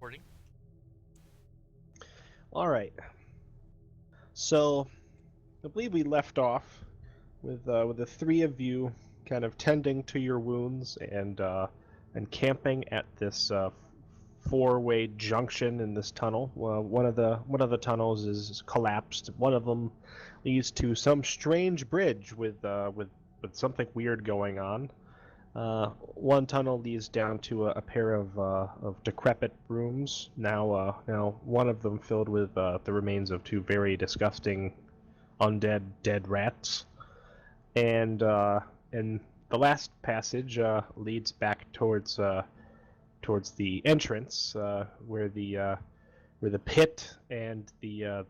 Recording. All right. So I believe we left off with the three of you kind of tending to your wounds and camping at this four-way junction in this tunnel. One of the tunnels is collapsed. One of them leads to some strange bridge with something weird going on. One tunnel leads down to a pair of decrepit rooms. Now one of them filled with the remains of two very disgusting undead dead rats, and the last passage leads back towards the entrance where the pit and the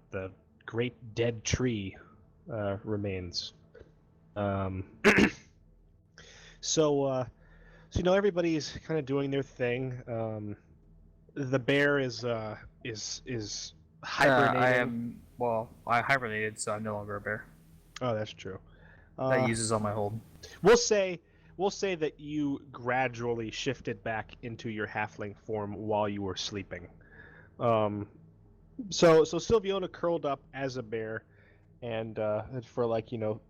great dead tree remains. Um, so everybody's kind of doing their thing. The bear is hibernating. I hibernated, so I'm no longer a bear. Oh, that's true. That uses all my hold. We'll say that you gradually shifted back into your halfling form while you were sleeping. So Sylviona curled up as a bear, and for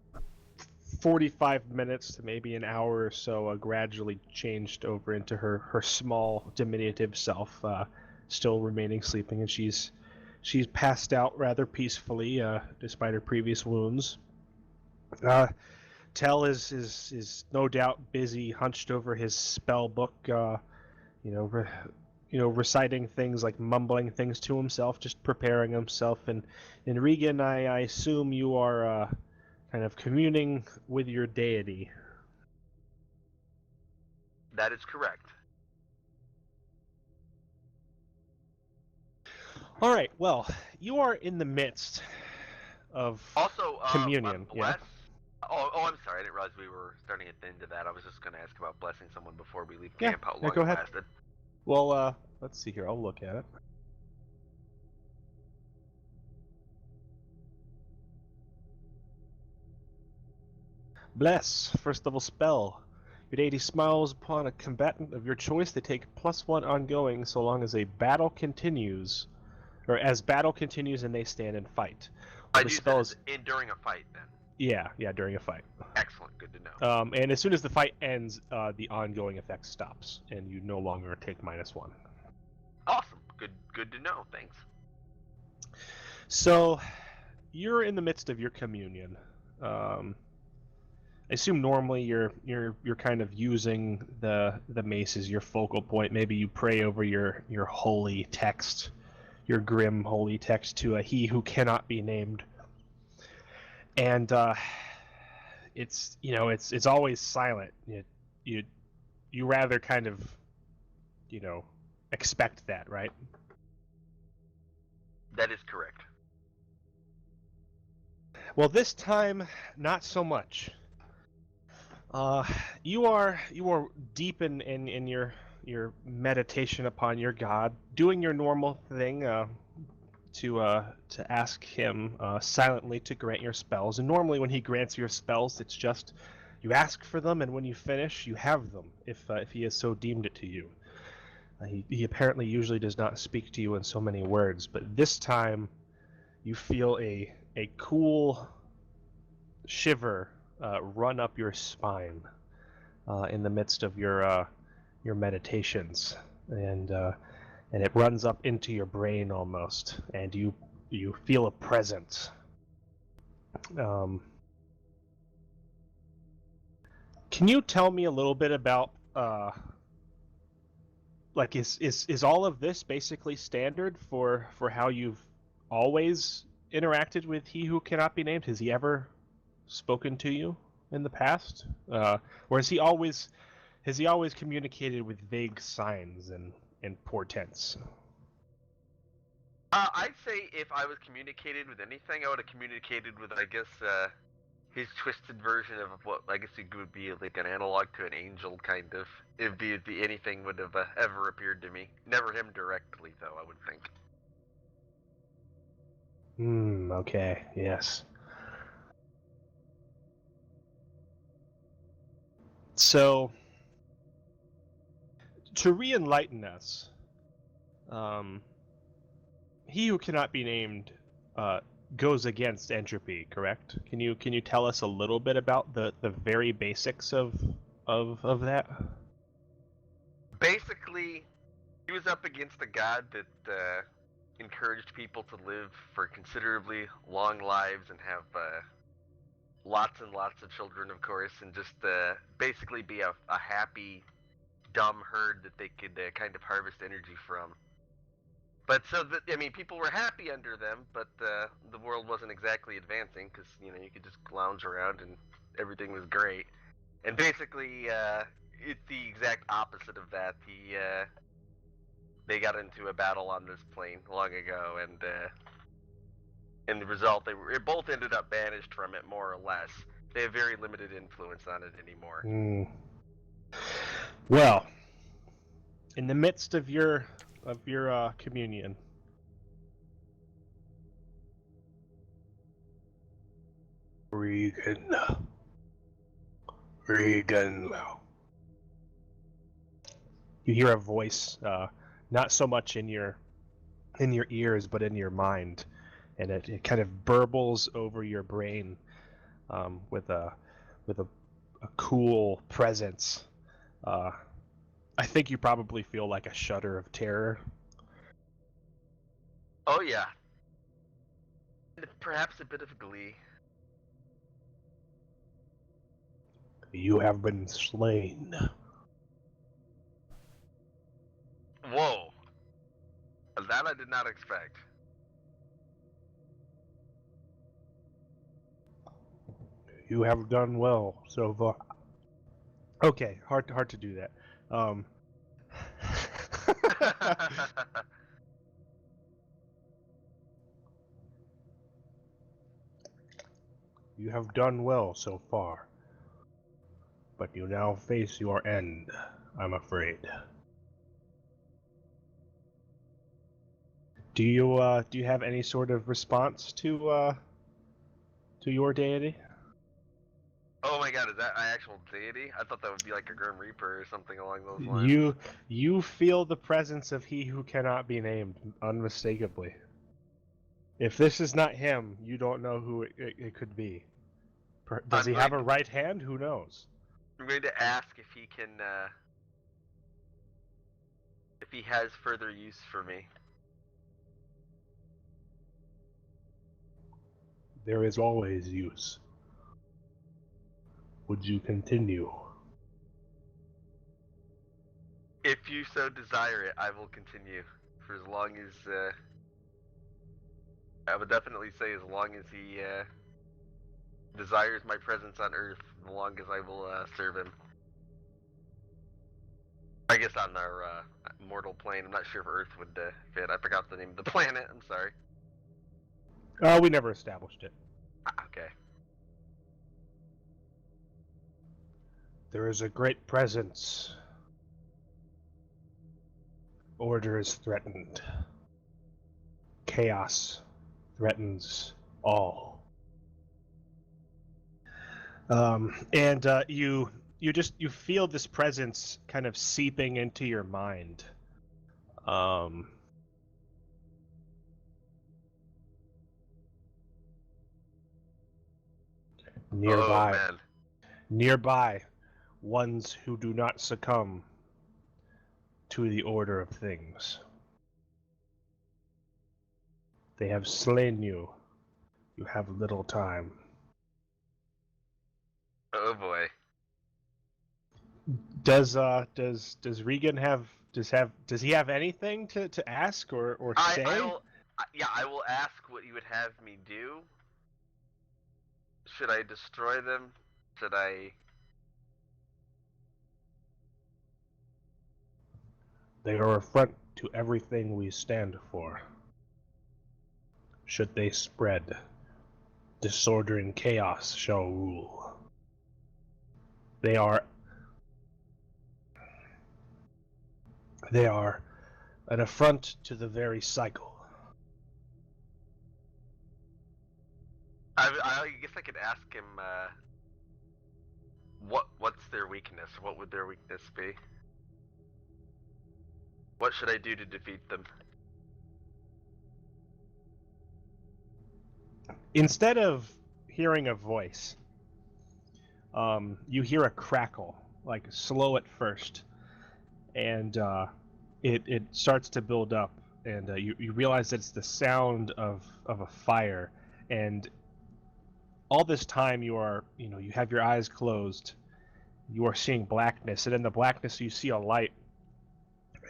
45 minutes to maybe an hour or so, gradually changed over into her small diminutive self, still remaining sleeping, and she's passed out rather peacefully despite her previous wounds. Tell is no doubt busy, hunched over his spell book, reciting things, like mumbling things to himself, just preparing himself. And Regan, I assume you are kind of communing with your deity. That is correct. All right. Well, you are in the midst of Also, communion. bless. Oh, I'm sorry. I didn't realize we were starting at the end of that. I was just going to ask about blessing someone before we leave camp. How long go it ahead. lasted. Well, let's see here. I'll look at it. Bless, first level spell. Your deity smiles upon a combatant of your choice. They take +1 ongoing so long as a battle continues, or as battle continues and they stand and fight. I do spell is during a fight then. Yeah, during a fight. Excellent, good to know. And as soon as the fight ends, the ongoing effect stops, and you no longer take -1. Awesome, good to know. Thanks. So, you're in the midst of your communion. I assume normally you're kind of using the mace as your focal point. Maybe you pray over your holy text, your grim holy text to a he who cannot be named. And it's always silent. You rather kind of expect that, right? That is correct. Well, this time not so much. You are deep in your meditation upon your god, doing your normal thing to ask him silently to grant your spells. And normally, when he grants your spells, it's just you ask for them, and when you finish, you have them. If he has so deemed it to you, he apparently usually does not speak to you in so many words, but this time, you feel a cool shiver run up your spine in the midst of your meditations, and it runs up into your brain almost, and you feel a presence. Can you tell me a little bit about is all of this basically standard for how you've always interacted with he who cannot be named? Has he ever spoken to you in the past, or has he always communicated with vague signs and portents? I'd say if I was communicated with anything, I would have communicated with, I guess, his twisted version of what I guess it would be like an analog to an angel, kind of. It'd be anything would have ever appeared to me. Never him directly, though, I would think. Okay, yes. So, to re-enlighten us, he who cannot be named goes against entropy, correct? Can you tell us a little bit about the very basics of that? Basically, he was up against a god that encouraged people to live for considerably long lives and have lots and lots of children, of course, and just basically be a happy, dumb herd that they could kind of harvest energy from. But so that, I mean, people were happy under them, but the world wasn't exactly advancing because you could just lounge around and everything was great. And basically, it's the exact opposite of that. They got into a battle on this plane long ago, and in the result, it both ended up banished from it, more or less. They have very limited influence on it anymore. Well, in the midst of your communion, Regan. You hear a voice, not so much in your ears, but in your mind, and it kind of burbles over your brain with a cool presence. I think you probably feel like a shudder of terror. Oh yeah. And perhaps a bit of glee. You have been slain. Whoa. That I did not expect. You have done well so far. Okay, hard to do that. You have done well so far, but you now face your end, I'm afraid. Do you have any sort of response to your deity? Oh my god, is that an actual deity? I thought that would be like a Grim Reaper or something along those lines. You feel the presence of he who cannot be named unmistakably. If this is not him, you don't know who it could be. Does he have a right hand? Who knows? I'm going to ask if he can, if he has further use for me. There is always use. Would you continue? If you so desire it, I will continue for as long as, I would definitely say as long as he, desires my presence on Earth, the longest I will, serve him. I guess on our, mortal plane, I'm not sure if Earth would, fit. I forgot the name of the planet, I'm sorry. We never established it. Okay. There is a great presence. Order is threatened. Chaos threatens all. And you feel this presence kind of seeping into your mind. Nearby. Oh, man. Nearby, ones who do not succumb to the order of things. They have slain you. You have little time. Oh boy. Does Regan does he have anything to ask or say? I will ask what you would have me do. Should I destroy them? Should I? They are a front to everything we stand for. Should they spread, disorder and chaos shall rule. They are an affront to the very cycle. I guess I could ask him. What's their weakness? What would their weakness be? What should I do to defeat them? instead of hearing a voice, you hear a crackle, like slow at first, and it starts to build up, and you realize that it's the sound of a fire, and all this time you have your eyes closed, you are seeing blackness, and in the blackness you see a light,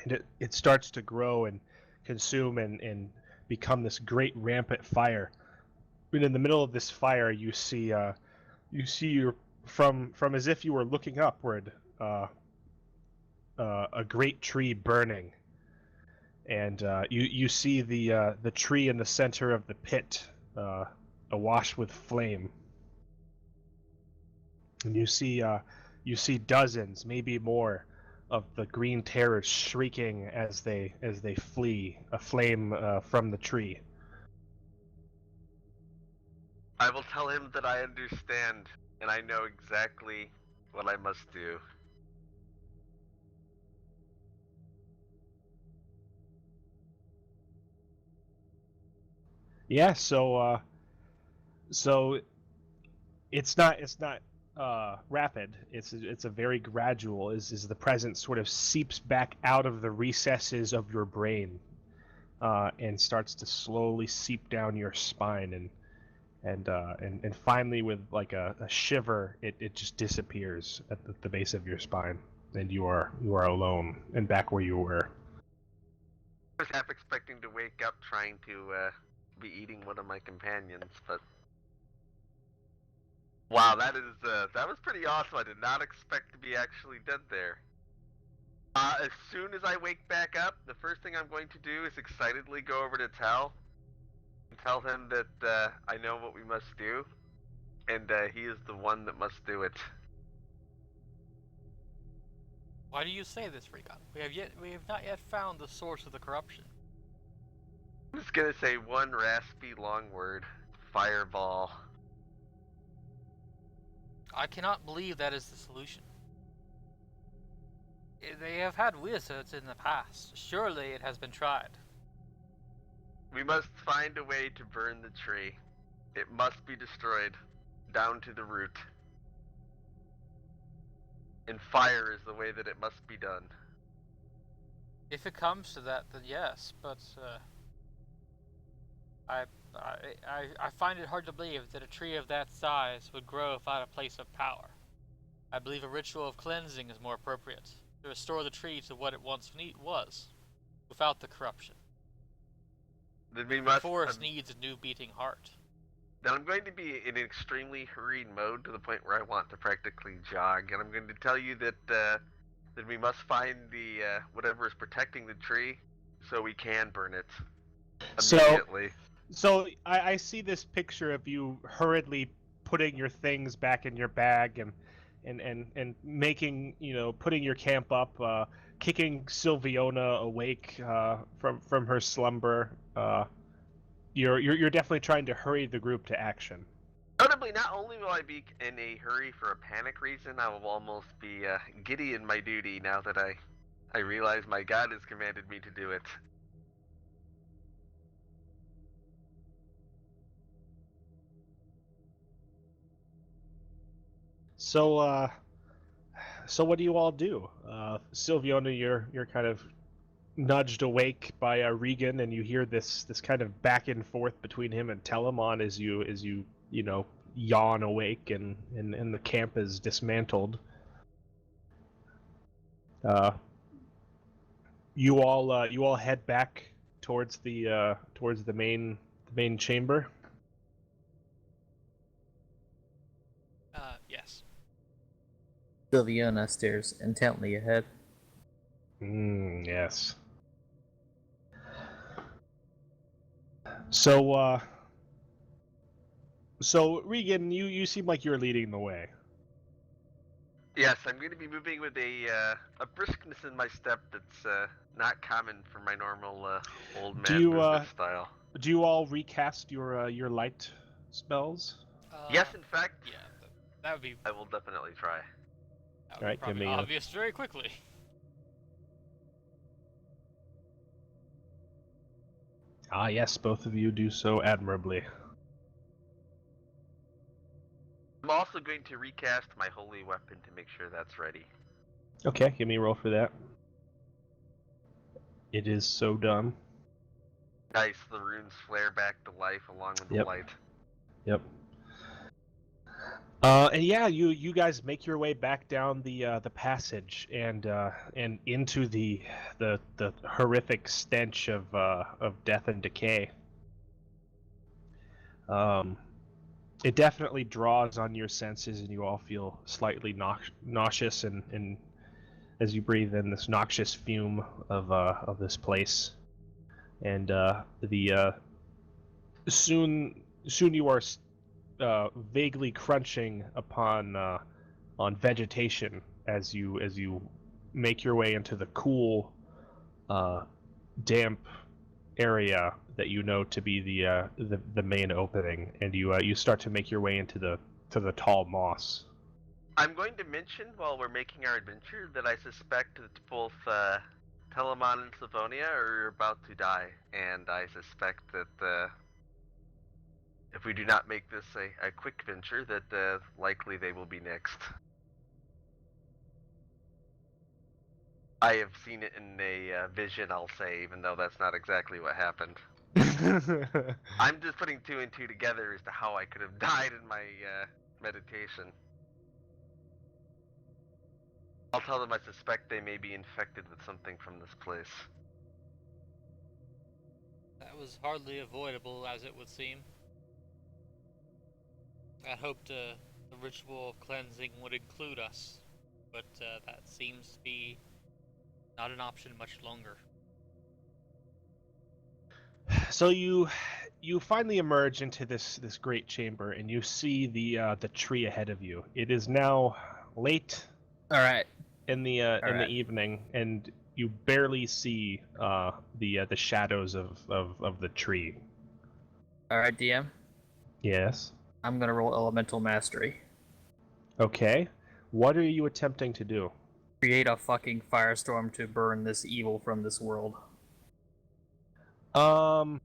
and it starts to grow and consume and become this great rampant fire. And in the middle of this fire you see your from as if you were looking upward, a great tree burning, and you see the tree in the center of the pit, awash with flame, and you see dozens, maybe more, of the green terrors shrieking as they flee, a flame from the tree. I will tell him that I understand and I know exactly what I must do. Yeah, so it's not rapid. It's a very gradual. Is the presence sort of seeps back out of the recesses of your brain, and starts to slowly seep down your spine, and finally, with like a shiver, it just disappears at the base of your spine, and you are alone and back where you were. I was half expecting to wake up trying to be eating one of my companions, but wow, that was pretty awesome. I did not expect to be actually dead there. As soon as I wake back up, the first thing I'm going to do is excitedly go over to Tal and tell him that I know what we must do, and he is the one that must do it. Why do you say this, Regan? We have not yet found the source of the corruption. I'm just gonna say one raspy long word: fireball. I cannot believe that is the solution. They have had wizards in the past. Surely it has been tried. We must find a way to burn the tree. It must be destroyed, down to the root. And fire is the way that it must be done. If it comes to that, then yes, but I find it hard to believe that a tree of that size would grow without a place of power. I believe a ritual of cleansing is more appropriate, to restore the tree to what it once was, without the corruption. Then we The must. forest needs a new beating heart. Then I'm going to be in an extremely hurried mode to the point where I want to practically jog, and I'm going to tell you that that we must find the whatever is protecting the tree, so we can burn it immediately. So I see this picture of you hurriedly putting your things back in your bag and making, putting your camp up, kicking Sylviona awake from her slumber. You're definitely trying to hurry the group to action. Notably, not only will I be in a hurry for a panic reason, I will almost be giddy in my duty now that I realize my god has commanded me to do it. So what do you all do? Sylviona, you're kind of nudged awake by Regan, and you hear this kind of back and forth between him and Telemon as you yawn awake, and the camp is dismantled. You all head back towards the main chamber. Yes. Sylviana stares intently ahead. Yes. So Regan, you seem like you're leading the way. Yes, I'm going to be moving with a briskness in my step that's not common for my normal old man business style. Do you all recast your light spells? Yes, in fact. Yeah, that would be. I will definitely try. That would Alright, probably give me obvious very quickly. Ah, yes, both of you do so admirably. also going to recast my holy weapon to make sure that's ready. Okay, give me a roll for that. It is so done. Nice, the runes flare back to life along with the Yep. light. Yep. And yeah, you guys make your way back down the passage and into the horrific stench of death and decay. It definitely draws on your senses, and you all feel slightly nauseous and as you breathe in this noxious fume of this place. And soon you are vaguely crunching upon on vegetation as you make your way into the cool, damp area that you know to be the main opening, and you start to make your way into the tall moss. I'm going to mention while we're making our adventure that I suspect that both Telemon and Slavonia are about to die, and I suspect that if we do not make this a quick venture, that likely they will be next. I have seen it in a vision, I'll say, even though that's not exactly what happened. I'm just putting two and two together as to how I could have died in my meditation. I'll tell them I suspect they may be infected with something from this place. That was hardly avoidable, as it would seem. I hoped the ritual of cleansing would include us, but that seems to be not an option much longer. So you finally emerge into this great chamber, and you see the tree ahead of you. It is now late All right. in the right. evening, and you barely see the shadows of the tree. All right, DM. Yes. I'm gonna roll Elemental Mastery. Okay. What are you attempting to do? Create a fucking firestorm to burn this evil from this world. I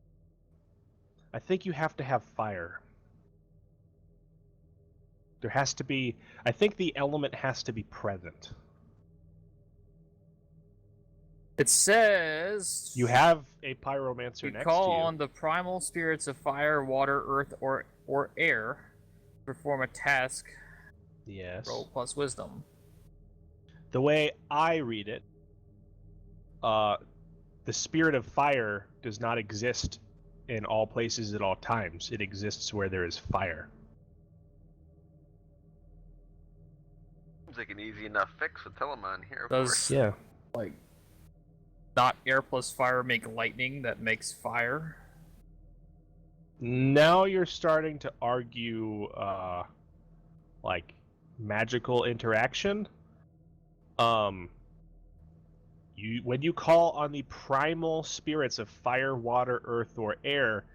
think you have to have fire. There has to be. I think the element has to be present. It says You have a pyromancer you next call to you. on the primal spirits of fire, water, earth, or air to perform a task. Yes. Roll plus wisdom. The way I read it, the spirit of fire does not exist in all places at all times. It exists where there is fire. Seems like an easy enough fix with Telemon here, of Does course. Yeah. like not air plus fire make lightning that makes fire? Now you're starting to argue, like magical interaction. When you call on the primal spirits of fire, water, earth, or air,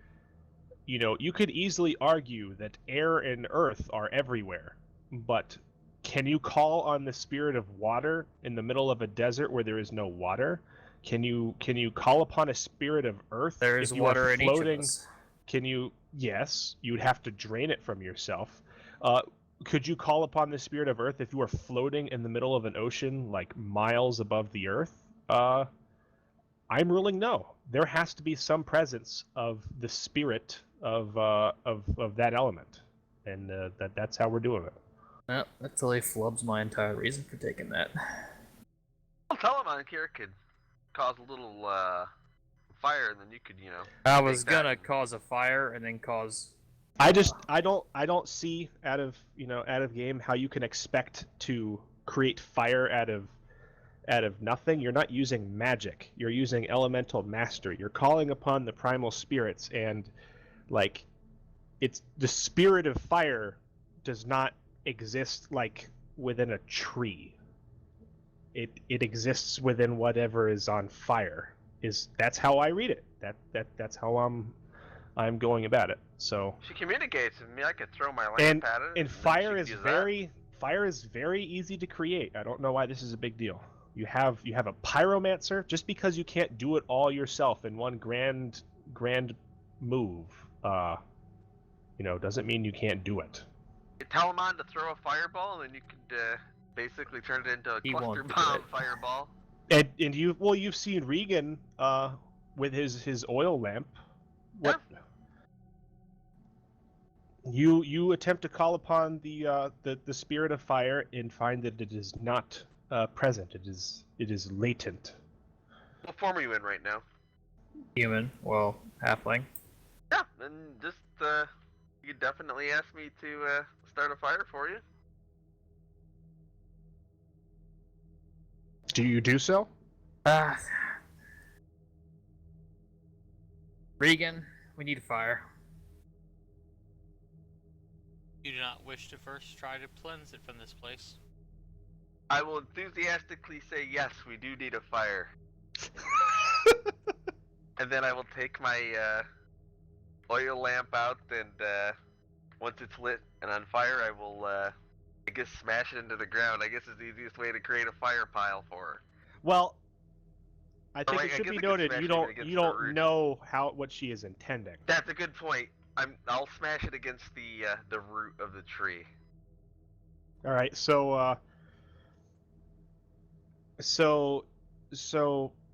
you could easily argue that air and earth are everywhere. But can you call on the spirit of water in the middle of a desert where there is no water? Can you call upon a spirit of earth There if is you water are in each of floating? us. Can you? Yes, you'd have to drain it from yourself. Could you call upon the spirit of earth if you were floating in the middle of an ocean, like miles above the earth? I'm ruling no. There has to be some presence of the spirit of that element, and that's how we're doing it. Well, that totally flubs my entire reason for taking that. Well, Telemon here could cause a little fire, and then you could, I was take that. gonna cause a fire and then cause. I don't see out of game how you can expect to create fire out of nothing. You're not using magic. You're using elemental mastery. You're calling upon the primal spirits, and like it's the spirit of fire does not exist like within a tree. It exists within whatever is on fire. That's how I read it. That's how I'm going about it. So She communicates with me. I could throw my lamp at it. and then fire she is could use very easy to create. I don't know why this is a big deal. You have a pyromancer. Just because you can't do it all yourself in one grand move, doesn't mean you can't do it. You tell him on to throw a fireball, and then you could basically turn it into a He won't cluster do bomb it. fireball. And you've seen Regan with his oil lamp. What? You attempt to call upon the spirit of fire and find that it is not present. It is latent. What form are you in right now? Human. Well, halfling. Yeah, then just you could definitely ask me to start a fire for you. Do you do so? Regan, we need a fire. You do not wish to first try to cleanse it from this place. I will enthusiastically say yes, we do need a fire. And then I will take my oil lamp out, and once it's lit and on fire, I will, I guess, smash it into the ground. I guess is the easiest way to create a fire pile for her. Well, I think wait, it I should guess be I could noted smash you it don't against you the don't root. know what she is intending. That's a good point. I'll smash it against the root of the tree. All right, so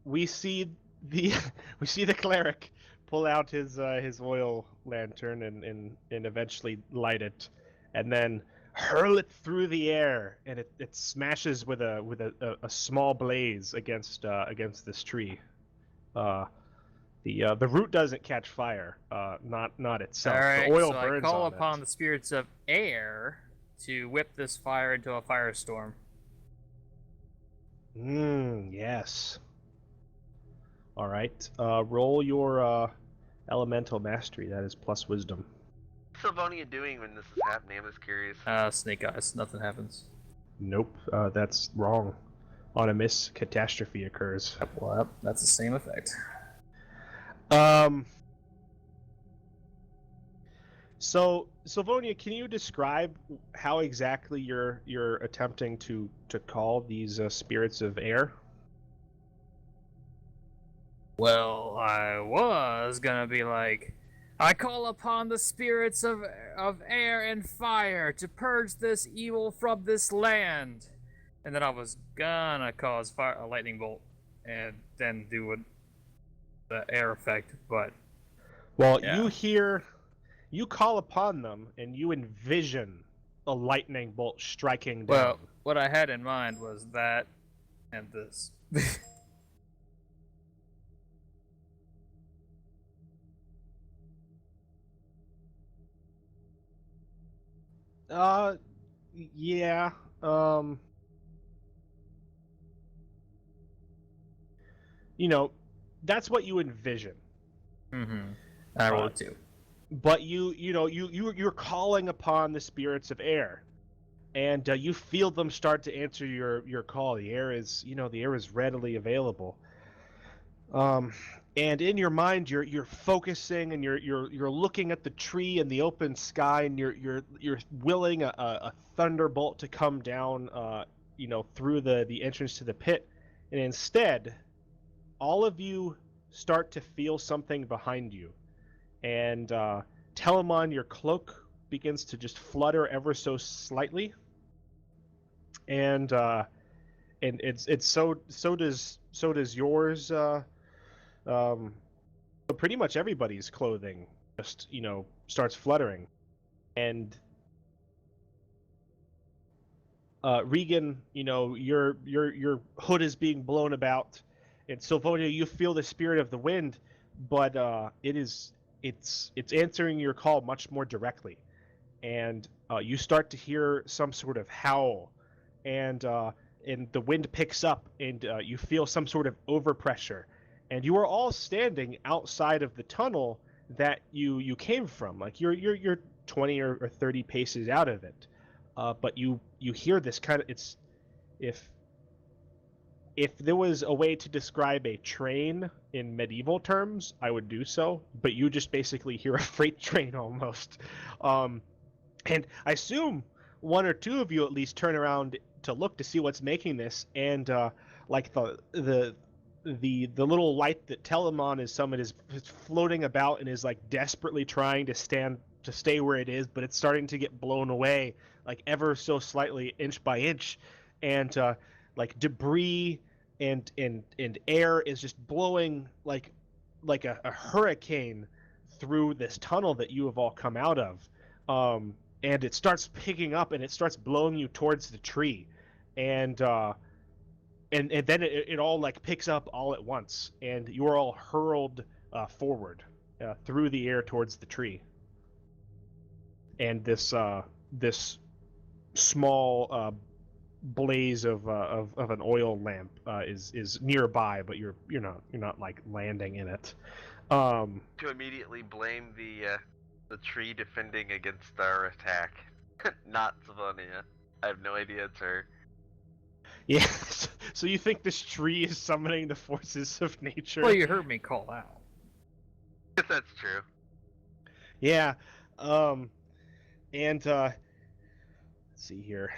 we see the cleric pull out his oil lantern and eventually light it, and then hurl it through the air, and it smashes with a small blaze against this tree. The root doesn't catch fire, not itself. All right, the oil so burns I call on upon it. the spirits of air to whip this fire into a firestorm. Yes. All right. Roll your elemental mastery. That is plus wisdom. What's Sylvonia doing when this is happening? I'm just curious. Snake eyes. Nothing happens. Nope. That's wrong. On a miss, catastrophe occurs. Well, that's the same effect. So Sylvonia, can you describe how exactly you're attempting to call these spirits of air? Well, I was gonna be like, I call upon the spirits of air and fire to purge this evil from this land, and then I was gonna cause a lightning bolt, and then do the air effect. But Well, yeah. you call upon them, and you envision a lightning bolt striking down. Well, what I had in mind was that and this. Yeah. That's what you envision. Mm-hmm. I rolled 2. But you're calling upon the spirits of air, and you feel them start to answer your call. The air is readily available. And in your mind, you're focusing, and you're looking at the tree and the open sky, and you're willing a thunderbolt to come down, through the entrance to the pit, and instead, all of you start to feel something behind you, and Telemon, your cloak begins to just flutter ever so slightly, and it's so does yours. So pretty much everybody's clothing just starts fluttering, and Regan, your hood is being blown about, and Sylvonia, you feel the spirit of the wind, but it's answering your call much more directly, and you start to hear some sort of howl, and the wind picks up, and you feel some sort of overpressure. And you are all standing outside of the tunnel that you came from. Like you're 20 or 30 paces out of it. But you hear this kind of, it's if there was a way to describe a train in medieval terms, I would do so. But you just basically hear a freight train almost. And I assume one or two of you at least turn around to look to see what's making this, and like the little light that Telemon is summoned is floating about and is like desperately trying to stand to stay where it is, but it's starting to get blown away, like ever so slightly, inch by inch, and like debris and air is just blowing like a hurricane through this tunnel that you have all come out of. And it starts picking up and it starts blowing you towards the tree, and then it all like picks up all at once, and you are all hurled forward through the air towards the tree. And this small blaze of an oil lamp is nearby, but you're not like landing in it. To immediately blame the tree defending against our attack, not Savonia. I have no idea it's her. Yeah. So you think this tree is summoning the forces of nature? Well, you heard me call out. Yes, that's true. Yeah. And let's see here.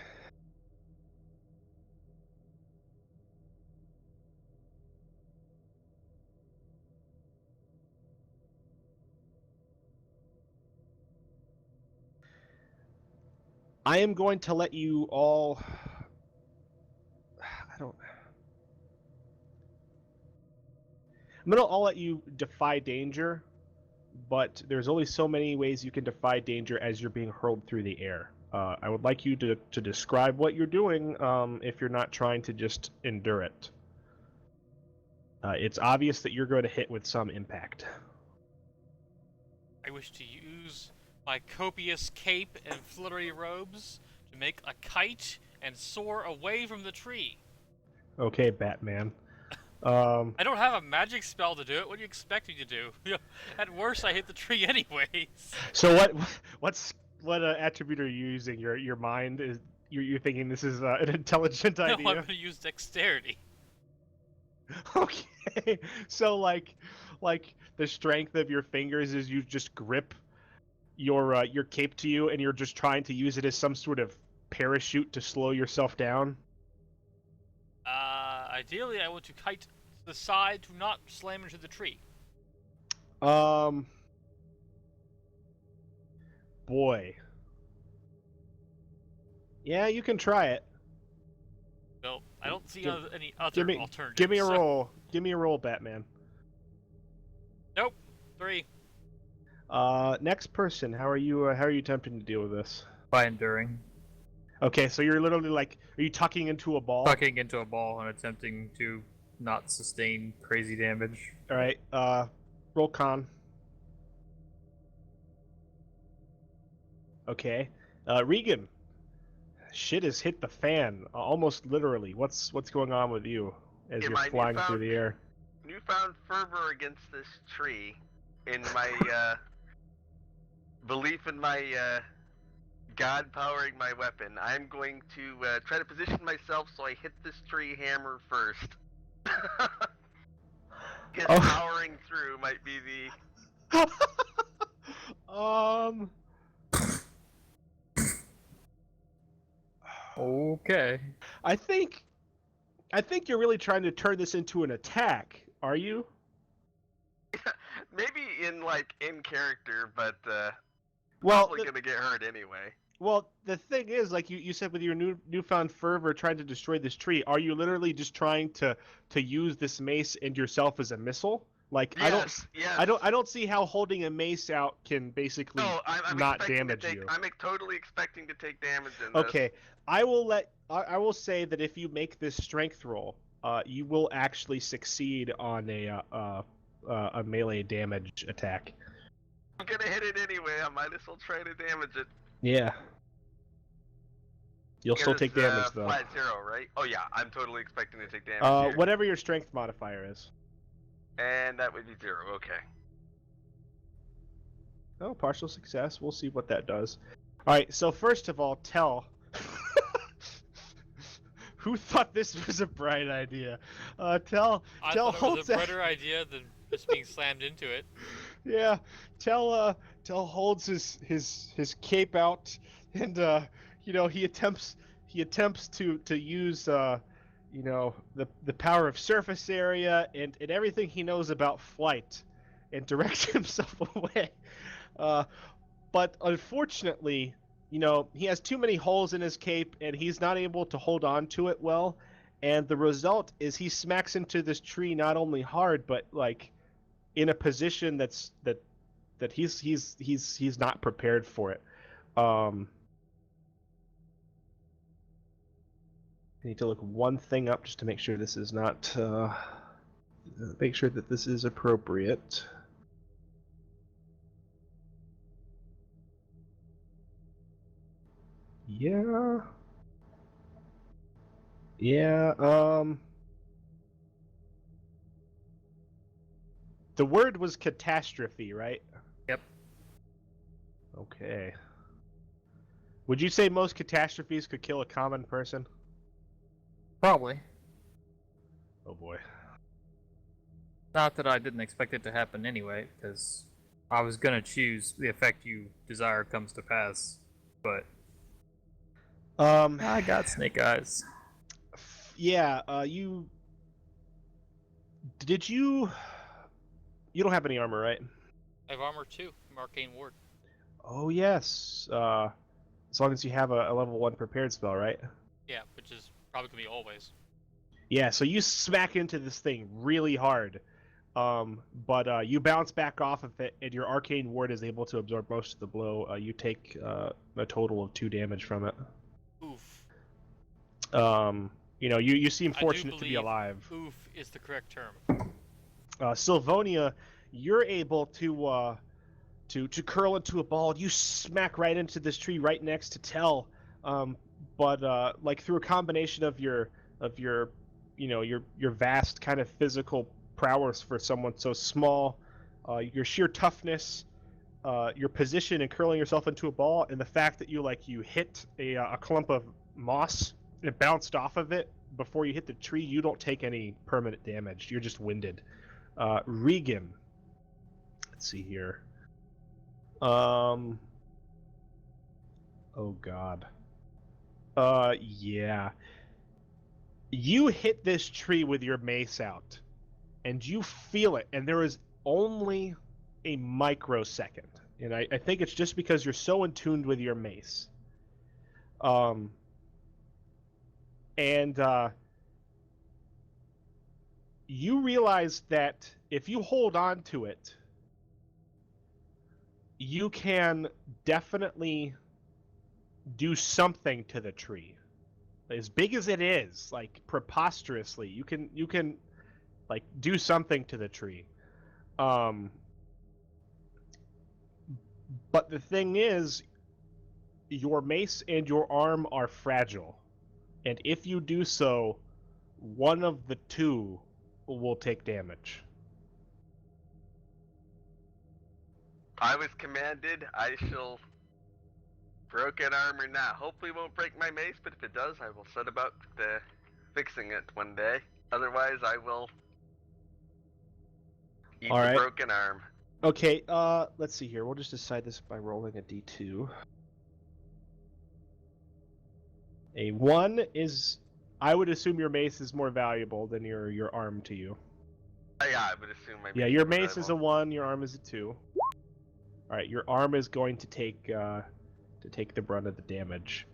I am going to let you all. I'm gonna all let you defy danger, but there's only so many ways you can defy danger as you're being hurled through the air. I would like you to describe what you're doing if you're not trying to just endure it. It's obvious that you're going to hit with some impact. I wish to use my copious cape and fluttery robes to make a kite and soar away from the tree. Okay, Batman. I don't have a magic spell to do it. What do you expect me to do? At worst, I hit the tree anyways. So what attribute are you using? Your mind is you're thinking this is an intelligent idea? No, I'm gonna use dexterity. Okay, so like the strength of your fingers is you just grip your cape to you, and you're just trying to use it as some sort of parachute to slow yourself down. Ideally, I want to kite to the side to not slam into the tree. Boy. Yeah, you can try it. Well, I don't see any other alternatives. Give me a roll. Give me a roll, Batman. Nope. 3. Next person. How are you attempting to deal with this? By enduring. Okay, so you're literally like, are you tucking into a ball? Tucking into a ball and attempting to not sustain crazy damage. All right. Roll con. Okay. Regan. Shit has hit the fan, almost literally. What's going on with you as you're flying through the air? Newfound fervor against this tree, in my belief in my God powering my weapon. I'm going to try to position myself so I hit this tree hammer first. His powering through might be the. Okay. I think you're really trying to turn this into an attack. Are you? Maybe in character, but well, probably gonna get hurt anyway. Well, the thing is, like you said, with your newfound fervor trying to destroy this tree, are you literally just trying to use this mace and yourself as a missile? Like, yes, I don't see how holding a mace out can basically not damage you. I'm totally expecting to take damage in this. Okay, I will say that if you make this strength roll, you will actually succeed on a melee damage attack. I'm gonna hit it anyway. I might as well try to damage it. Yeah. You'll still take damage though. Flat 0, right? Oh yeah, I'm totally expecting to take damage. Whatever your strength modifier is. And that would be 0. Okay. Oh, partial success. We'll see what that does. All right. So first of all, Tell. Who thought this was a bright idea? Tell thought it was a brighter idea than just being slammed into it. Yeah, Tell holds his cape out, and he attempts to use the power of surface area and everything he knows about flight, and directs himself away. but unfortunately, he has too many holes in his cape, and he's not able to hold on to it well. And the result is he smacks into this tree not only hard, but like in a position that he's not prepared for it. I need to look one thing up just to make sure this is not. Make sure that this is appropriate. Yeah. Yeah, the word was catastrophe, right? Yep. Okay. Would you say most catastrophes could kill a common person? Probably. Oh boy. Not that I didn't expect it to happen anyway, because I was gonna choose the effect you desire comes to pass, but I got snake eyes. Yeah, you don't have any armor, right? I have armor 2 from Arcane Ward. Oh yes. As long as you have a level 1 prepared spell, right? Yeah, which is probably gonna be always. Yeah, so you smack into this thing really hard. But you bounce back off of it, and your arcane ward is able to absorb most of the blow. You take a total of 2 damage from it. Oof. You seem I do fortunate to be believe alive. Oof is the correct term. Sylvonia, you're able to curl into a ball. You smack right into this tree right next to Tell. But like through a combination of your vast kind of physical prowess for someone so small, your sheer toughness, your position in curling yourself into a ball, and the fact that you hit a clump of moss and it bounced off of it before you hit the tree, you don't take any permanent damage. You're just winded. Regan, let's see here. Oh god. Yeah. You hit this tree with your mace out, and you feel it, and there is only a microsecond. And I think it's just because you're so in tune with your mace. You realize that if you hold on to it, you can definitely do something to the tree. As big as it is, like preposterously, you can like do something to the tree. But the thing is, your mace and your arm are fragile, and if you do so, one of the two will take damage. I was commanded. I shall broken armor now. Hopefully, it won't break my mace, but if it does, I will set about fixing it one day. Otherwise, I will eat the broken arm. Okay, let's see here. We'll just decide this by rolling a d2. A 1 is... I would assume your mace is more valuable than your arm to you. Yeah, I would assume my mace. Yeah, your mace is a 1, your arm is a 2. Alright, your arm is going to take the brunt of the damage.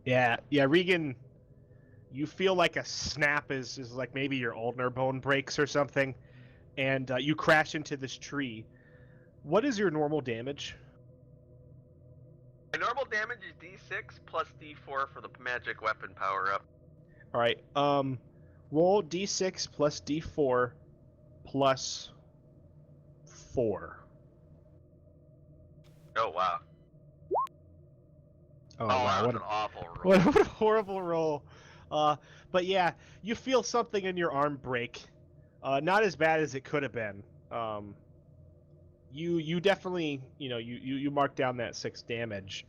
Yeah, Regan, you feel like a snap is like maybe your ulnar bone breaks or something, and you crash into this tree. What is your normal damage? My normal damage is d6 plus d4 for the magic weapon power up. All right. Roll d6 plus d4 plus 4. Oh wow. Oh wow, wow! What an awful roll. What a horrible roll. But yeah, you feel something in your arm break. Not as bad as it could have been. You definitely, you mark down that 6 damage.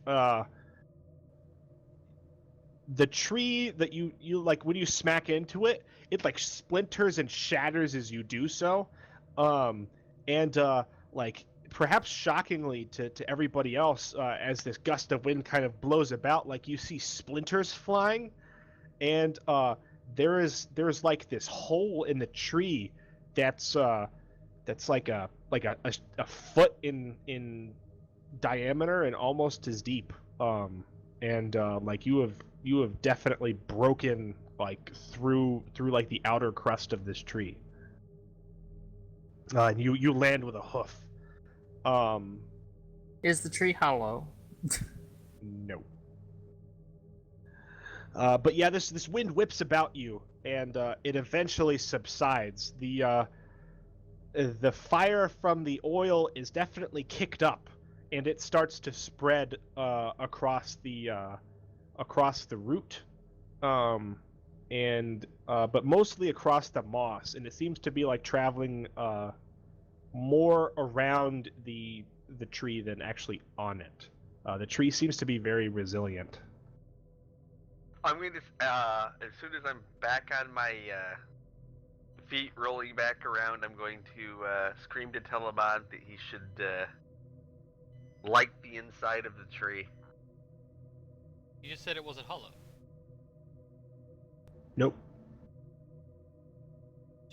The tree that you like, when you smack into it, it like splinters and shatters as you do so. Like perhaps shockingly to everybody else, as this gust of wind kind of blows about, like you see splinters flying, and there's like this hole in the tree that's like a foot in diameter and almost as deep. And like you have definitely broken like through like the outer crust of this tree. And you land with a hoof. Is the tree hollow? No. But yeah, this wind whips about you, and it eventually subsides. The fire from the oil is definitely kicked up, and it starts to spread across the root, but mostly across the moss, and it seems to be like traveling more around the tree than actually on it. The tree seems to be very resilient. I'm going to, as soon as I'm back on my feet, rolling back around, I'm going to scream to Telemon that he should light the inside of the tree. You just said it wasn't hollow. Nope.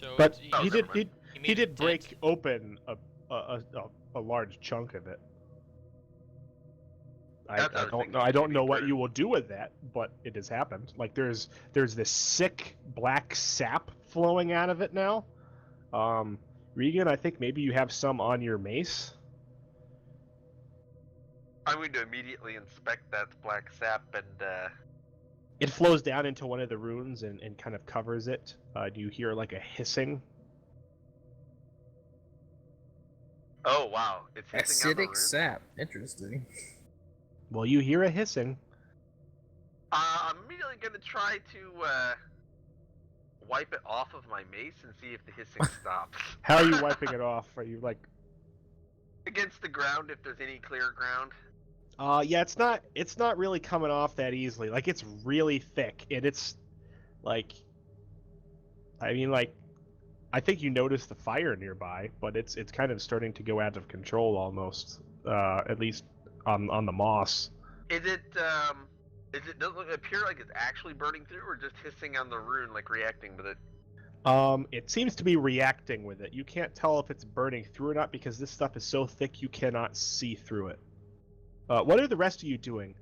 So But it's- he made did a break dent. open a large chunk of it. I That's what I was don't thinking. know. I don't know what Maybe you will do with that, but it has happened. Like there's this sick black sap flowing out of it now. Regan, I think maybe you have some on your mace. I'm going to immediately inspect that black sap and It flows down into one of the runes and kind of covers it. Do you hear like a hissing? oh wow, it's hissing on the Acidic rune? sap. Interesting. Well, you hear a hissing. I'm immediately going to try to wipe it off of my mace and see if the hissing stops. How are you wiping it off? Are you like... Against the ground, if there's any clear ground. Yeah, it's not really coming off that easily. Like it's really thick, and it's like, I mean, like, I think you notice the fire nearby, but it's kind of starting to go out of control almost. At least on the moss. Does it doesn't appear like it's actually burning through, or just hissing on the rune, like reacting with it? It seems to be reacting with it. You can't tell if it's burning through or not because this stuff is so thick you cannot see through it. What are the rest of you doing?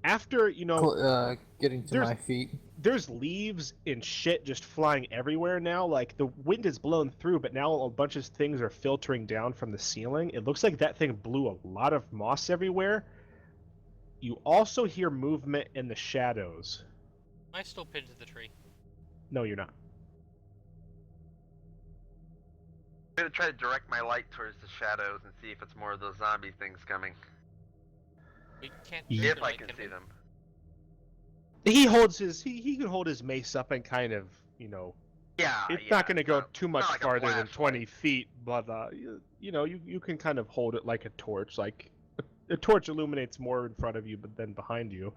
After, Getting to there's- my feet. there's leaves and shit just flying everywhere now. Like the wind is blown through, but now a bunch of things are filtering down from the ceiling. It looks like that thing blew a lot of moss everywhere. You also hear movement in the shadows. Am I still pinned to the tree? No, you're not. I'm gonna try to direct my light towards the shadows and see if it's more of those zombie things coming. We can't. Yeah. If I can see them. He holds his he can hold his mace up and kind of, Yeah. it's yeah, not going to go not- too much not like a farther than flashlight. 20 feet, but you can kind of hold it like a torch. Like a torch illuminates more in front of you, but then behind you,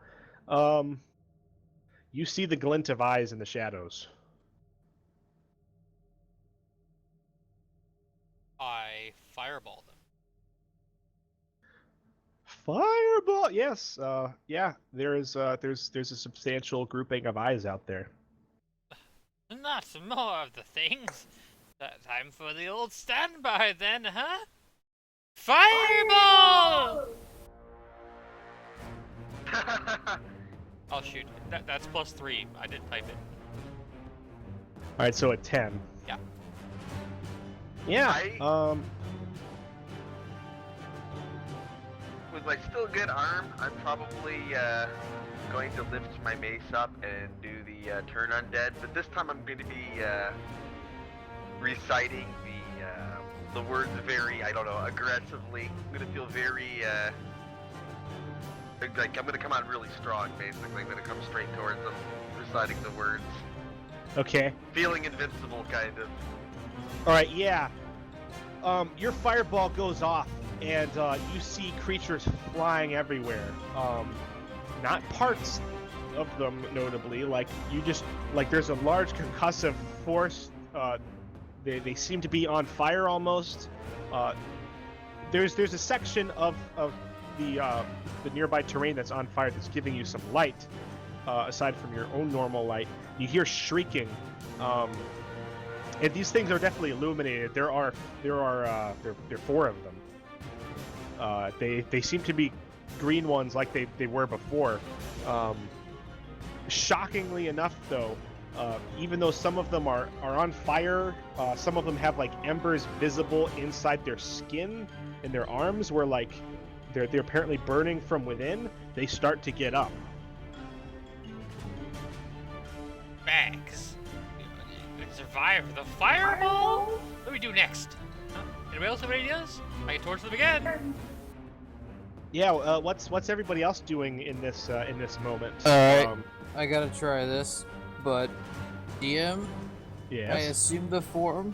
you see the glint of eyes in the shadows. I fireball them. Fireball, yes, yeah. There's a substantial grouping of eyes out there. Not some more of the things. Time for the old standby then, huh? Fireball! Oh shoot, that's +3. I did type it. All right, so at 10. Yeah. Yeah. With my still good arm, I'm probably going to lift my mace up and do the turn undead. But this time I'm going to be reciting the words very, I don't know, aggressively. I'm going to feel very like I'm going to come out really strong. Basically, I'm going to come straight towards them, reciting the words, Okay. feeling invincible, kind of. All right. Yeah. Your fireball goes off, and you see creatures flying everywhere. Not parts of them, notably. Like there's a large concussive force. They seem to be on fire almost. There's a section of the nearby terrain that's on fire that's giving you some light, aside from your own normal light, you hear shrieking. And these things are definitely illuminated. There are 4 of them. They seem to be green ones like they were before. Shockingly enough, though, even though some of them are on fire, some of them have like embers visible inside their skin and their arms, where like they're apparently burning from within. They start to get up. Bags. Survive the fireball? What do we do next? Huh? Anybody else have any ideas? I can torch them again. Yeah. What's everybody else doing in this moment? Alright. I gotta try this, but DM, Yes. I assume the form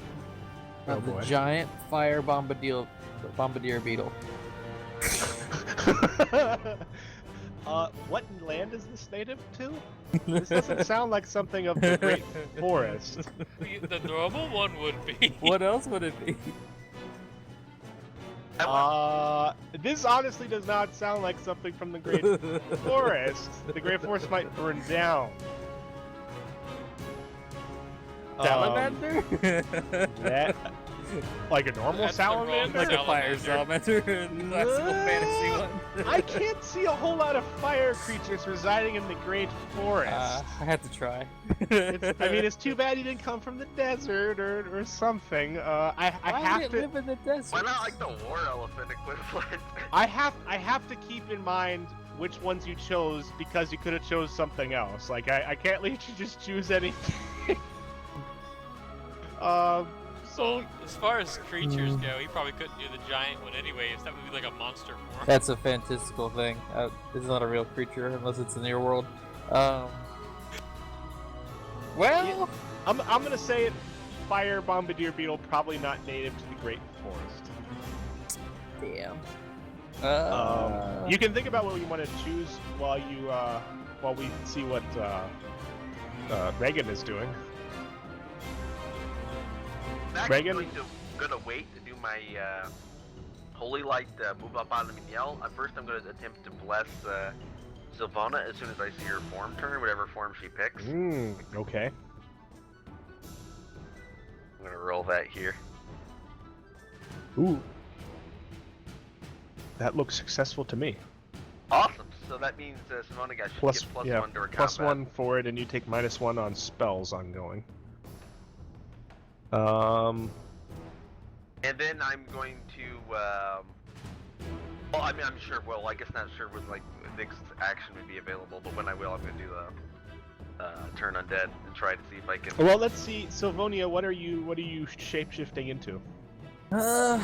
of Oh, boy. the giant fire bombardier beetle. What land is this native to? This doesn't sound like something of the Great Forest. The normal one would be. What else would it be? This honestly does not sound like something from the Great Forest. The Great Forest might burn down. Salamander? That, like a normal That's the wrong salamander? Like a fire Salamander. salamander, the classical fantasy one. I can't see a whole lot of fire creatures residing in the Great Forest. I had to try. I mean, it's too bad he didn't come from the desert or something. I Why have did to. it live in the desert? Why not like the war elephant equivalent? I have to keep in mind which ones you chose, because you could have chose something else. Like I can't let you just choose anything. So, as far as creatures go, he probably couldn't do the giant one anyways. That would be like a monster form. That's a fantastical thing. It's not a real creature unless it's in your world. Well, I'm gonna say it. Fire bombardier beetle, probably not native to the Great Forest. damn. You can think about what you want to choose while we see what Reagan is doing. I'm Reagan? actually gonna wait to do my holy light move up on Miguel. First, I'm gonna attempt to bless Sylvana as soon as I see her form turn, whatever form she picks. Okay. I'm gonna roll that here. Ooh. That looks successful to me. Awesome. So that means Sylvana got Plus, get plus yeah, 1 to her plus combat. 1 for it, and you take -1 on spells ongoing. And then I'm going to, well, I mean, I'm sure, well, I guess not sure when, like, next action would be available, but when I will, I'm going to do the turn undead and try to see if I can... Well, let's see, Sylvonia, what are you shapeshifting into? I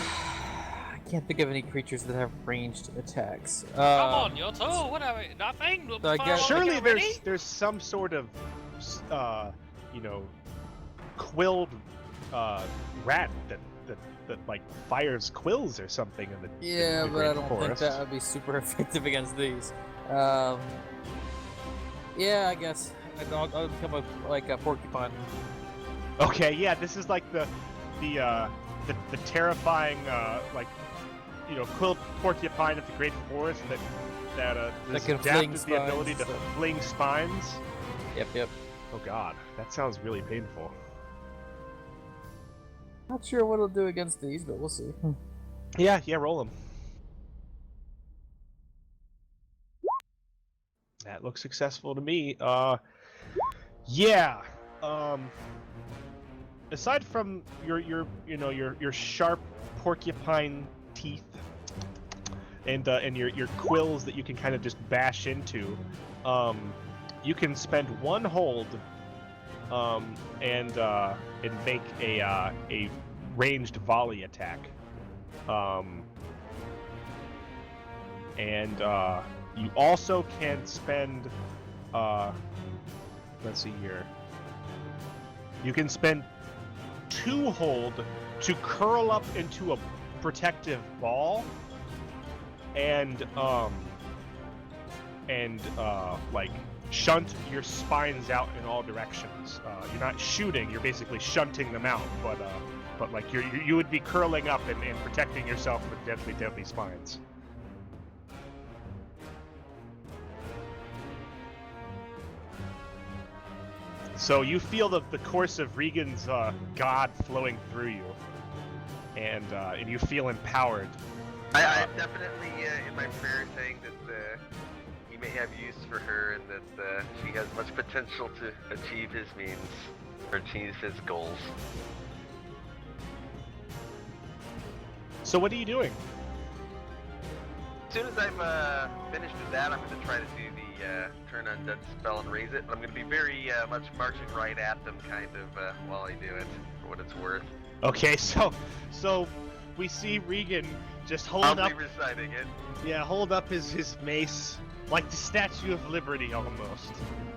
can't think of any creatures that have ranged attacks. Come on, Yoto, what are we? Nothing? So I guess- Surely there's some sort of, quilled rat that like fires quills or something in the Yeah, the but I Great don't think Forest. that would be super effective against these. Yeah, I guess I'll become a porcupine. Okay, yeah, this is like the terrifying quilled porcupine of the Great Forest that is can adapted fling to the ability to spines. fling spines. Yep. Oh god, that sounds really painful. Not sure what it'll do against these, but we'll see. Yeah, roll them. That looks successful to me. Yeah. Aside from your sharp porcupine teeth and your quills that you can kind of just bash into, you can spend 1 hold and make a ranged volley attack. You also can spend let's see here. You can spend 2 hold to curl up into a protective ball and like shunt your spines out in all directions. You're not shooting, you're basically shunting them out, but like you would be curling up and protecting yourself with deadly spines. So you feel the course of Regan's god flowing through you, and you feel empowered. I'm definitely in my prayer saying that he may have use for her and that she has much potential to achieve his means or achieve his goals. So what are you doing? As soon as I'm finished with that, I'm going to try to do the turn undead spell and raise it. I'm going to be very much marching right at them, kind of, while I do it, for what it's worth. Okay, so we see Regan just hold I'll up. be reciting it. Yeah, hold up his mace like the Statue of Liberty almost,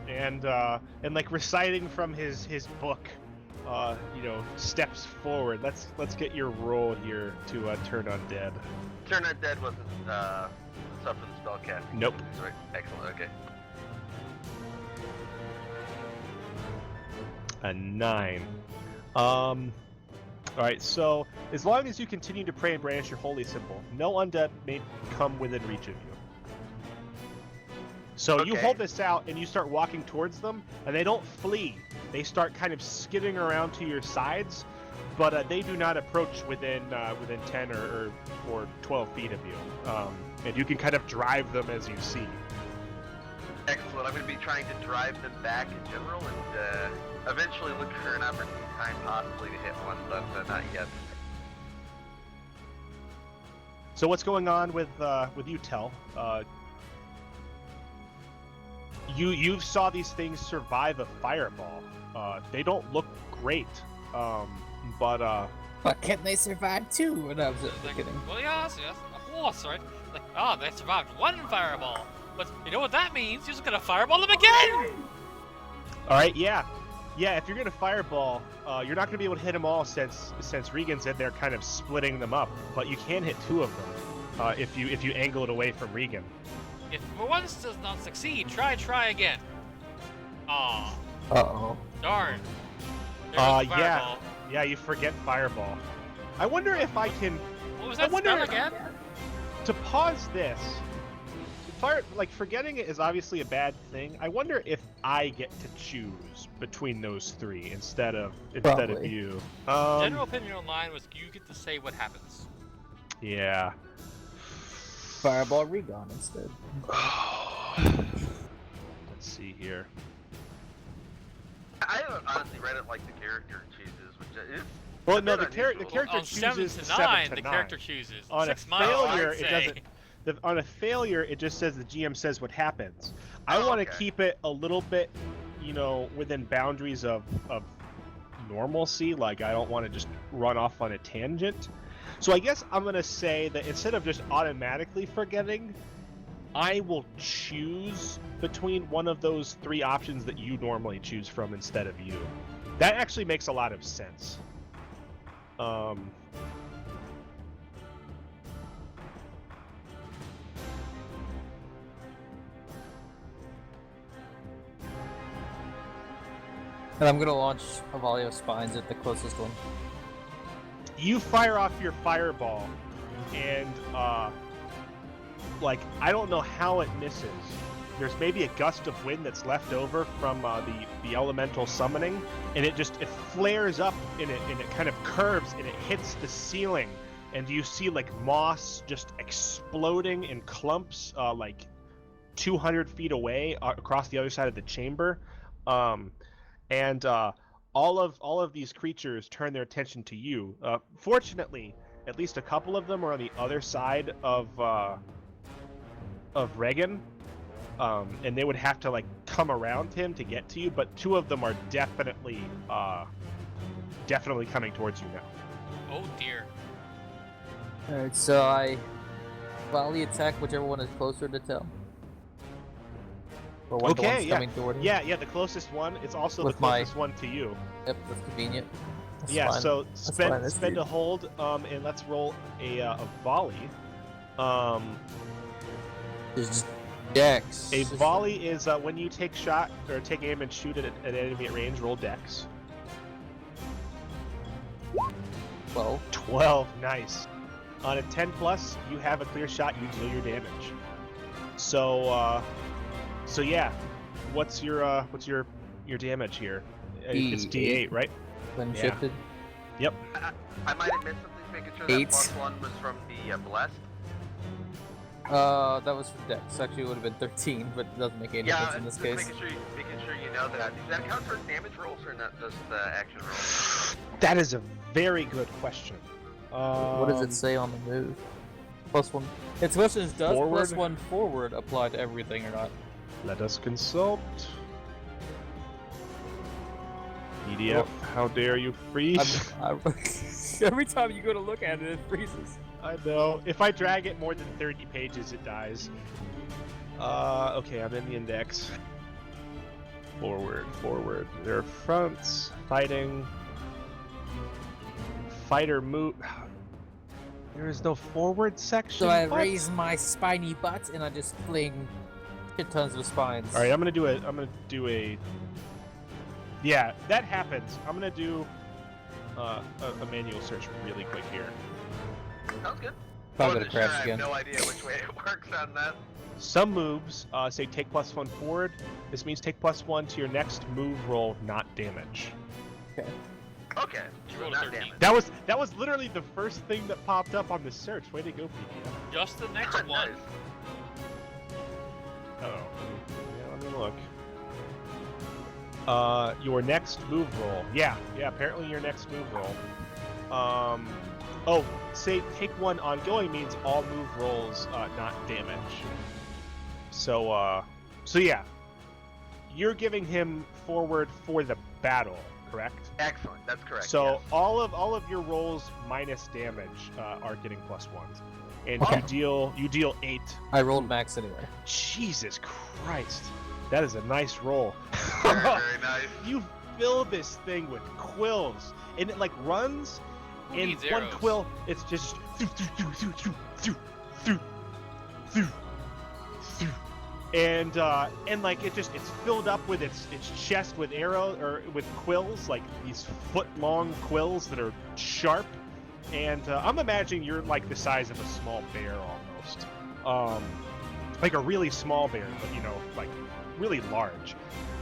and like reciting from his book. Steps forward. Let's get your roll here to turn undead. Turn undead wasn't stuff for the spell casting. Nope. Right. Excellent. Okay. A 9. All right. So as long as you continue to pray and brandish your holy symbol, no undead may come within reach of you. So you Okay. hold this out and you start walking towards them, and they don't flee. They start kind of skidding around to your sides, but they do not approach within 10 or 12 feet of you. And you can kind of drive them as you see. Excellent. I'm going to be trying to drive them back in general and eventually look for an opportune time possibly to hit one, but not yet. So what's going on with you, Tel? You saw these things survive a fireball. They don't look great, but But can they survive too? And I was kidding. Well, yes, of course, right? Like, they survived one fireball. But you know what that means? You're just gonna fireball them again! all right, yeah. If you're gonna fireball, you're not gonna be able to hit them all since Regan's in there, kind of splitting them up. But you can hit 2 of them if you angle it away from Regan. If for once does not succeed, try again. Aw, Uh-oh. darn. There goes the Yeah. fireball. Yeah, you forget fireball. I wonder if I can What was I that wonder spell if- again? to pause this. Forgetting it is obviously a bad thing. I wonder if I get to choose between those 3 instead of Probably. you. General opinion online was you get to say what happens. Yeah. Fireball Regon instead. Let's see here. I honestly read it like the character chooses, which is Well, a no, bit the character unusual. On 7 chooses to the 9, 7 to the 9. character chooses. On 6 a miles, failure, I'd it say. doesn't. On a failure, it just says the GM says what happens. I Oh, want to okay. keep it a little bit, within boundaries of normalcy. Like I don't want to just run off on a tangent. So I guess I'm gonna say that instead of just automatically forgetting, I will choose between one of those 3 options that you normally choose from instead of you. That actually makes a lot of sense. And I'm gonna launch a volley of spines at the closest one. You fire off your fireball, and I don't know how it misses. There's maybe a gust of wind that's left over from the elemental summoning, and it flares up and it kind of curves and it hits the ceiling, and you see like moss just exploding in clumps, like 200 feet away across the other side of the chamber, and all of these creatures turn their attention to you. Fortunately, at least a couple of them are on the other side of Regan, and they would have to like come around him to get to you. But 2 of them are definitely coming towards you now. Oh dear. Alright, so I volley attack whichever one is closer to Tel. Or one of the Okay, ones yeah. coming toward him. Yeah, the closest one. It's also With the my- closest one to you. Yep, that's convenient. That's Yeah, fine. so fine, spend that's spend good. a hold, and let's roll a volley. There's Dex. A volley is when you take shot or take aim and shoot at an enemy at range. Roll Dex. 12. 12, nice. On a 10 plus, you have a clear shot. You deal your damage. So yeah, what's your your damage here? It's D8. D8, right? When Yeah. shifted. Yep. I might have missed something, making sure that 8. +1 was from the blessed. That was for Dex. Actually, it would have been 13, but it doesn't make any difference in this just case. making sure you know that. Does that count for damage rolls or not just action rolls? That is a very good question. What does it say on the move? +1. Its question is, does Forward? +1 forward apply to everything or not? Let us consult. PDF, how dare you freeze? Every time you go to look at it, it freezes. I know. If I drag it more than 30 pages, it dies. Okay, I'm in the index. Forward, forward. There are fronts, fighting. Fighter move. There is no forward section. So I What? raise my spiny butt and I just fling shit tons of spines. All right, I'm gonna do a. Yeah, that happens. I'm gonna do a manual search really quick here. Sounds good. Probably Wasn't gonna sure, crash I again. have no idea which way it works on that. Some moves say take +1 forward. This means take +1 to your next move roll, not damage. Okay. Okay, You so rolled a not 13. damage. That was literally the first thing that popped up on the search. Way to go, PDF. Just the next one. Nice. Oh, let me look. Your next move roll. Yeah, apparently your next move roll. Say take 1 ongoing means all move rolls, not damage. So yeah. You're giving him forward for the battle, correct? Excellent, that's correct. So yes. all of your rolls minus damage are getting +1s. And Okay. you deal 8. I rolled max anyway. Jesus Christ. That is a nice roll. Very, very nice. You fill this thing with quills, and it like runs. Who In needs one arrows? quill, it's just and like it's filled up with its chest with arrows or with quills, like these foot-long quills that are sharp. And I'm imagining you're like the size of a small bear almost, like a really small bear, but like really large.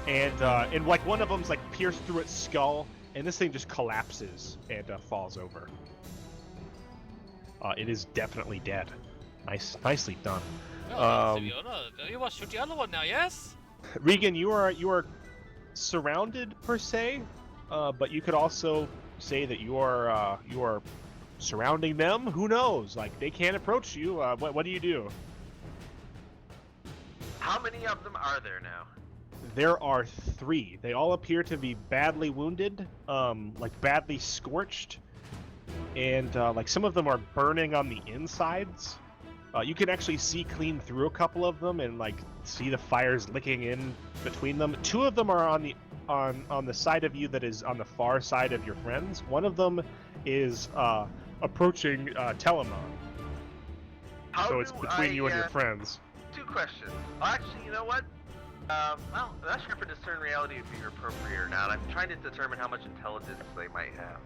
And like one of them's like pierced through its skull, and this thing just collapses and falls over. It is definitely dead. Nicely done. Oh, you want to shoot the other one now, yes? Regan, you are surrounded per se, but you could also say that you are surrounding them. Who knows? Like they can't approach you. What do you do? How many of them are there now? There are 3. They all appear to be badly wounded, like badly scorched, and like some of them are burning on the insides. You can actually see clean through a couple of them and like see the fires licking in between them. 2 of them are on the side of you that is on the far side of your friends. One of them is approaching Telemon. So it's between you and your friends. 2 questions. Actually, you know what? Well, I'm not sure if a discern reality would be appropriate or not. I'm trying to determine how much intelligence they might have.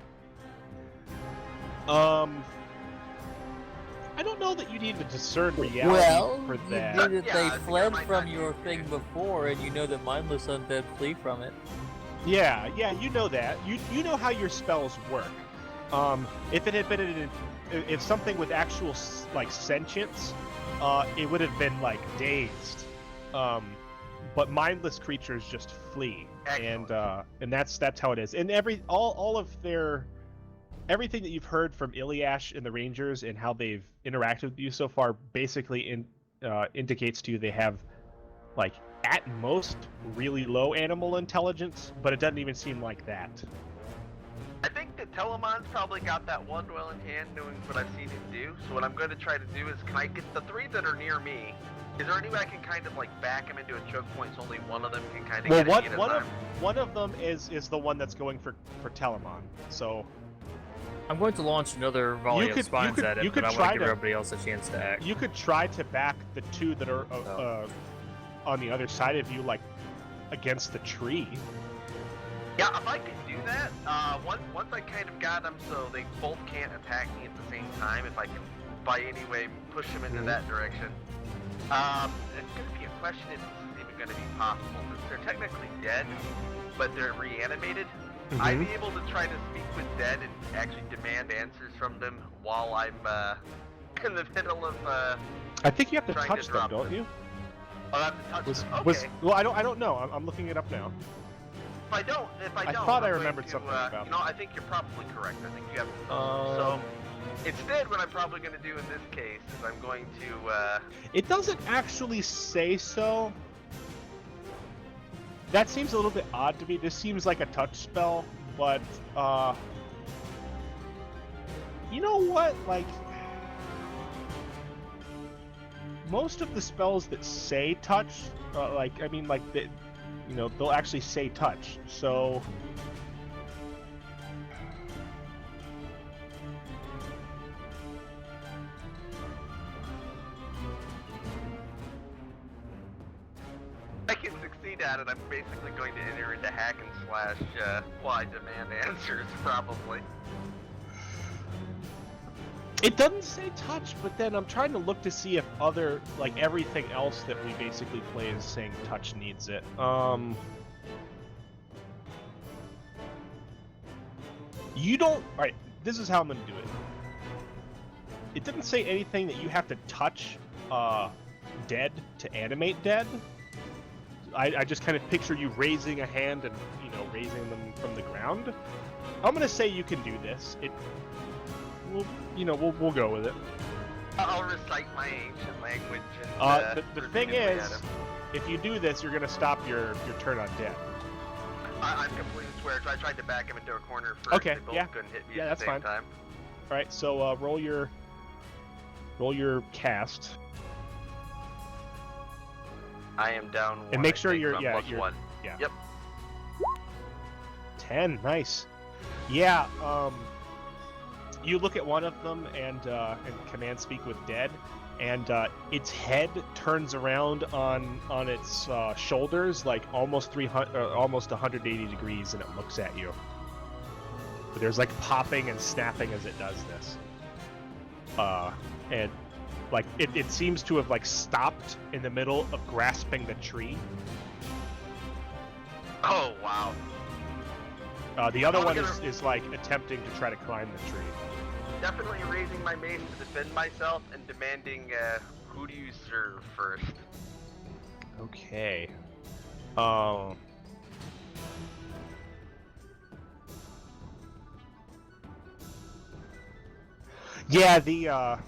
I don't know that you need to discern reality Well, for you that. knew that Yeah, I they think I fled might from not your need thing to. before, and you know that mindless undead flee from it. Yeah, you know that. You know how your spells work. If it had been if something with actual like sentience, it would have been like dazed. But mindless creatures just flee, Excellent. and that's how it is. And all of their everything that you've heard from Iliash and the Rangers and how they've interacted with you so far basically indicates to you they have like at most really low animal intelligence, but it doesn't even seem like that. I think that Telemon's probably got that one well in hand, knowing what I've seen him do. So what I'm going to try to do is, can I get the 3 that are near me? Is there any way I can kind of like back him into a choke point so only one of them can kind of Well, get a hit at a time? one of them is the one that's going for Telemon. So I'm going to launch another volley could- of spines at you it, could but I try want to give to- everybody else a chance to act. you could try to back the 2 that are Oh. on the other side of you, like against the tree. Yeah, if I could do that, once I kind of got them so they both can't attack me at the same time, if I can by any way push them into that direction. It's going to be a question if this is even going to be possible. Since they're technically dead, but they're reanimated, Mhm. I'd be able to try to speak with dead and actually demand answers from them while I'm in the middle of. I think you have to trying touch to them, drop don't them. you? I'll have to touch them. Okay. Well, I don't know. I'm looking it up now. If I don't, I thought I I'm going remembered to, something about You know, I think you're probably correct. I think you have. Um, So, instead, what I'm probably going to do in this case is I'm going to. It doesn't actually say so. That seems a little bit odd to me. This seems like a touch spell, but you know what? Like most of the spells that say touch, they'll actually say touch. So I can succeed at it. I'm basically going to enter into hack and slash while I demand answers, probably. it doesn't say touch, but then I'm trying to look to see if other, like everything else that we basically play is saying touch needs it. You don't. Alright, this is how I'm gonna do it. It doesn't say anything that you have to touch dead to animate dead. I just kind of picture you raising a hand and, raising them from the ground. I'm gonna say you can do this. We'll go with it. I'll recite my ancient language and. The thing repeatedly is, at him. if you do this, you're gonna stop your turn on dead. I'm completely swear. I tried to back him into a corner first. Okay, They both yeah. couldn't hit me Yeah, at that's the same fine. time. All right, so roll your cast. I am down one. And make I sure think, you're- so I'm yeah, plus you're- one. yeah. Yep. 10, nice. Yeah, you look at one of them and command speak with dead, and its head turns around on its shoulders like almost 180 degrees, and it looks at you. But there's like popping and snapping as it does this. And like it seems to have like stopped in the middle of grasping the tree. Oh wow. The other I'm one gonna- is like attempting to try to climb the tree. Definitely raising my mace to defend myself and demanding who do you serve first? Okay. Yeah, the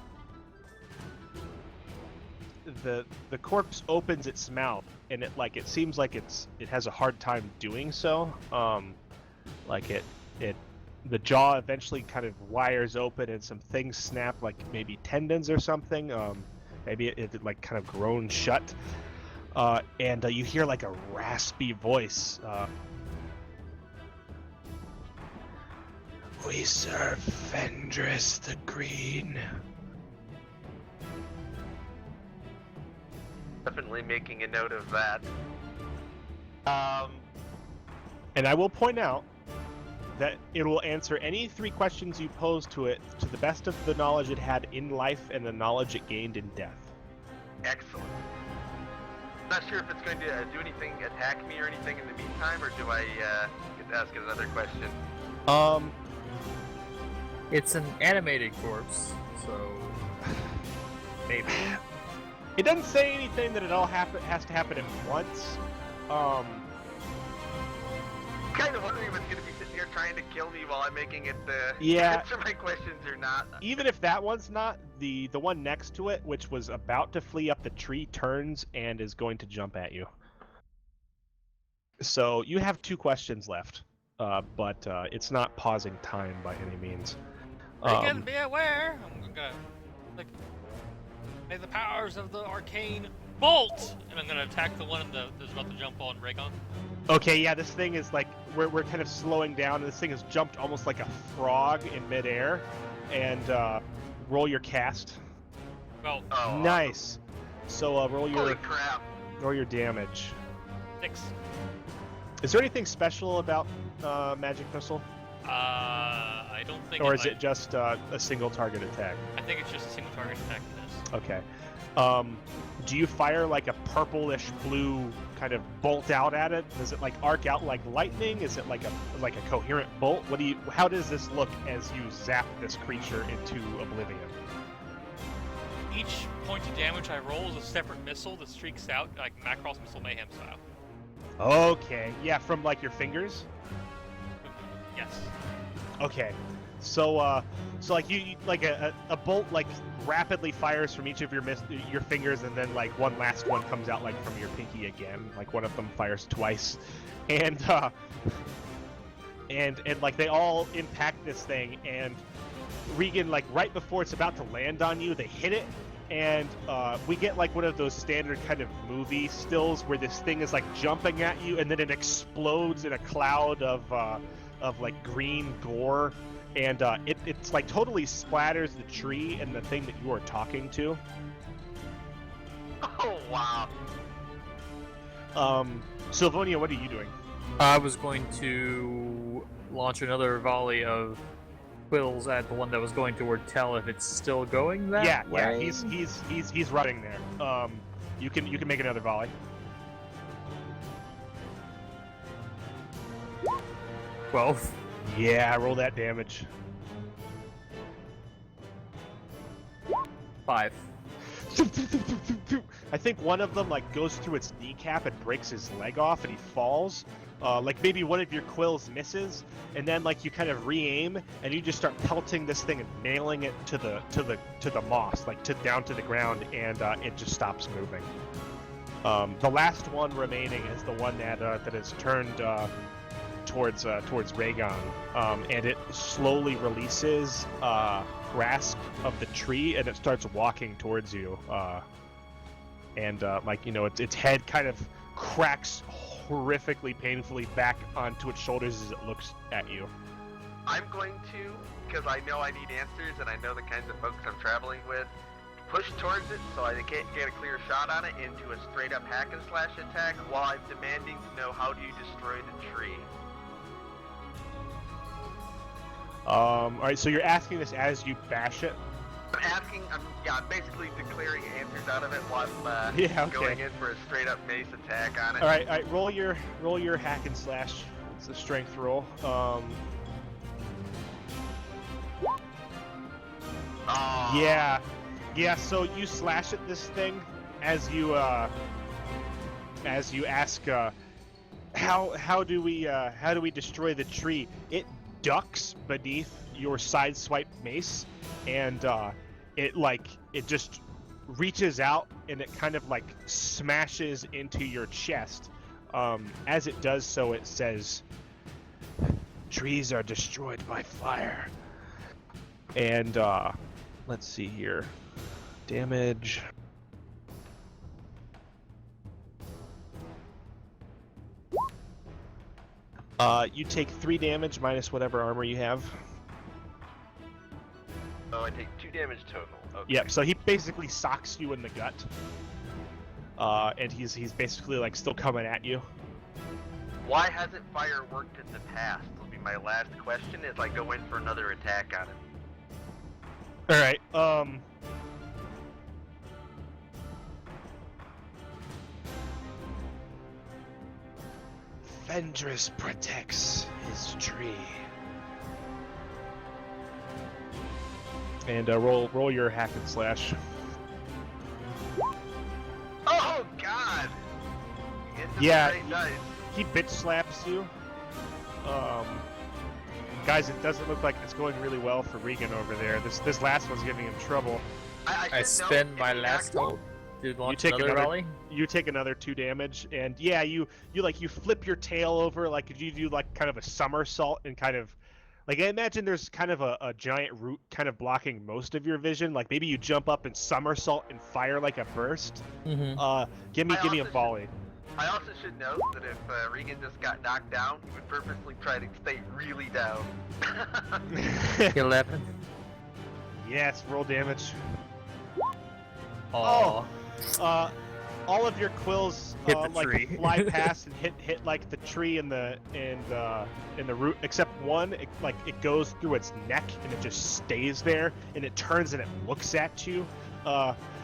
corpse opens its mouth, and it seems like it has a hard time doing so. The jaw eventually kind of wires open, and some things snap, like maybe tendons or something. Maybe it like kind of groans shut. And you hear like a raspy voice. We serve Fendris the Green. Definitely making a note of that. And I will point out that it will answer any 3 questions you pose to it to the best of the knowledge it had in life and the knowledge it gained in death. Excellent. Not sure if it's going to do anything, attack me or anything in the meantime, or do I get to ask it another question? It's an animated corpse, so maybe. It doesn't say anything that it all has to happen at once. Kind of wondering if it's going to be sitting here trying to kill me while I'm making it Yeah. answer my questions or not. Even if that one's not, the one next to it, which was about to flee up the tree, turns and is going to jump at you. So you have 2 questions left, but it's not pausing time by any means. Again, be aware. I'm gonna may the powers of the arcane bolt, and I'm gonna attack the one that's about to jump on Rhaegon. Okay, yeah, this thing is like we're kind of slowing down, and this thing has jumped almost like a frog in midair, and roll your cast. Well, Oh, Nice. So Holy crap. roll your damage. 6. Is there anything special about magic missile, I don't think. or is it just a single target attack? I think it's just a single target attack for this. Okay. Do you fire like a purplish blue kind of bolt out at it? Does it like arc out like lightning? Is it like a coherent bolt? How does this look as you zap this creature into oblivion? Each point of damage I roll is a separate missile that streaks out like Macross Missile Mayhem style. Okay, yeah, from like your fingers. Yes. Okay, so like you like a bolt like rapidly fires from each of your fingers, and then like one last one comes out like from your pinky again. Like one of them fires twice, and like they all impact this thing. And Regan, like right before it's about to land on you, they hit it, and we get like one of those standard kind of movie stills where this thing is like jumping at you, and then it explodes in a cloud of like green gore. And it's like totally splatters the tree and the thing that you are talking to. Oh wow. Sylvonia, what are you doing? I was going to launch another volley of quills at the one that was going toward Tell if it's still going that way. Yeah, he's running there. You can make another volley. 12. Yeah, roll that damage. 5. I think one of them like goes through its kneecap and breaks his leg off, and he falls. Like maybe one of your quills misses, and then like you kind of re-aim, and you just start pelting this thing and nailing it to the moss, like down to the ground, and it just stops moving. The last one remaining is the one that is turned towards Rhaegon, and it slowly releases grasp of the tree, and it starts walking towards you. Like its head kind of cracks horrifically, painfully back onto its shoulders as it looks at you. I'm going to, because I know I need answers and I know the kinds of folks I'm traveling with, push towards it so I can't get a clear shot on it into a straight up hack and slash attack while I'm demanding to know how do you destroy the tree. Alright, so you're asking this as you bash it? I'm basically declaring answers out of it while I'm going in for a straight up mace attack on it. Alright, roll your hack and slash. It's a strength roll. Yeah, so you slash at this thing as you ask how do we destroy the tree? It ducks beneath your side swipe mace, and it just reaches out and it kind of like smashes into your chest. As it does so, it says, "Trees are destroyed by fire." And let's see here, damage. You take 3 damage minus whatever armor you have. Oh, I take 2 damage total. Okay. Yep, so he basically socks you in the gut. And he's basically like still coming at you. Why hasn't fire worked in the past? Will be my last question as I go in for another attack on it. Alright, Fendris protects his tree. And roll your hack and slash. Oh God! Yeah, he bitch slaps you. Guys, it doesn't look like it's going really well for Regan over there. This last one's giving him trouble. I spend my last ult. You take another volley? You take another 2 damage, and yeah, you flip your tail over, like you do like kind of a somersault, and kind of like I imagine there's kind of a giant root kind of blocking most of your vision. Like maybe you jump up and somersault and fire like a burst. Mm-hmm. Give me a volley. I also should note that if Regan just got knocked down, he would purposely try to stay really down. 11. Yes, roll damage. Oh. All of your quills like fly past and hit like the tree and the root, except one. It goes through its neck and it just stays there, and it turns and it looks at you.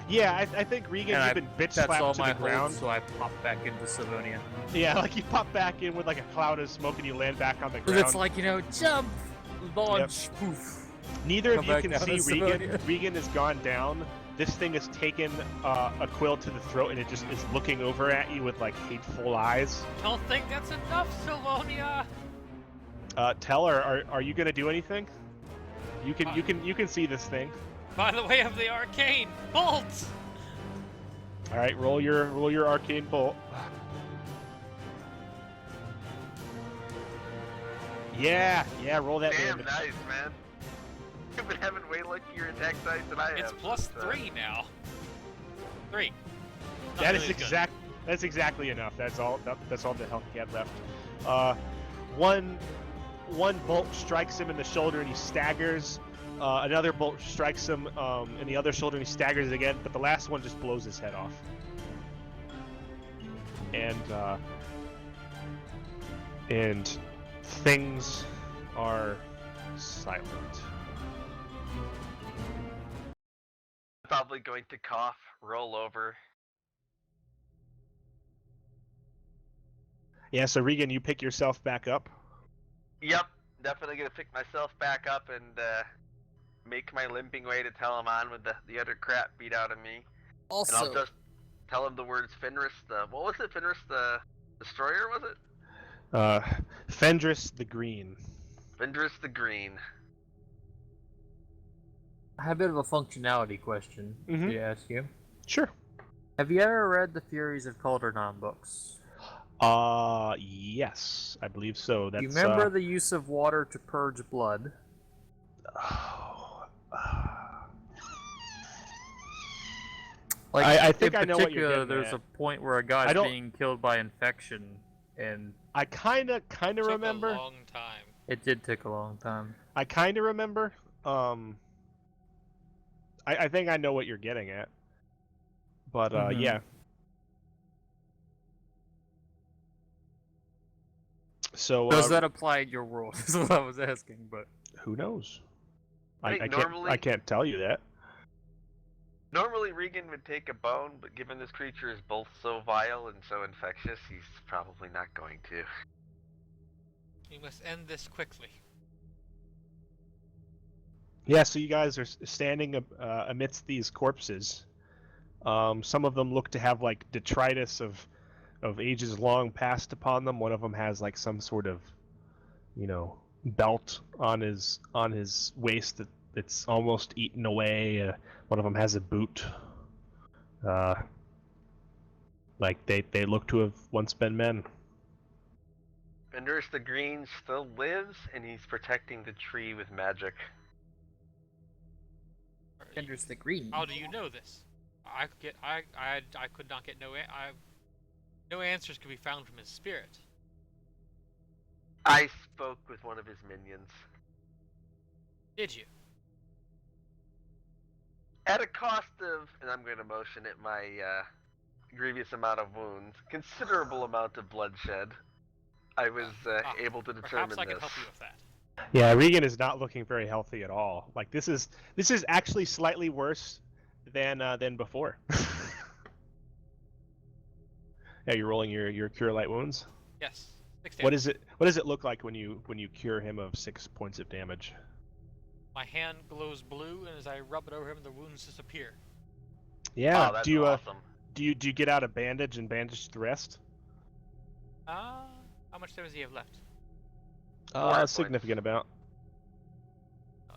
Yeah, I think Regan, And you've been bitch That's all slapped to my the ground. hold, so I pop back into Savonia. Yeah, like you pop back in with like a cloud of smoke and you land back on the So ground. it's like, jump, launch, poof. Neither of come you back can down see to Regan. Savonia. Regan has gone down. This thing has taken a quill to the throat and it just is looking over at you with like hateful eyes. Don't think that's enough, Sylvonia. Teller, are you gonna do anything? You can see this thing. By the way of the arcane bolts. All right, roll your arcane bolt. Yeah, roll that Damn, damage. nice, man. You've been having way luckier attack size than I have. It's plus since, 3 now. 3. Not That really is good. That's exactly enough. That's all the health he had left. One bolt strikes him in the shoulder and he staggers. Another bolt strikes him in the other shoulder and he staggers again. But the last one just blows his head off. And things are silent. Probably going to cough, roll over. Yeah, so Regan, you pick yourself back up. Yep, definitely gonna pick myself back up and make my limping way to tell him on with the other crap beat out of me. Also, And I'll just tell him the words Fenris what was it? Fenris the Destroyer, was it? Fenris the Green. Fenris the Green. I have a bit of a functionality question Mhm. to ask you. Sure. Have you ever read the Furies of Caldernon books? Yes, I believe so. That's You remember the use of water to purge blood? Like, I think in I know what you're particular, getting there's at. a point where a guy's don't- being killed by infection, and I kind of Took remember. a long time. it did take a long time. I kind of remember. I think I know what you're getting at. But Mhm. yeah. So Does that apply in your world? Is what I was asking, but who knows? Right, I normally- can't tell you that. Normally Regan would take a bone, but given this creature is both so vile and so infectious, he's probably not going to. You must end this quickly. Yeah, so you guys are standing amidst these corpses. Some of them look to have like detritus of ages long passed upon them. One of them has like some sort of, belt on his waist that's almost eaten away. One of them has a boot. Like they look to have once been men. Fenris the Green still lives, and he's protecting the tree with magic. Fenris the Green. How do you know this? I could not get no answers could be found from his spirit. I spoke with one of his minions. Did you? At a cost of, and I'm going to motion at my grievous amount of wounds, considerable amount of bloodshed, I was able to determine Perhaps I this. can help you with that. Yeah, Regan is not looking very healthy at all. Like this is actually slightly worse than before. Yeah, you're rolling your cure light wounds. Yes. 6 What damage. does it look like when you cure him of 6 points of damage? My hand glows blue, and as I rub it over him, the wounds disappear. Yeah. Oh, that's do you awesome. do you get out a bandage and bandage the rest? How much damage does he have left? 4 A significant amount.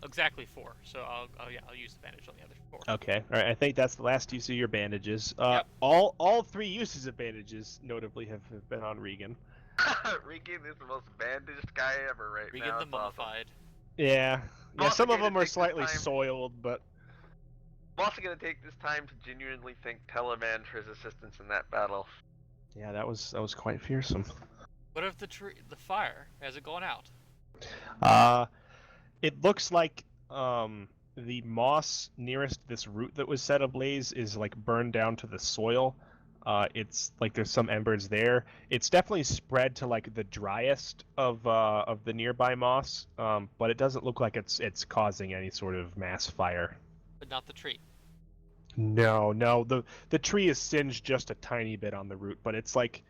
Exactly 4. So I'll use the bandage on the other 4. Okay. All right. I think that's the last use of your bandages. Yep. All 3 uses of bandages notably have been on Regan. Regan is the most bandaged guy ever right Regan now. the It's awesome. mummified. Yeah. I'm Yeah. also Some of gonna them are take the slightly time- soiled, but I'm also going to take this time to genuinely thank Teleman for his assistance in that battle. yeah, that was quite fearsome. What of the fire? Has it gone out? It looks like the moss nearest this root that was set ablaze is like burned down to the soil. It's like there's some embers there. It's definitely spread to like the driest of the nearby moss, but it doesn't look like it's causing any sort of mass fire. But not the tree. No, no. The tree is singed just a tiny bit on the root, but it's like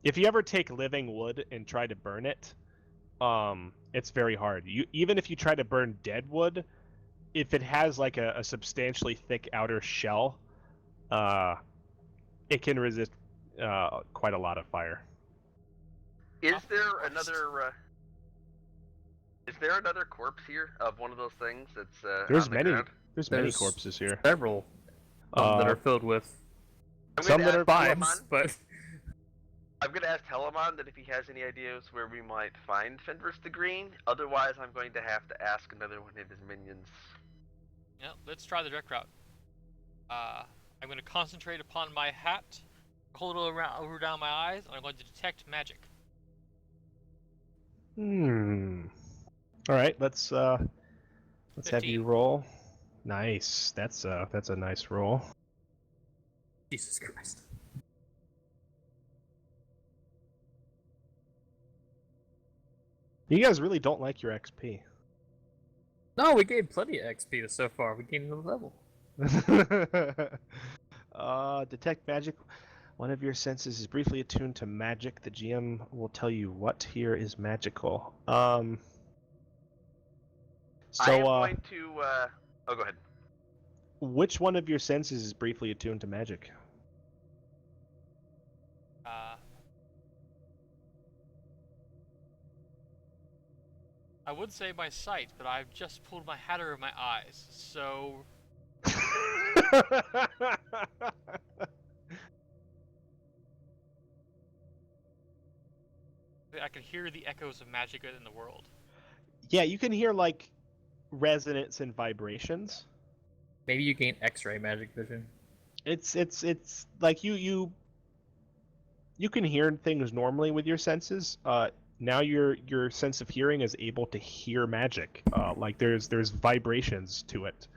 if you ever take living wood and try to burn it, it's very hard. Even if you try to burn dead wood, if it has like a substantially thick outer shell, it can resist quite a lot of fire. Is Of there course. another? Is there another corpse here of one of those things that's There's on the many. ground? There's many There's corpses here. Several that Uh, are filled with I'm some gonna that ask are vibes, Telemon- but I'm gonna ask Telemon that if he has any ideas where we might find Fenris the Green. Otherwise, I'm going to have to ask another one of his minions. Yeah, let's try the direct route. I'm going to concentrate upon my hat, hold it over down my eyes, and I'm going to detect magic. All right, let's have 15. you roll. Nice. That's a nice roll. Jesus Christ. You guys really don't like your XP. No, we gained plenty of XP so far. We gained another level. Detect magic. One of your senses is briefly attuned to magic. The GM will tell you what here is magical. I am going to. Oh, go ahead. which one of your senses is briefly attuned to magic? I would say my sight, but I've just pulled my hat over my eyes, so I can hear the echoes of magic in the world. Yeah, you can hear like resonance and vibrations. Maybe you gain X-ray magic vision. It's like you can hear things normally with your senses. Now your sense of hearing is able to hear magic. Like there's vibrations to it.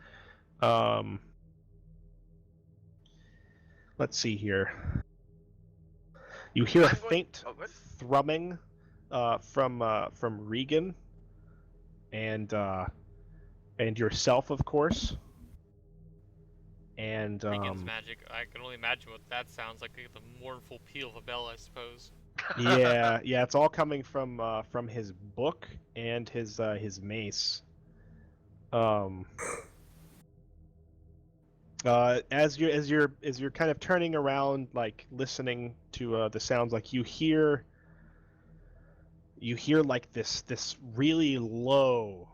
Let's see here. You hear a I'm going- faint oh, good. thrumming from Regan and yourself, of course. And Regan's magic. I can only imagine what that sounds like. The mournful peal of a bell, I suppose. yeah, it's all coming from his book and his mace. As you're kind of turning around, like listening to the sounds, like you hear like this really low,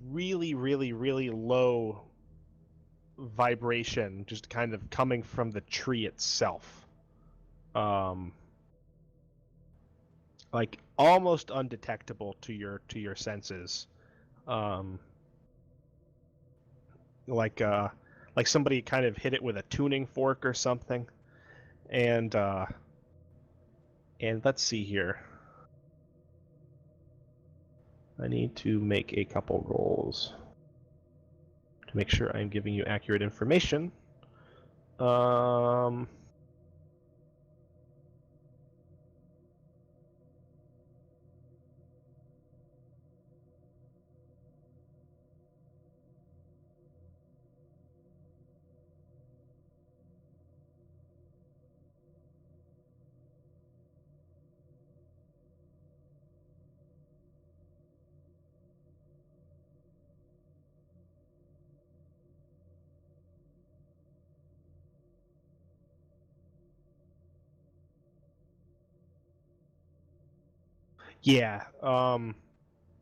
really low vibration, just kind of coming from the tree itself. Like almost undetectable to your senses. Like somebody kind of hit it with a tuning fork or something. And let's see here. I need to make a couple rolls to make sure I'm giving you accurate information. Yeah,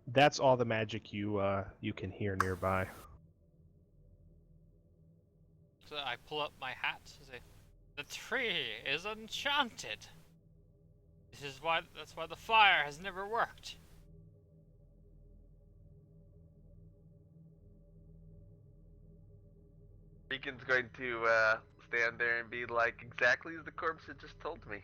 that's all the magic you can hear nearby. So I pull up my hat and say, "The tree is enchanted. That's why the fire has never worked." Regan's going to stand there and be like, exactly as the corpse had just told me.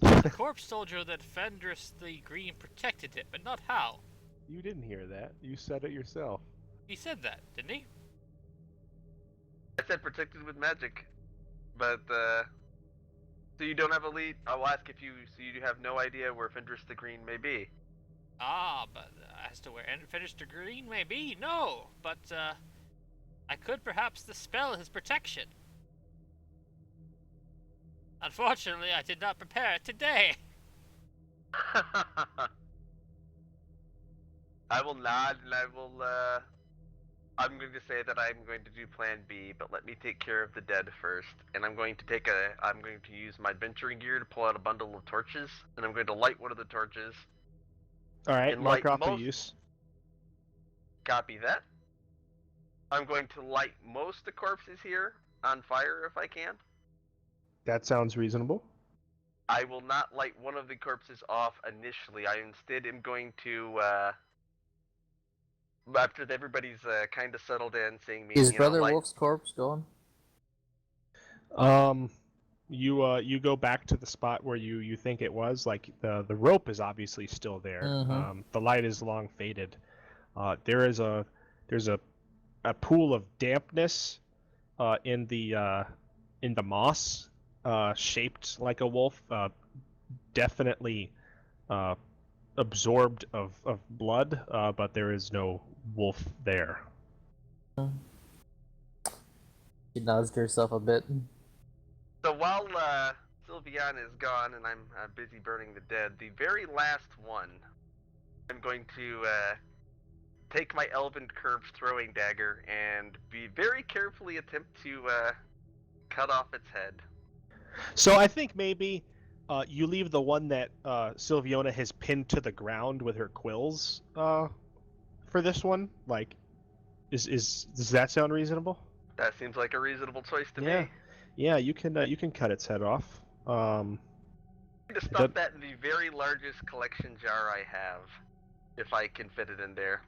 The corpse told you that Fenris the Green protected it, but not how. You didn't hear that. You said it yourself. He said that, didn't he? I said protected with magic, but so you don't have a lead. I'll ask if you. So you have no idea where Fenris the Green may be. Ah, but as to where Fenris the Green may be, no. But I could perhaps dispel his protection. Unfortunately, I did not prepare it today. I will nod and I will, I'm going to say that I'm going to do plan B, but let me take care of the dead first. And I'm going to use my adventuring gear to pull out a bundle of torches, and I'm going to light one of the torches. All right, And mark light off the most- use. Copy that. I'm going to light most of the corpses here on fire if I can. That sounds reasonable. I will not light one of the corpses off initially. I instead am going to, after everybody's kind of settled in, seeing me, Is you Brother know, light... Wolf's corpse gone? You go back to the spot where you think it was. Like the rope is obviously still there. Mhm. The light is long faded. There's a pool of dampness in the moss, shaped like a wolf, definitely absorbed of blood, but there is no wolf there. She nods to herself a bit. So while Sylviana is gone and I'm busy burning the dead, the very last one, I'm going to take my elven curved throwing dagger and be very carefully attempt to cut off its head. So I think maybe you leave the one that Sylviona has pinned to the ground with her quills for this one. Like, does that sound reasonable? That seems like a reasonable choice to Yeah. me. Yeah, you can cut its head off. I'm going to stuff that in the very largest collection jar I have, if I can fit it in there.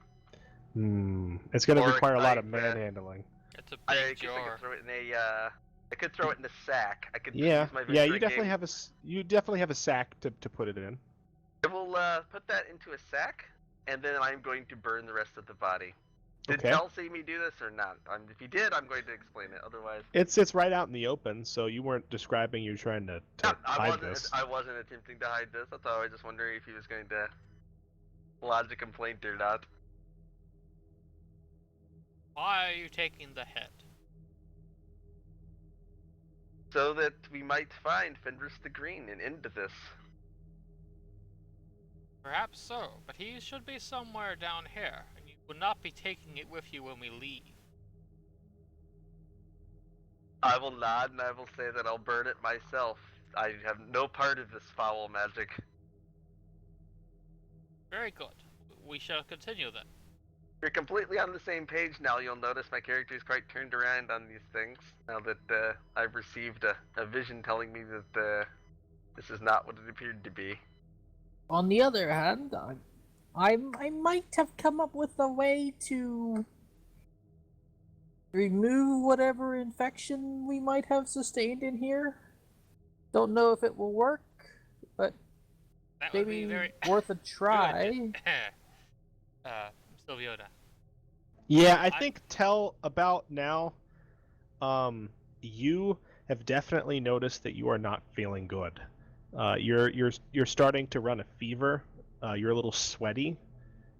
It's going to Or require a lot of like, manhandling. It's a I big guess I jar. could throw it in a. I could throw it in a sack. I could Yeah, use my yeah, venturing you definitely game. have a sack to put it in. I will put that into a sack, and then I'm going to burn the rest of the body. Did Okay. Tel see me do this or not? If he did, I'm going to explain it. Otherwise, It's right out in the open, so you weren't describing you trying to hide this. I wasn't attempting to hide this. That's all. I was just wondering if he was going to lodge a complaint or not. Why are you taking the head? So that we might find Fenris the Green and end this. Perhaps so, but he should be somewhere down here, and you will not be taking it with you when we leave. I will nod and I will say that I'll burn it myself. I have no part of this foul magic. Very good. We shall continue then. You're completely on the same page now. You'll notice my character is quite turned around on these things now that I've received a vision telling me that this is not what it appeared to be. On the other hand, I might have come up with a way to remove whatever infection we might have sustained in here. Don't know if it will work, but That would be maybe very worth a try. Sylviona. Yeah, I think tell about now. You have definitely noticed that you are not feeling good. You're starting to run a fever. You're a little sweaty.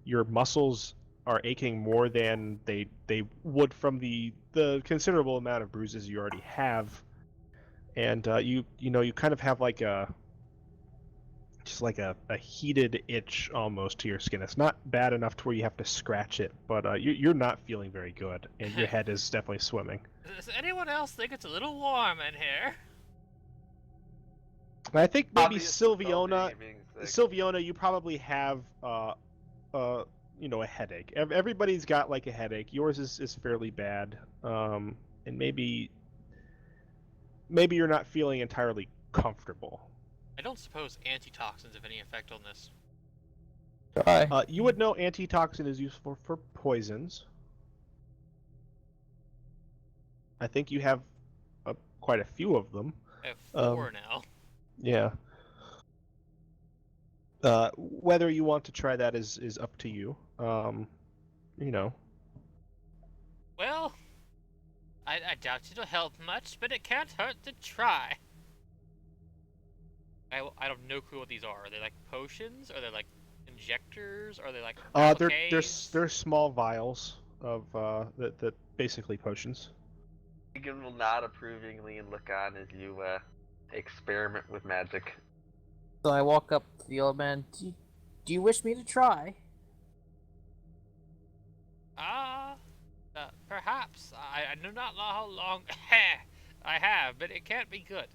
Your muscles are aching more than they would from the considerable amount of bruises you already have, and you kind of have like a heated itch almost to your skin. It's not bad enough to where you have to scratch it, but you're not feeling very good, and your head is definitely swimming. Does anyone else think it's a little warm in here? I think maybe Obvious result Sylviona, of being sick. you probably have a headache. Everybody's got like a headache. Yours is fairly bad, and maybe you're not feeling entirely comfortable. I don't suppose antitoxins have any effect on this. Try. You would know antitoxin is useful for poisons. I think you have quite a few of them. I have 4 now. Yeah. Whether you want to try that is up to you. Well, I doubt it'll help much, but it can't hurt to try. I have no clue what these are. Are they like potions? Are they like injectors? Are they like They're appliques? small vials. that basically potions. Egan will nod approvingly and look on as you experiment with magic. So I walk up to the old man. Do you wish me to try? Perhaps. I do not know how long I have, but it can't be good.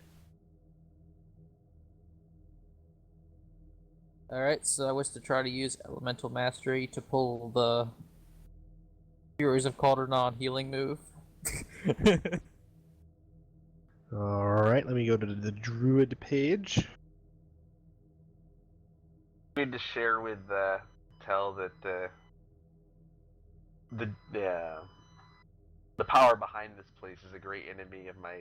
Alright, so I wish to try to use Elemental Mastery to pull the Furies of Caldernon healing move. All right, let me go to the druid page. I need to share with Tell that the power behind this place is a great enemy of my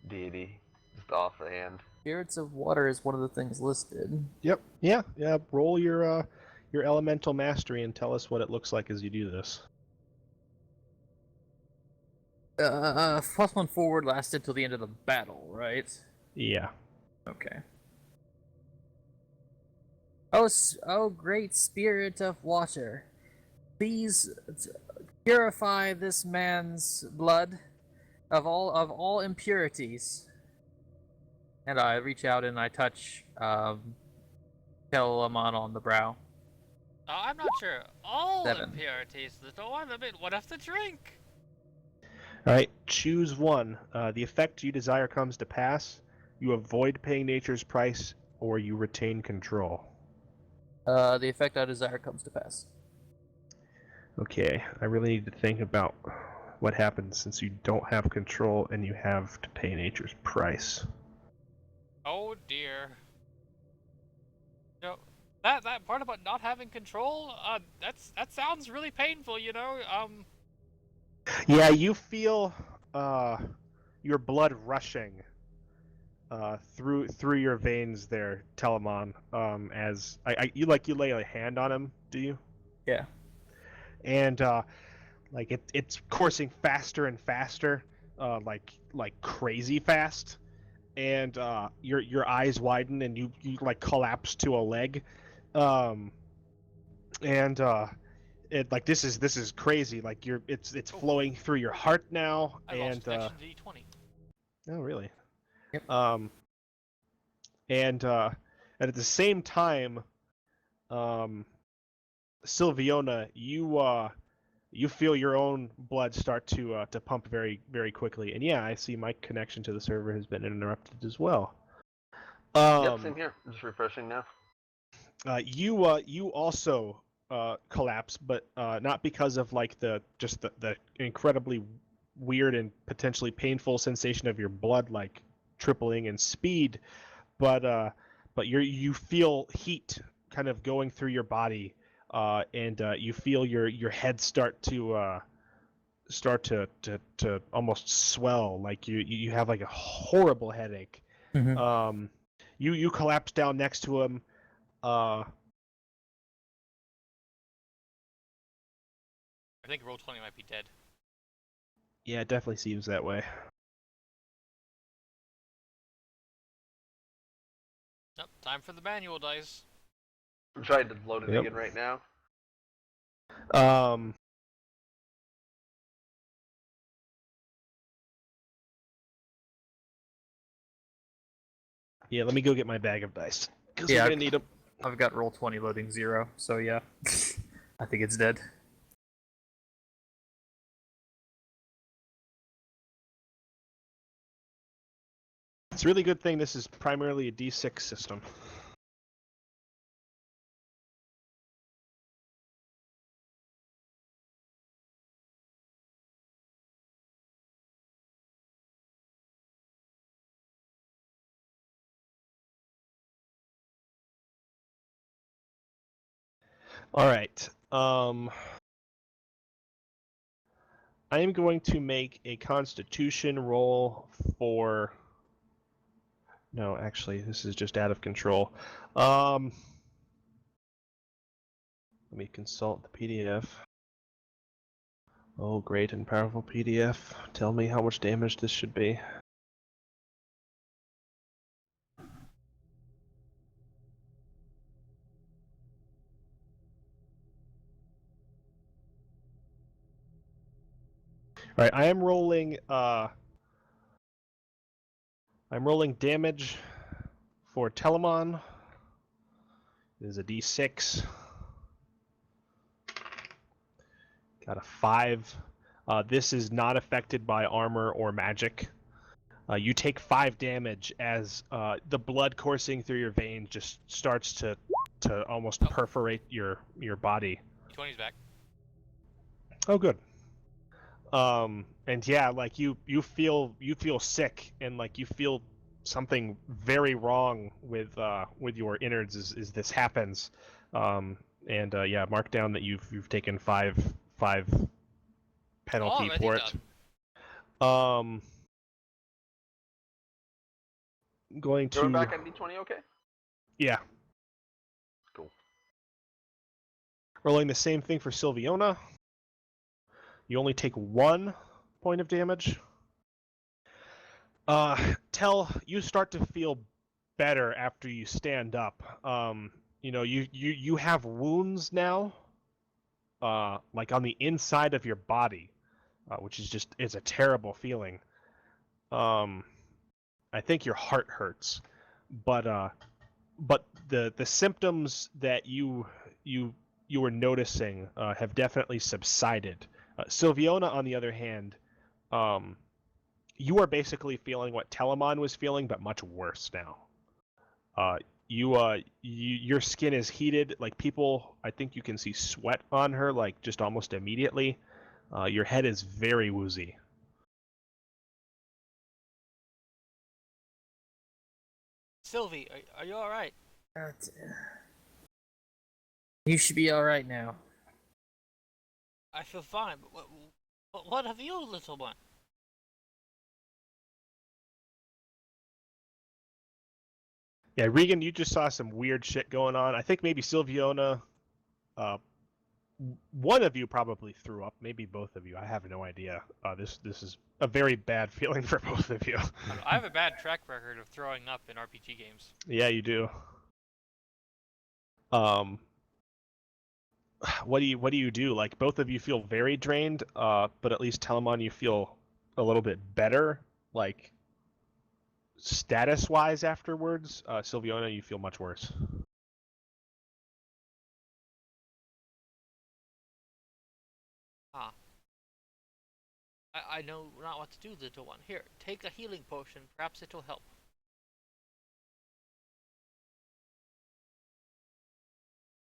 deity. Just offhand. Spirits of Water is one of the things listed. Yep. Yeah. Roll your elemental mastery and tell us what it looks like as you do this. +1 forward lasted till the end of the battle, right? Yeah. Okay. Oh, great spirit of water, please purify this man's blood of all impurities. And I reach out and I touch Telamon on the brow. I'm not sure. All 7. impurities, little one. I mean, what of the drink? All right. Choose one. The effect you desire comes to pass. You avoid paying nature's price, or you retain control. The effect I desire comes to pass. Okay. I really need to think about what happens since you don't have control and you have to pay nature's price. Oh dear. You know, that part about not having control, that sounds really painful, you know? Yeah, you feel your blood rushing through your veins there, Telamon. As you lay a hand on him, do you? Yeah. And like it's coursing faster and faster, like crazy fast. And your eyes widen and you like collapse to a leg. And it like this is crazy. Like it's flowing through your heart now. I lost connection to D20. Oh really? Yep. And at the same time, Sylviona, you feel your own blood start to pump very very quickly. And yeah, I see my connection to the server has been interrupted as well. Yep, same here. Just refreshing now. You also collapse, but not because of like the incredibly weird and potentially painful sensation of your blood like tripling in speed, but you feel heat kind of going through your body, and you feel your head start to almost swell, like you have like a horrible headache. Mm-hmm. You collapse down next to him. I think Roll20 might be dead. Yeah, it definitely seems that way. Yep, time for the manual dice. I'm trying to load it Yep. again right now. Yeah, let me go get my bag of dice. Because Yeah, we're gonna need them. I've got Roll20 loading 0, so yeah. I think it's dead. It's a really good thing this is primarily a D6 system. All right. I am going to make a Constitution roll for. No, actually, this is just out of control. Let me consult the PDF. Oh, great and powerful PDF. Tell me how much damage this should be. Right, I am rolling. I'm rolling damage for Telemon. It is a D6. Got a 5. This is not affected by armor or magic. You take 5 damage as the blood coursing through your veins just starts to almost perforate your body. D20's back. Oh, good. And yeah, like you feel sick, and like you feel something very wrong with your innards as this happens. Yeah, mark down that you've taken 5 penalty Already for it. done. Going to Going back on D20, okay? yeah. Cool. Rolling the same thing for Sylviona. You only take 1 point of damage. Tell, you start to feel better after you stand up. You have wounds now, like on the inside of your body, which is a terrible feeling. I think your heart hurts, but the symptoms that you were noticing have definitely subsided. Sylviona, on the other hand, you are basically feeling what Telemon was feeling, but much worse now. Your skin is heated. Like people, I think you can see sweat on her, like just almost immediately. Your head is very woozy. Sylvie, are you alright? You should be alright now. I feel fine, but what of you, little one? Yeah, Regan, you just saw some weird shit going on. I think maybe Sylviona, one of you probably threw up. Maybe both of you. I have no idea. This is a very bad feeling for both of you. I have a bad track record of throwing up in RPG games. Yeah, you do. What do you do? Like both of you feel very drained, but at least Telemon, you feel a little bit better, like status-wise afterwards. Sylviona, you feel much worse. Ah. I know not what to do, little one. Here, take a healing potion. Perhaps it'll help.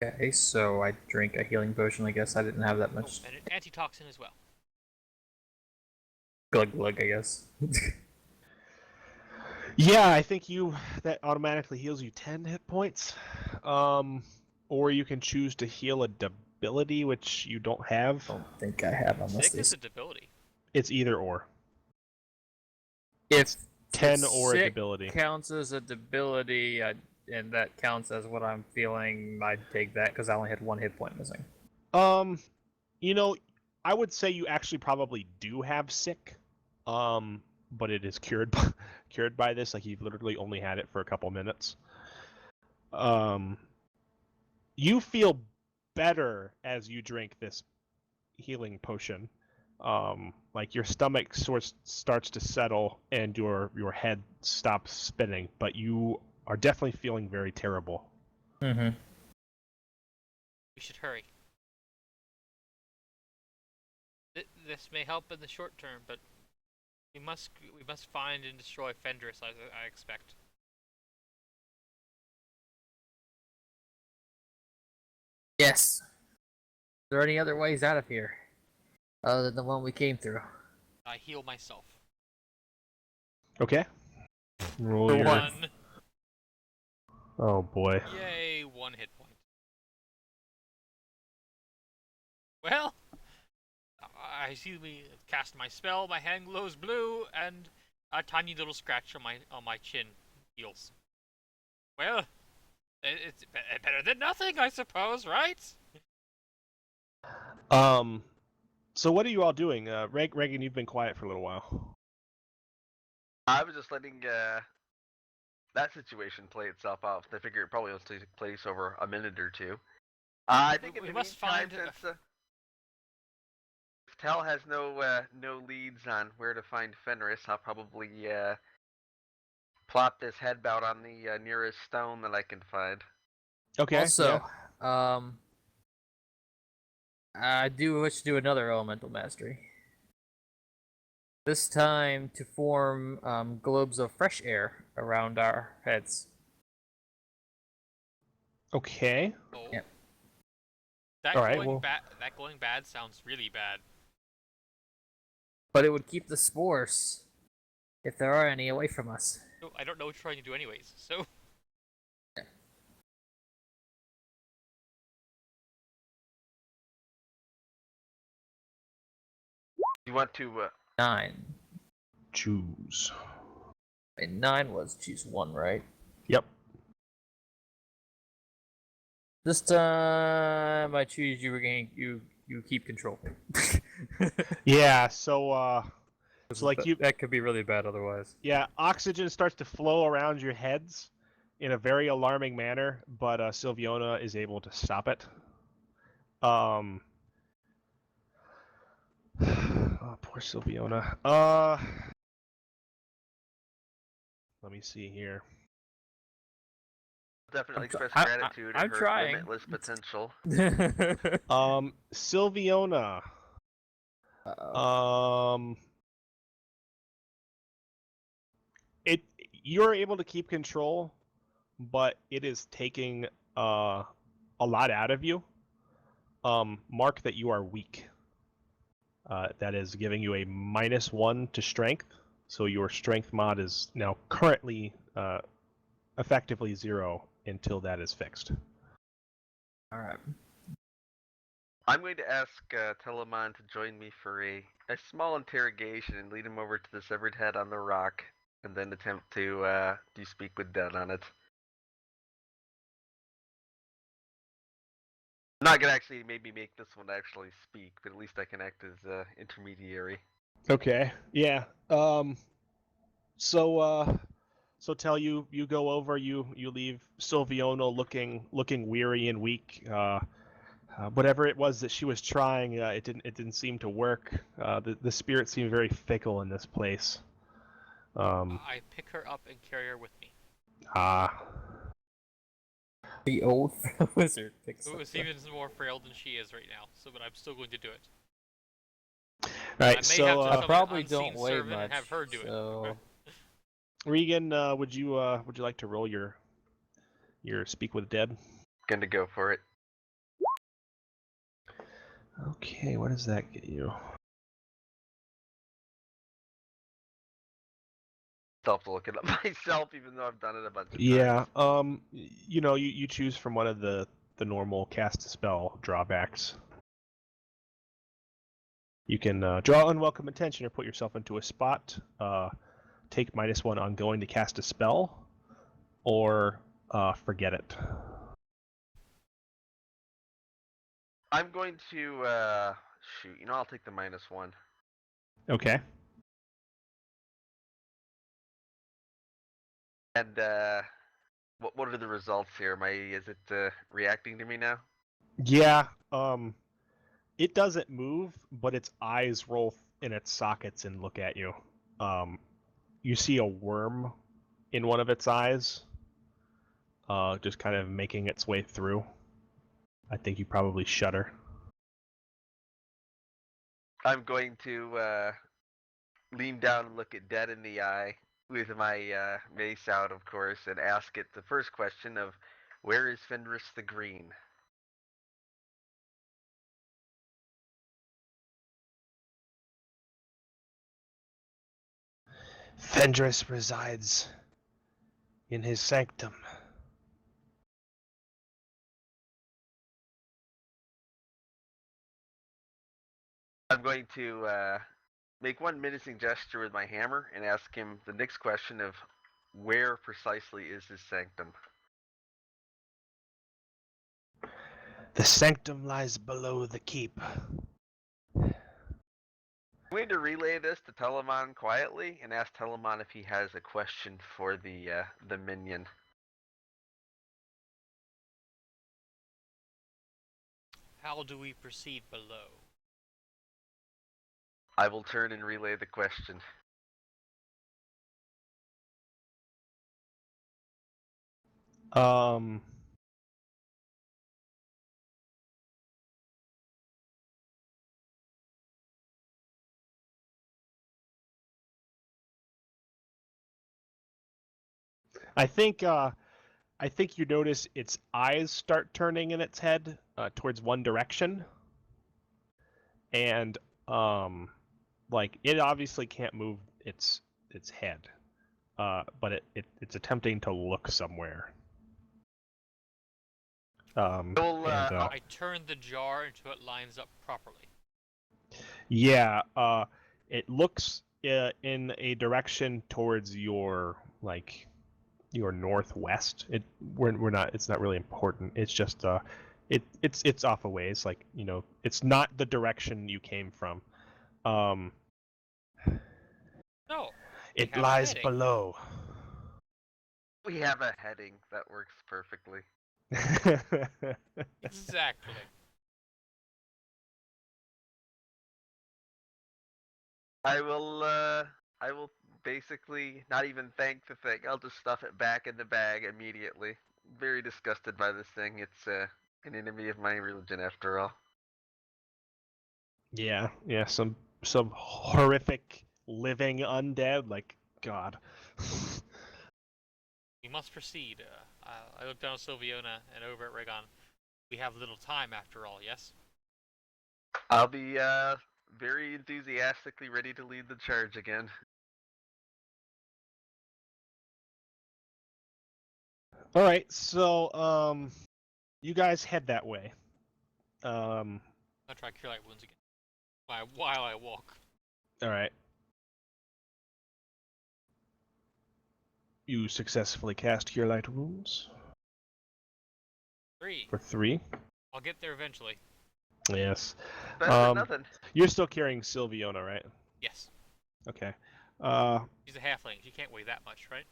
Okay, so I drink a healing potion. I guess I didn't have that much. Oh, and an antitoxin as well. Glug glug, I guess. Yeah, I think that automatically heals you 10 hit points. Or you can choose to heal a debility, which you don't have. I don't think I have unless Sick is a debility. It's either or. If 10 or a sick debility. counts as a debility, and that counts as what I'm feeling, I'd take that because I only had 1 hit point missing. I would say you actually probably do have sick. But it is cured by this. Like you've literally only had it for a couple minutes. You feel better as you drink this healing potion. Like your stomach starts to settle and your head stops spinning, but you are definitely feeling very terrible. Mm-hmm. We should hurry. This may help in the short term, but we must find and destroy Fenris, I expect. Yes. Are there any other ways out of here? Other than the one we came through? I heal myself. Okay. Roll For your... one. 1. Oh boy. Yay, 1 hit point. Well, I see me cast my spell, my hand glows blue, and a tiny little scratch on my chin heals. Well, it's better than nothing, I suppose, right? So what are you all doing? Reagan, you've been quiet for a little while. I was just letting that situation play itself out. I figure it probably will take place over a minute or two. I think we in the must meantime, find Tal has no leads on where to find Fenris, I'll probably plop this headbout on the nearest stone that I can find. Okay. Also, yeah. I do wish to do another elemental mastery. This time to form globes of fresh air around our heads. Okay. Oh. Yep. That Alright, going well- bad. That going bad sounds really bad. But it would keep the spores, if there are any, away from us. So I don't know what you're trying to do anyways. So You want to 9. Choose. And 9 was choose 1, right? Yep. This time I choose you regain you keep control. Yeah. So like that could be really bad otherwise. yeah, oxygen starts to flow around your heads in a very alarming manner, but Sylviona is able to stop it. Oh, poor Sylviona. Let me see here. definitely express I- gratitude I'm at her trying. limitless potential. Sylviona. It you're able to keep control, but it is taking a lot out of you. Mark that you are weak. That is giving you a -1 to strength. So your strength mod is now currently effectively 0 until that is fixed. Alright. I'm going to ask Telemon to join me for a small interrogation and lead him over to the severed head on the rock, and then attempt to do speak with dead on it. I'm not gonna actually maybe make this one actually speak, but at least I can act as intermediary. Okay. Yeah. So tell you go over, you leave Sylviona looking weary and weak. Whatever it was that she was trying, it didn't seem to work. The spirits seem very fickle in this place. I pick her up and carry her with me. The old wizard picks Who up is the- even more frail than she is right now. So, but I'm still going to do it. All I right. may So have to I summon an probably unseen don't weigh servant much. and have her do so... Regan, would you like to roll your speak with dead? Gonna go for it. Okay. What does that get you? Still have to look it up myself, even though I've done it a bunch of Yeah. times. You choose from one of the normal cast a spell drawbacks. You can draw unwelcome attention or put yourself into a spot. Take -1 on going to cast a spell, or forget it. I'm going to shoot. You know, I'll take the -1. Okay. And what are the results here? Is it reacting to me now? Yeah. It doesn't move, but its eyes roll in its sockets and look at you. You see a worm in one of its eyes, just kind of making its way through. I think you probably shudder. I'm going to lean down and look it dead in the eye with my mace out, of course, and ask it the first question of, where is Fenris the Green? Fenris resides in his sanctum. I'm going to make one menacing gesture with my hammer and ask him the next question of, where precisely is his sanctum? The sanctum lies below the keep. I'm going to relay this to Telemon quietly and ask Telemon if he has a question for the minion. How do we proceed below? I will turn and relay the question. Um. I think you notice its eyes start turning in its head towards one direction, and like it obviously can't move its head, but it's attempting to look somewhere. Well, I turned the jar until it lines up properly. Yeah, it looks in a direction towards your your northwest. We're not. It's not really important. It's just it's off a ways. Like it's not the direction you came from. Um, No. it have a lies heading. below. we have a heading that works perfectly. Exactly. I will basically not even thank the thing. I'll just stuff it back in the bag immediately. Very disgusted by this thing. It's an enemy of my religion, after all. Yeah, some horrific living undead. Like God. We must proceed. I look down at Sylviona and over at Rhaegon. We have little time after all, yes? I'll be very enthusiastically ready to lead the charge again. All right, so you guys head that way. I'll try Cure Light Wounds again. While I walk. All right. You successfully cast Cure Light Wounds 3. for 3. I'll get there eventually. Yes. Better than nothing. You're still carrying Sylviona, right? Yes. Okay. She's a halfling. She can't weigh that much, right?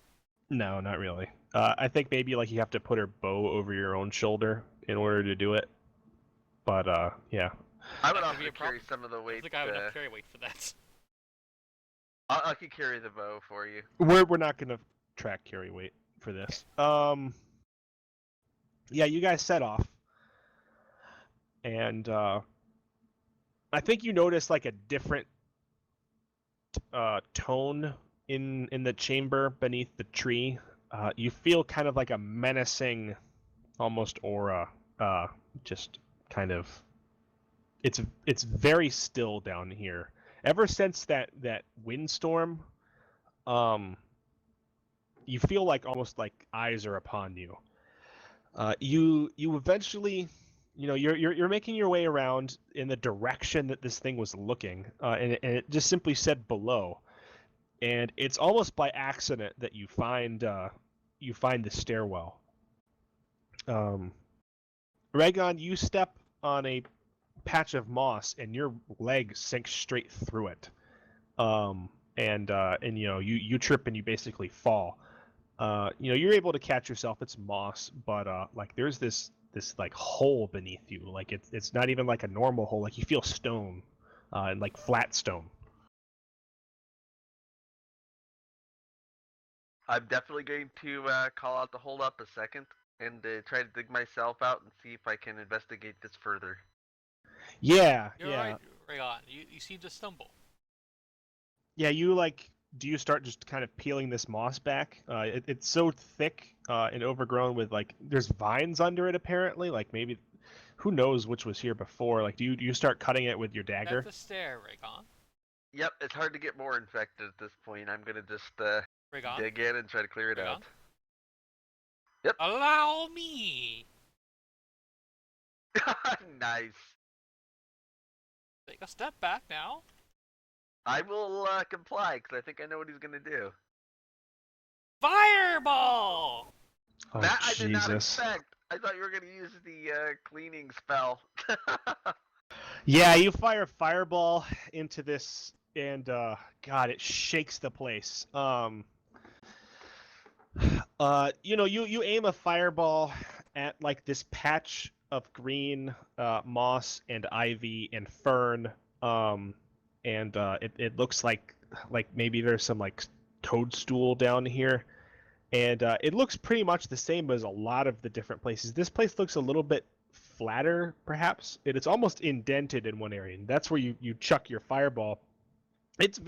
No, not really. I think maybe like you have to put her bow over your own shoulder in order to do it. But yeah. I would That could also be a carry problem. some of the I weight. think I have enough carry weight for that. I could carry the bow for you. We're not gonna track carry weight for this. Yeah, you guys set off. And I think you notice like a different tone in the chamber beneath the tree. You feel kind of like a menacing, almost aura. Just kind of. It's very still down here. Ever since that windstorm, you feel like almost like eyes are upon you. You eventually, you're making your way around in the direction that this thing was looking, and it just simply said below, and it's almost by accident that you find the stairwell. Rhaegon, you step on a patch of moss and your leg sinks straight through it, and you trip and you basically fall. You're able to catch yourself. It's moss, but like there's this like hole beneath you. Like it's not even like a normal hole. Like you feel stone, and like flat stone. I'm definitely going to call out to hold up a second and try to dig myself out and see if I can investigate this further. Yeah, You're right, Rhaegon. You seem to stumble. Yeah, do you start just kind of peeling this moss back? It's so thick and overgrown with like there's vines under it apparently. Like maybe who knows which was here before? Like do you start cutting it with your dagger? That's a stair, Rhaegon. Yep, it's hard to get more infected at this point. I'm gonna just Rhaegon. dig in and try to clear it Rhaegon. out. Yep. Allow me. Nice. Take a step back now. I will comply because I think I know what he's gonna do. Fireball. Oh, That I did not Jesus. expect. I thought you were gonna use the cleaning spell. Yeah, you fire fireball into this, and God, it shakes the place. You aim a fireball at like this patch of green moss and ivy and fern, and it looks like maybe there's some like toadstool down here, and it looks pretty much the same as a lot of the different places. This place looks a little bit flatter, perhaps. It's almost indented in one area, and that's where you chuck your fireball. It's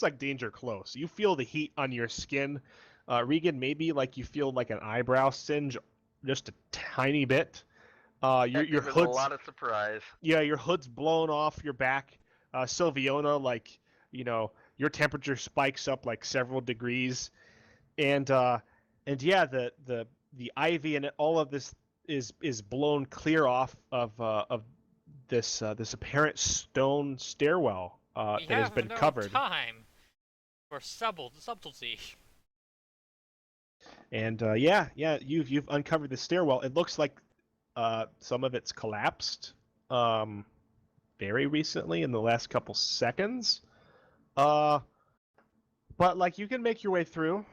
like danger close. You feel the heat on your skin. Regan, maybe like you feel like an eyebrow singe just a tiny bit. Your There's a hood's lot of surprise. your hood's blown off your back. Sylviona, like, your temperature spikes up like several degrees, and yeah, the ivy and all of this is blown clear off of this apparent stone stairwell We that has have been no covered. time for subtlety. And yeah, you've uncovered the stairwell. It looks like some of it's collapsed very recently in the last couple seconds. But like you can make your way through.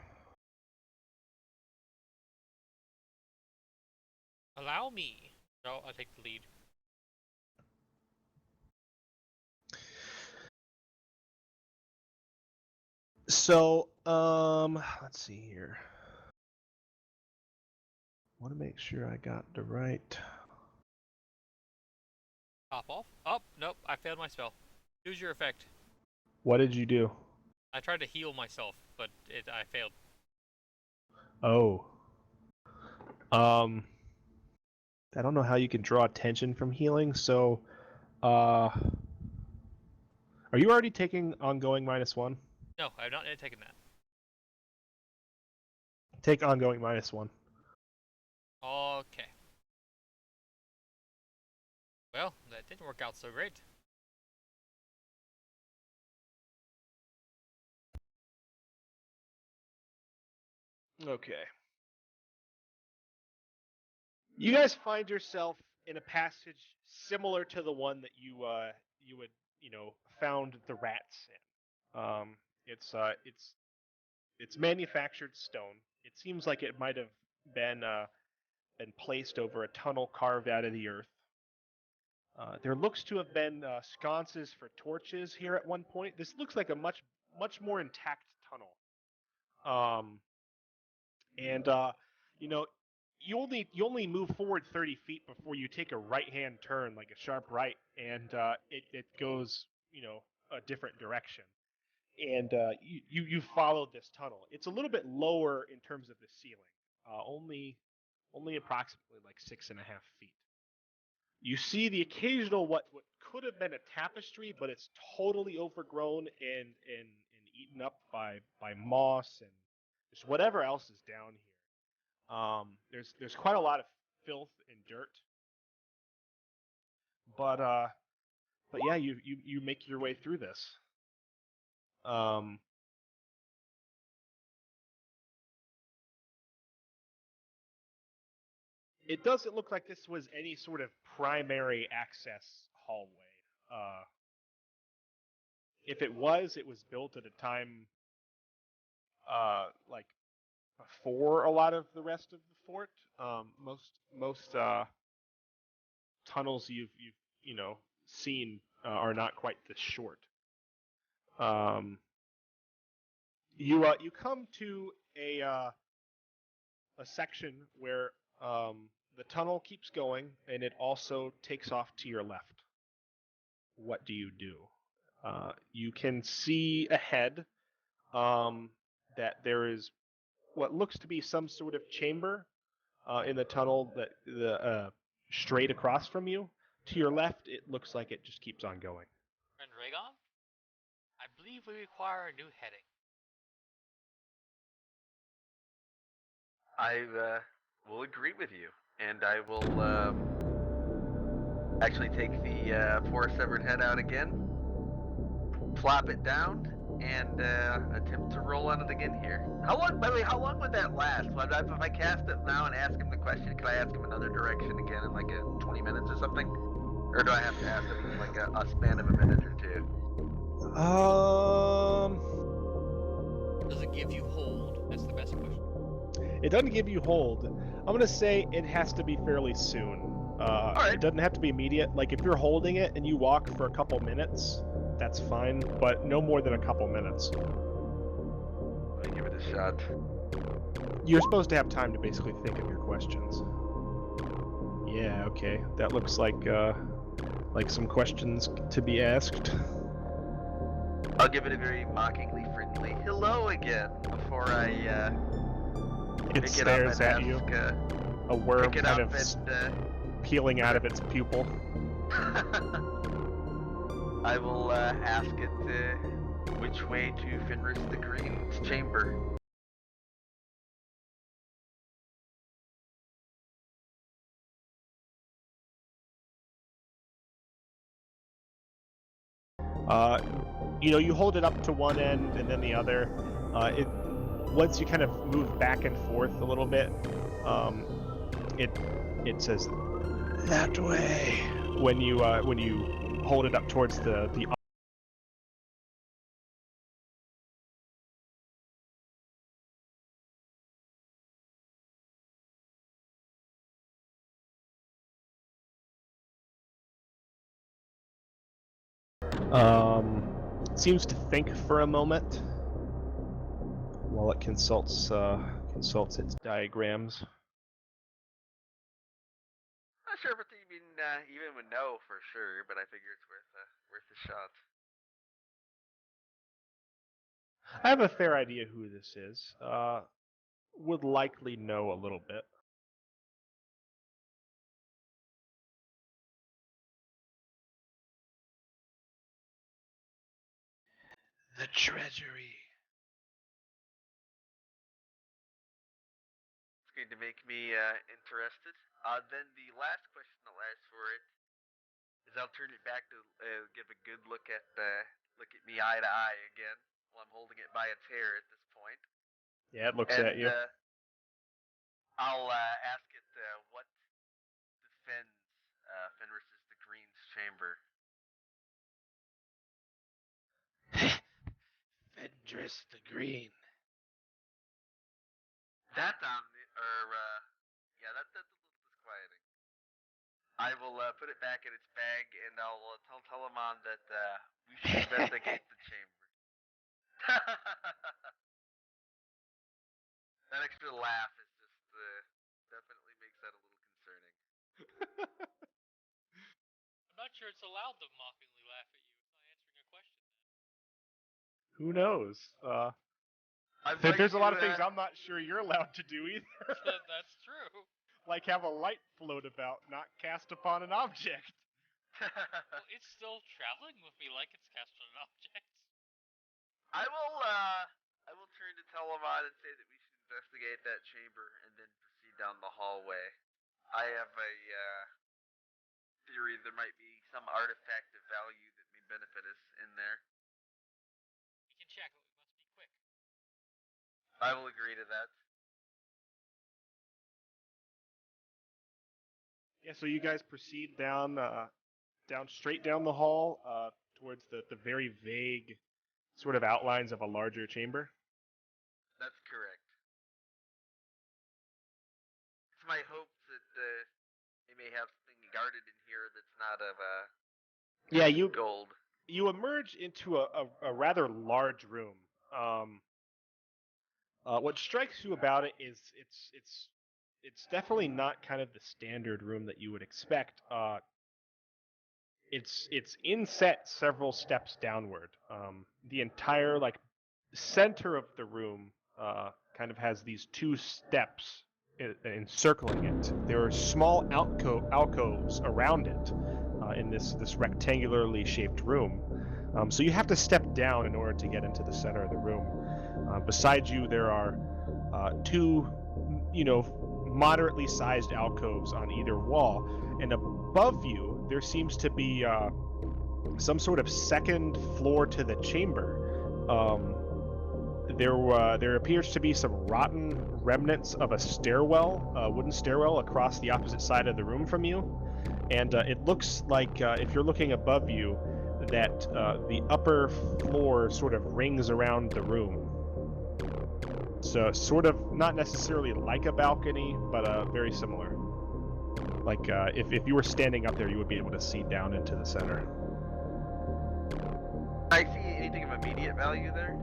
Allow me. No, I'll take the lead. So, let's see here. Want to make sure I got the right. Pop off. Oh, nope, I failed my spell. Use your effect. What did you do? I tried to heal myself, but I failed. Oh. I don't know how you can draw attention from healing, so are you already taking ongoing -1? No, I've not yet taken that. Take ongoing -1. Okay. Well, that didn't work out so great. Okay. You guys find yourself in a passage similar to the one that you would found the rats in. It's manufactured stone. It seems like it might have been placed over a tunnel carved out of the earth. There looks to have been sconces for torches here at one point. This looks like a much more intact tunnel. You only move forward 30 feet before you take a right-hand turn, like a sharp right, and it goes a different direction. And you followed this tunnel. It's a little bit lower in terms of the ceiling, only approximately like 6.5 feet. You see the occasional what could have been a tapestry, but it's totally overgrown and eaten up by moss and just whatever else is down here. There's quite a lot of filth and dirt, but yeah, you make your way through this. It doesn't look like this was any sort of primary access hallway. If it was built at a time like before a lot of the rest of the fort. Most tunnels you've seen are not quite this short. You come to a section where the tunnel keeps going and it also takes off to your left. What do? You can see ahead that there is what looks to be some sort of chamber in the tunnel that straight across from you. To your left, it looks like it just keeps on going. Friend Rhaegon, I believe we require a new heading. I will agree with you, and I will actually take the poor severed head out again, plop it down, and attempt to roll on it again here. How long? By the way, how long would that last? If I cast it now and ask him the question, can I ask him another direction again in like 20 minutes or something? Or do I have to ask him in like a span of a minute or two? Does it give you hold? That's the best question. It doesn't give you hold. I'm gonna say it has to be fairly soon. Alright. It doesn't have to be immediate. Like if you're holding it and you walk for a couple minutes, that's fine, but no more than a couple minutes. Let me give it a shot. You're supposed to have time to basically think of your questions. Yeah, okay. That looks like some questions to be asked. I'll give it a very mockingly friendly hello again before I It pick it up stares and at ask, you. A worm pick it kind up of and peeling out of its pupil. I will ask it which way to Fenris the Green's chamber. You hold it up to one end and then the other. Once you kind of move back and forth a little bit, it says that way when you hold it up towards the seems to think for a moment while it consults its diagrams. Not sure if it's even would know for sure, but I figure it's worth a shot. I have a fair idea who this is. Would likely know a little bit. The treasury. It's going to make me interested. Then the last question I'll ask for it is I'll turn it back to give a good look at me eye to eye again while I'm holding it by its hair at this point. Yeah, it looks And at you. I'll ask it what defends Fenris the Green's chamber. Fenris the Green. That's that's a little disquieting. I will put it back in its bag and I'll tell Telemon that we should investigate the chamber. That extra laugh is just definitely makes that a little concerning. I'm not sure it's allowed to mockingly laugh at you. It's not answering a question. Who knows? There's a lot of things I'm not sure you're allowed to do either. That's true. Like have a light float about, not cast upon an object. Well, it's still traveling with me like it's cast on an object. I will turn to Telemon and say that we should investigate that chamber and then proceed down the hallway. I have a theory there might be some artifact of value that may benefit us in there. We can check, but we must be quick. I will agree to that. Yeah, so you guys proceed down straight down the hall towards the very vague sort of outlines of a larger chamber. That's correct. It's my hope that they may have something guarded in here that's not of gold. You emerge into a rather large room. What strikes you about it is it's definitely not kind of the standard room that you would expect. It's inset several steps downward. The entire center of the room kind of has these two steps encircling it. There are small alcoves around it in this rectangularly shaped room. So you have to step down in order to get into the center of the room. Beside you, there are two, moderately sized alcoves on either wall, and above you there seems to be some sort of second floor to the chamber. There appears to be some rotten remnants of a stairwell, a wooden stairwell across the opposite side of the room from you, and it looks like if you're looking above you that the upper floor sort of rings around the room. So sort of not necessarily like a balcony, but very similar. Like if you were standing up there, you would be able to see down into the center. I see anything of immediate value there?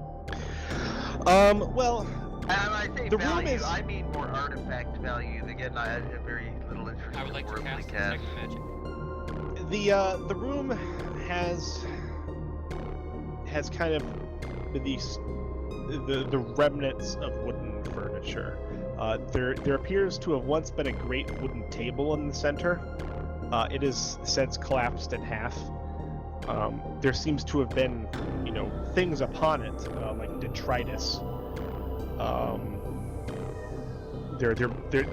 Well, And I say The room value, is- I mean more artifact value. Again, I have very little interest I would in like to worldly cast cash. Detect Magic. the room has kind of the remnants of wooden furniture. There appears to have once been a great wooden table in the center. It is since collapsed in half. There seems to have been, things upon it, like detritus. There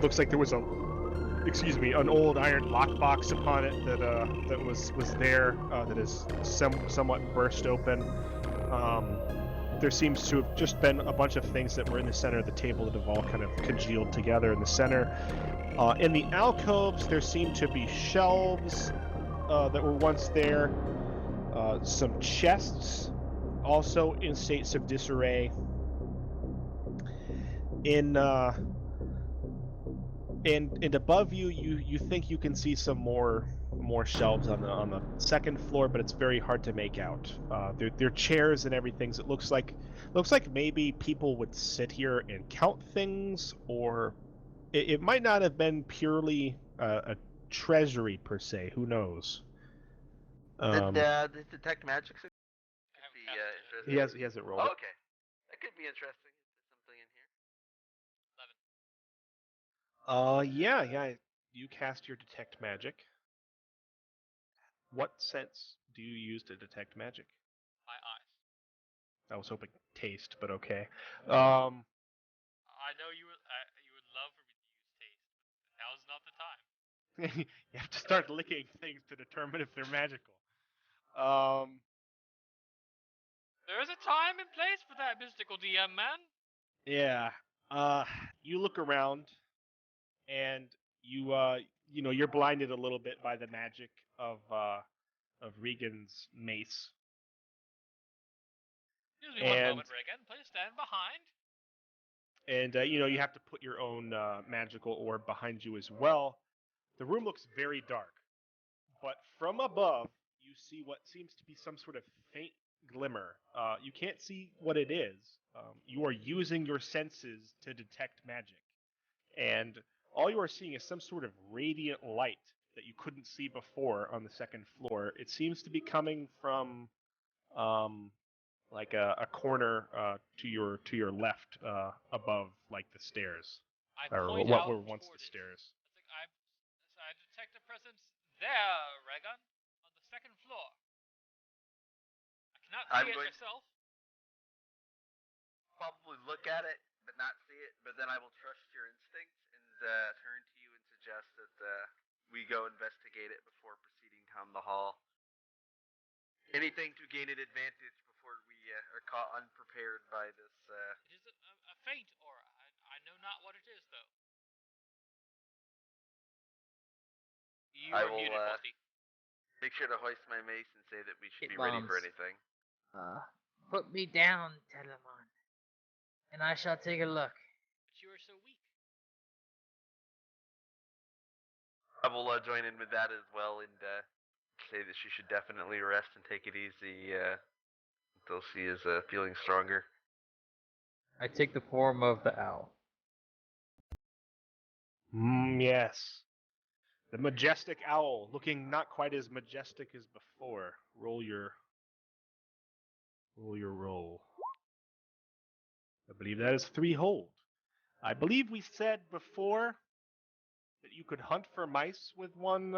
looks like there was an old iron lockbox upon it that was there, that is somewhat burst open. There seems to have just been a bunch of things that were in the center of the table that have all kind of congealed together in the center. In the alcoves, there seem to be shelves that were once there. Some chests, also in states of disarray. And above you, you think you can see some more shelves on the second floor, but it's very hard to make out. There are chairs and everything. So it looks like maybe people would sit here and count things, or it might not have been purely a treasury per se. Who knows? Did detect magic? I haven't cast it. He hasn't rolled Oh, it. okay, that could be interesting. There's something in here. 11. Yeah. You cast your detect magic. What sense do you use to detect magic? My eyes. I was hoping taste, but okay. I know you would love for me to use taste, but now's not the time. You have to start licking things to determine if they're magical. There is a time and place for that, mystical DM man. Yeah. You look around, and you're blinded a little bit by the magic of Regan's mace. Excuse me one And- moment, Regan. Please stand behind. And you have to put your own magical orb behind you as well. The room looks very dark, but from above you see what seems to be some sort of faint glimmer. You can't see what it is. You are using your senses to detect magic, and all you are seeing is some sort of radiant light that you couldn't see before on the second floor. It seems to be coming from like a corner to your left, above, like the stairs, I or point what out were once the toward it. stairs. I detect a presence there, Regan, on the second floor. I cannot I'm see it going- myself. Probably look at it, but not see it. But then I will trust your instincts and turn to you and suggest that we go investigate it before proceeding down the hall. Anything to gain an advantage before we are caught unprepared by this. It is a faint aura. I know not what it is, though. You I are will, muted, Buffy. Make sure to hoist my mace and say that we should It be ready for bombs. anything. Put me down, Telemon, and I shall take a look. But you are so weak. I will join in with that as well and say that she should definitely rest and take it easy until she is feeling stronger. I take the form of the owl. Yes. The majestic owl, looking not quite as majestic as before. Roll your roll. I believe that is 3 hold. I believe we said before that you could hunt for mice with one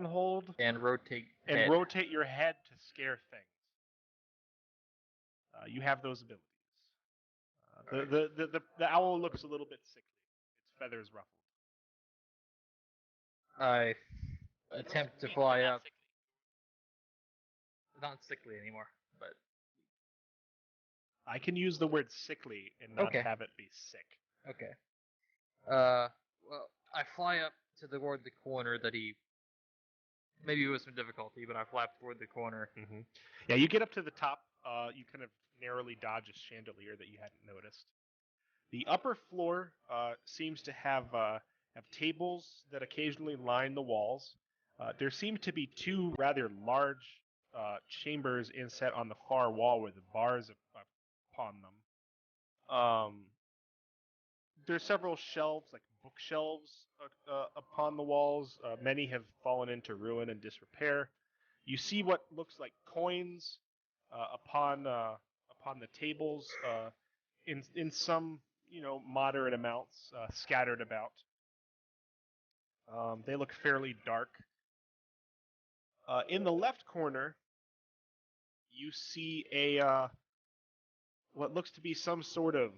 hold And rotate and head. rotate your head to scare things. You have those abilities. The owl looks a little bit sickly. Its feathers ruffled. I attempt to Weak, fly but not up. sickly. Not sickly anymore, but I can use the word sickly and not Okay. have it be sick. okay. Well, I fly up toward the corner that he. Maybe with some difficulty, but I fly toward the corner. Mm-hmm. Yeah, you get up to the top. You kind of narrowly dodge a chandelier that you hadn't noticed. The upper floor seems to have tables that occasionally line the walls. There seem to be 2 rather large chambers inset on the far wall with bars upon them. There's several shelves, like bookshelves, upon the walls. Many have fallen into ruin and disrepair. You see what looks like coins upon the tables, in some moderate amounts, scattered about. They look fairly dark. In the left corner, you see a what looks to be some sort of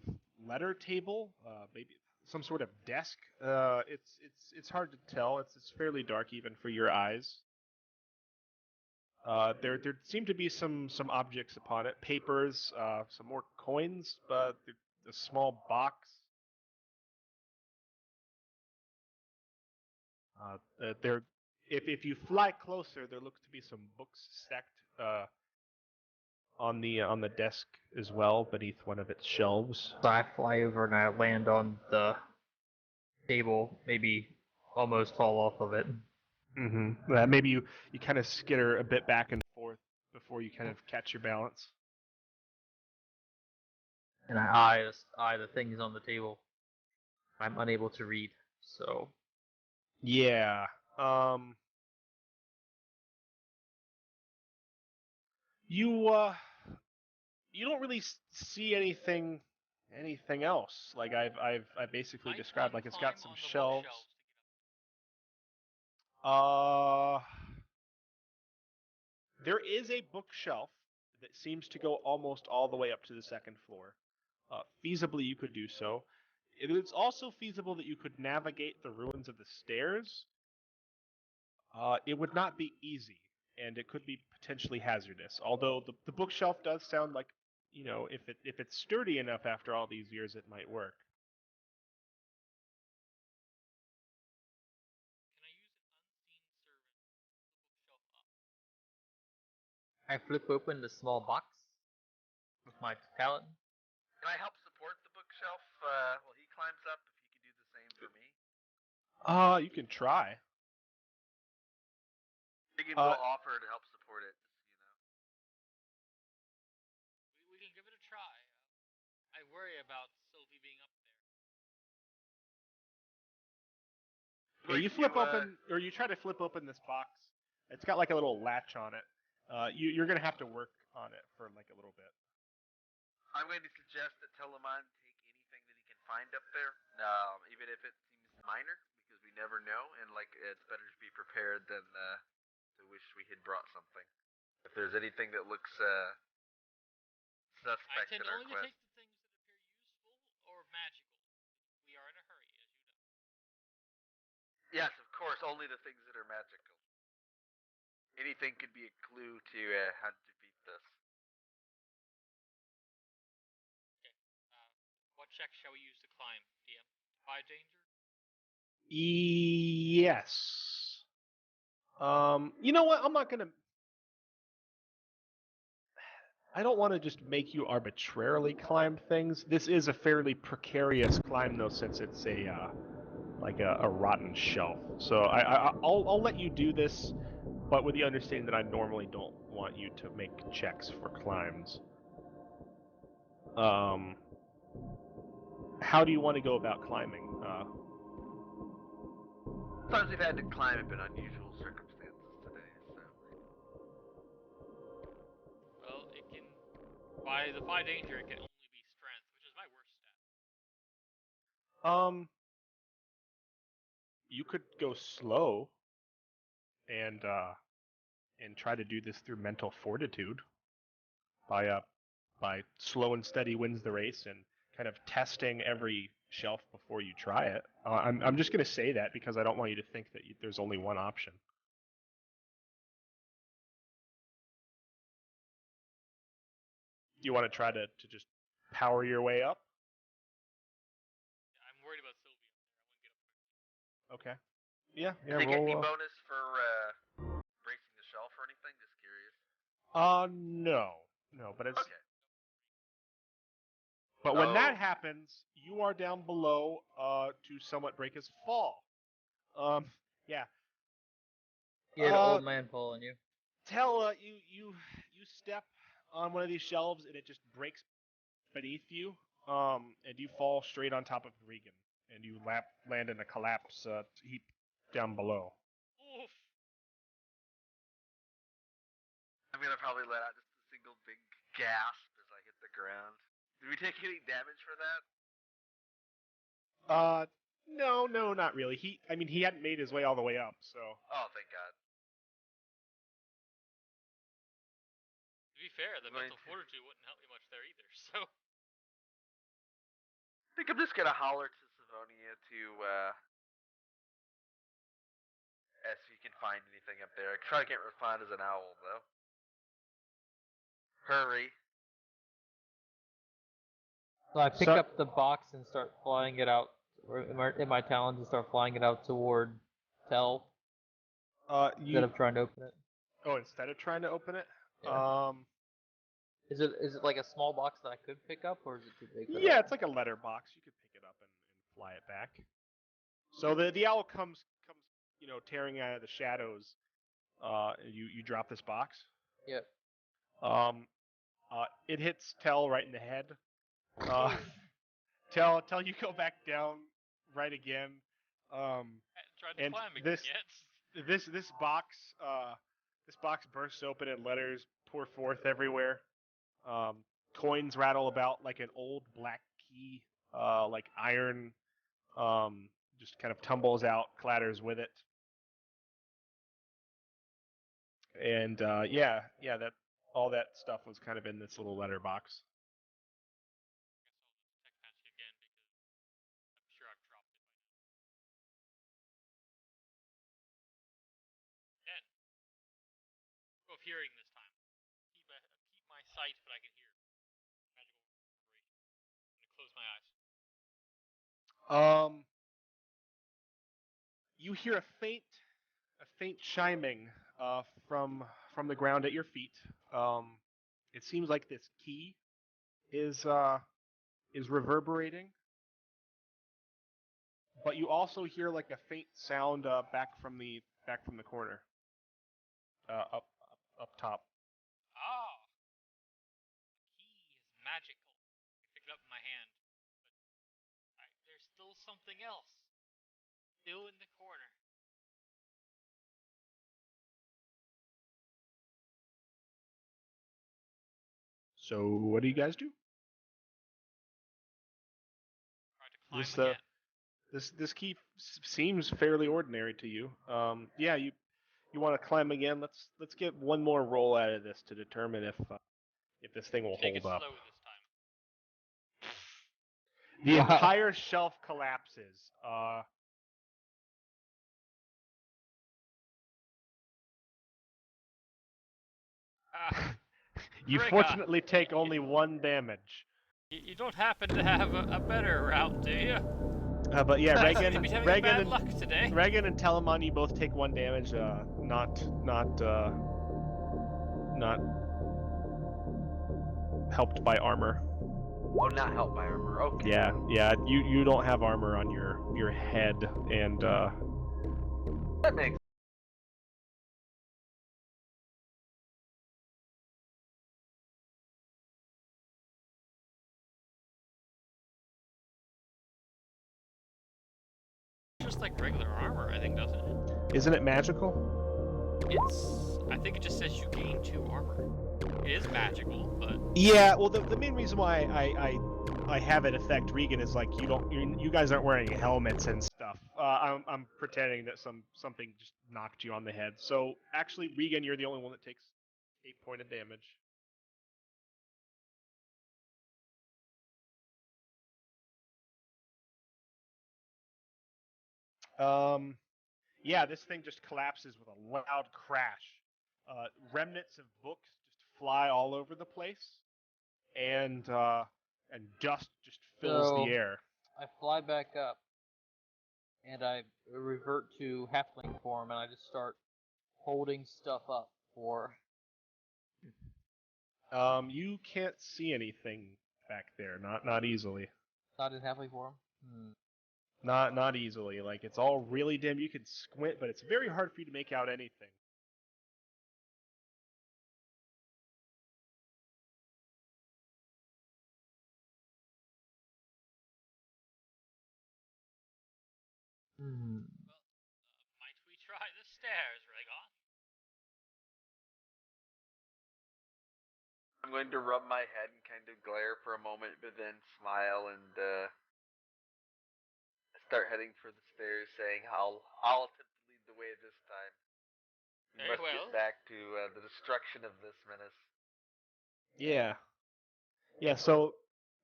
letter table, maybe some sort of desk. It's hard to tell. It's fairly dark even for your eyes. There seem to be some objects upon it, papers, some more coins, but a small box. There, if you fly closer, there looks to be some books stacked on the desk as well, beneath one of its shelves. So I fly over and I land on the table, maybe almost fall off of it. Mm-hmm. Maybe you kind of skitter a bit back and forth before you kind of catch your balance. And I eye the things on the table. I'm unable to read, so Yeah. You don't really see anything else. Like I've basically described. Like it's got some shelves. There is a bookshelf that seems to go almost all the way up to the second floor. Feasibly, you could do so. It's also feasible that you could navigate the ruins of the stairs. It would not be easy, and it could be potentially hazardous. Although the bookshelf does sound like, if it's sturdy enough after all these years, it might work. I flip open the small box with my talon. Can I help support the bookshelf while he climbs up? If you could do the same for me. You can try. Higgins will offer to help support it. We can give it a try. I worry about Sylvie being up there. Yeah, you flip open, or you try to flip open this box. It's got like a little latch on it. You're gonna have to work on it for like a little bit. I'm going to suggest that Telemon take anything that he can find up there, even if it seems minor, because we never know, and like it's better to be prepared than to wish we had brought something. If there's anything that looks I suspect tend in our only to quest, take the things that appear useful or magical. We are in a hurry, as you know. yes, of course, only the things that are magical. Anything could be a clue to how to defeat this. Okay. What check shall we use to climb, DM? Defy danger? Yes. You know what? I don't want to just make you arbitrarily climb things. This is a fairly precarious climb, though, since it's a rotten shelf. So I'll let you do this, but with the understanding that I normally don't want you to make checks for climbs. How do you want to go about climbing? Sometimes we've had to climb up in unusual circumstances today, so. Well, it can. By defy danger, it can only be strength, which is my worst stat. You could go slow and try to do this through mental fortitude by slow and steady wins the race and kind of testing every shelf before you try it. I'm just going to say that because I don't want you to think that there's only one option. Do you want to try to just power your way up? I'm worried about Sylvie up there. I wouldn't get up quick. Okay. Yeah. Did they get any roll. bonus for bracing the shelf or anything? Just curious. No, but it's. Okay. But when that happens, you are down below to somewhat break his fall. Yeah. You had an old man pulling you. Tell you step on one of these shelves and it just breaks beneath you, and you fall straight on top of Regan, and you land in a collapse heap down below. Oof. I'm gonna probably let out just a single big gasp as I hit the ground. Did we take any damage for that? No, not really. I mean, he hadn't made his way all the way up, so. Oh, thank God. To be fair, the Right. mental fortitude wouldn't help me much there either. So I think I'm just gonna holler to Savonia to ask if you can find anything up there. I try to get refined as an owl though. Hurry. So I pick So- up the box and start flying it out, or in my talons and start flying it out toward Tell instead of trying to open it. Instead of trying to open it. Yeah. Is it like a small box that I could pick up, or is it too big? For Yeah, that? it's like a letter box. You could pick it up and fly it back. So the owl comes tearing out of the shadows. You drop this box. Yep. It hits Tell right in the head. Tell you go back down right again. I hadn't tried to And climb again this- yet. This box bursts open and letters pour forth everywhere. Coins rattle about like an old black key, like iron, just kind of tumbles out, clatters with it. And that all that stuff was kind of in this little letter box. I guess I'll detect magic again because I'm sure I've dropped it by now. Again. Go of hearing this time. Keep my sight, but I can hear. Magical reverberation. I'm gonna close my eyes. You hear a faint chiming from the ground at your feet. It seems like this key is reverberating, but you also hear like a faint sound back from the corner, up top. Ah! The key is magical. I pick it up in my hand. But there's still something else. Still in the corner. So what do you guys do? Try to climb This again. this key seems fairly ordinary to you. Yeah, you want to climb again? Let's get one more roll out of this to determine if this thing will Take it hold up. slow this time. The Wow. entire shelf collapses. You Frick, fortunately take only 1 damage. you don't happen to have a better route, do you? But yeah, Maybe having bad luck today. Regan and Telemon, you both take 1 damage. Not helped by armor. Oh, not helped by armor. Okay. Yeah. You don't have armor on your head, and That makes. Just like regular armor, I think, doesn't it? isn't it magical? I think it just says you gain 2 armor. It is magical, but Yeah. Well, the main reason why I have it affect Regan is like you guys aren't wearing helmets and stuff. I'm pretending that something just knocked you on the head. So actually, Regan, you're the only one that takes 8 points of damage. Yeah, this thing just collapses with a loud crash. Remnants of books just fly all over the place, and dust just fills So- the air. I fly back up, and I revert to halfling form, and I just start holding stuff up for. You can't see anything back there, not easily. Not in halfling form. Not easily. Like it's all really dim. You can squint, but it's very hard for you to make out anything. Hmm. Might we try the stairs, Rhaegon? I'm going to rub my head and kind of glare for a moment, but then smile and start heading for the stairs, saying, "I'll attempt to lead the way this time. We Very must well. get back to the destruction of this menace." Yeah. Yeah, so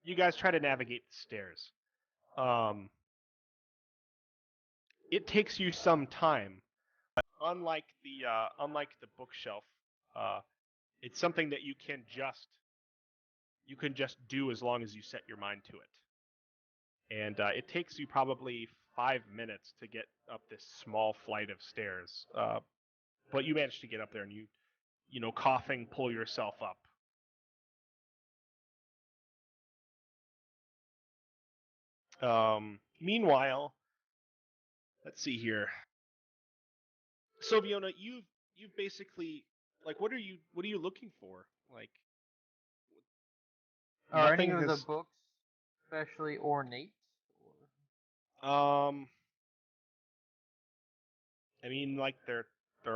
you guys try to navigate the stairs. It takes you some time. Unlike the bookshelf, uh, it's something that you can just do as long as you set your mind to it. And it takes you probably 5 minutes to get up this small flight of stairs. But you manage to get up there, and coughing, pull yourself up. Meanwhile, let's see here. So Fiona, you've basically, like, what are you looking for? Like, Are any nothing of the has books especially ornate? I mean, like, they're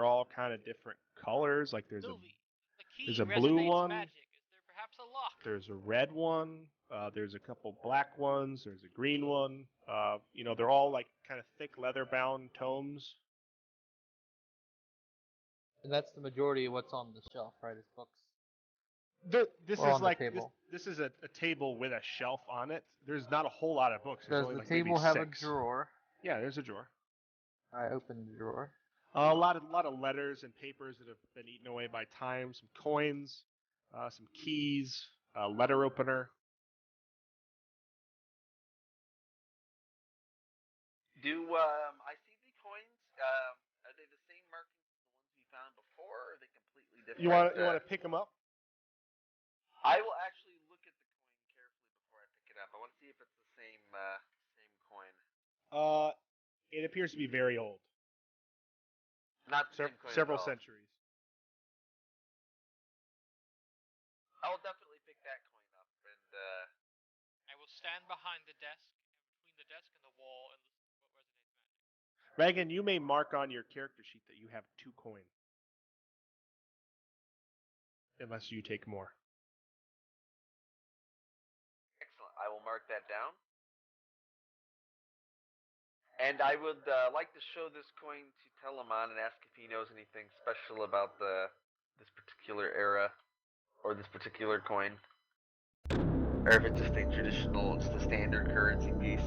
all kind of different colors. Like, Sylvie, the key there's a blue resonates one. magic. Is there perhaps a lock? There's a red one. There's a couple black ones. There's a green one. They're all like kind of thick leather-bound tomes. And that's the majority of what's on the shelf, right? Is books. This Or is on the like table. this is a table with a shelf on it. There's not a whole lot of books. There's Does only the like maybe table have 6. a drawer? Yeah, there's a drawer. I open the drawer. A lot of letters and papers that have been eaten away by time. Some coins, some keys, a letter opener. Do I see the coins? Are they the same markings as the ones we found before, or are they completely different? You want to pick them up? I will actually look at the coin carefully before I pick it up. I want to see if it's the same coin. It appears to be very old. Not the same coin Several at all. centuries. I will definitely pick that coin up, and I will stand behind the desk, between the desk and the wall, and listen to what resonates magic. Reagan, you may mark on your character sheet that you have 2 coins. Unless you take more. excellent. I will mark that down. And I would like to show this coin to Telemon and ask if he knows anything special about this particular era, or this particular coin, or if it's just a standard currency piece.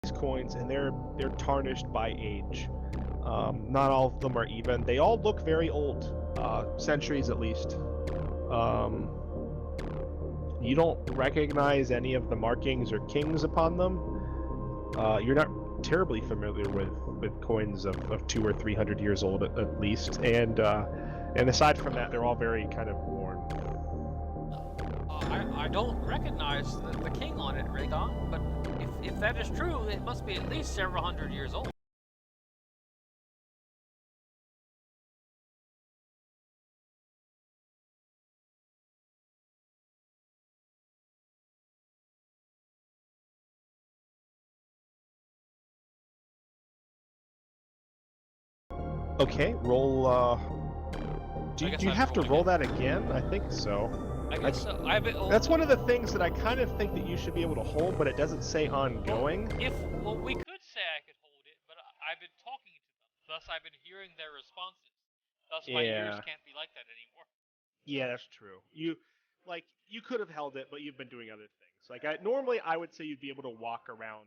These coins, and they're tarnished by age. Not all of them are even. They all look very old, centuries at least. You don't recognize any of the markings or kings upon them. You're not terribly familiar with coins of 200 or 300 years old at least, and aside from that, they're all very kind of worn. I don't recognize the king on it, Rhaegon, but if that is true, it must be at least several hundred years old. Okay, roll. Do I guess you I'm have to rolling roll it. that again? I think so. I guess so. That's one of the things that I kind of think that you should be able to hold, but it doesn't say ongoing. Well, we could say I could hold it, but I've been talking to them, thus I've been hearing their responses. Thus my ears Yeah. can't be like that anymore. Yeah, that's true. You could have held it, but you've been doing other things. Like, normally I would say you'd be able to walk around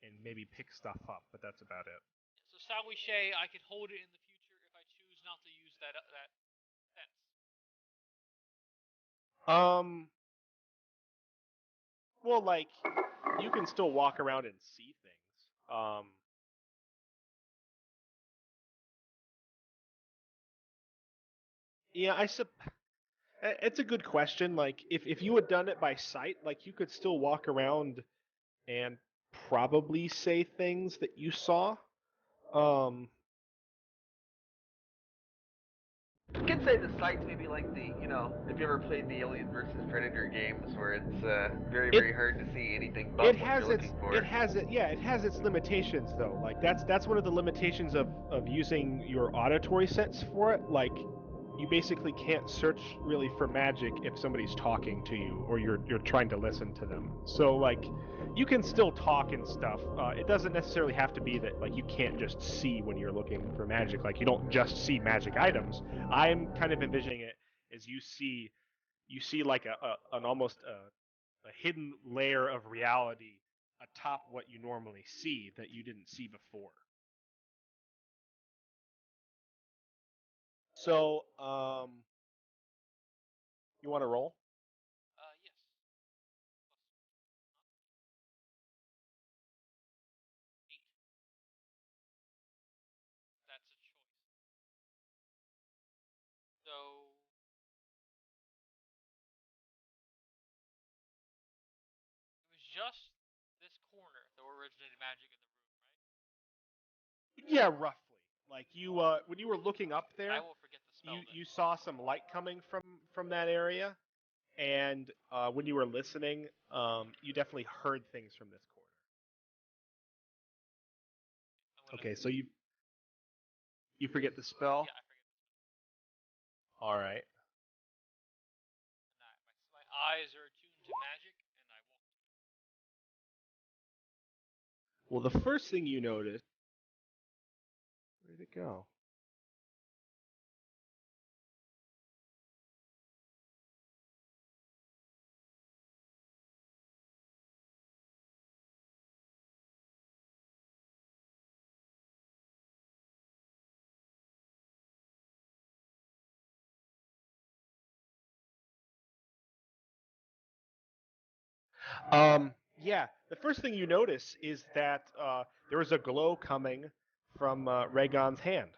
and maybe pick stuff up, but that's about it. So Sawishay, I could hold it in the future if I choose not to use that sense. Well, like, you can still walk around and see things. Yeah, it's a good question. Like, if you had done it by sight, like you could still walk around and probably say things that you saw. Um, You could say the site's maybe like the, if you ever played the Alien versus Predator games, where it's very, It- very hard to see anything but it what has you're its looking for. it has its limitations though. Like that's one of the limitations of using your auditory sense for it. Like you basically can't search really for magic if somebody's talking to you or you're trying to listen to them. So like you can still talk and stuff. It doesn't necessarily have to be that like you can't just see when you're looking for magic. Like you don't just see magic items. I'm kind of envisioning it as you see like an almost a hidden layer of reality atop what you normally see that you didn't see before. So, you want to roll? Yes. Plus 8. That's a choice. So it was just this corner that originated magic in the room, right? Yeah, roughly. Like you, when you were looking up there, I will forget the spell then. you saw some light coming from that area, and when you were listening, you definitely heard things from this corner. I'm gonna, Okay, so you forget the spell. Yeah, I forget the spell. All right. And my eyes are attuned to magic, and I walk. Well, the first thing you notice, where'd it go? Yeah, the first thing you notice is that there is a glow coming from Rhaegon's hand.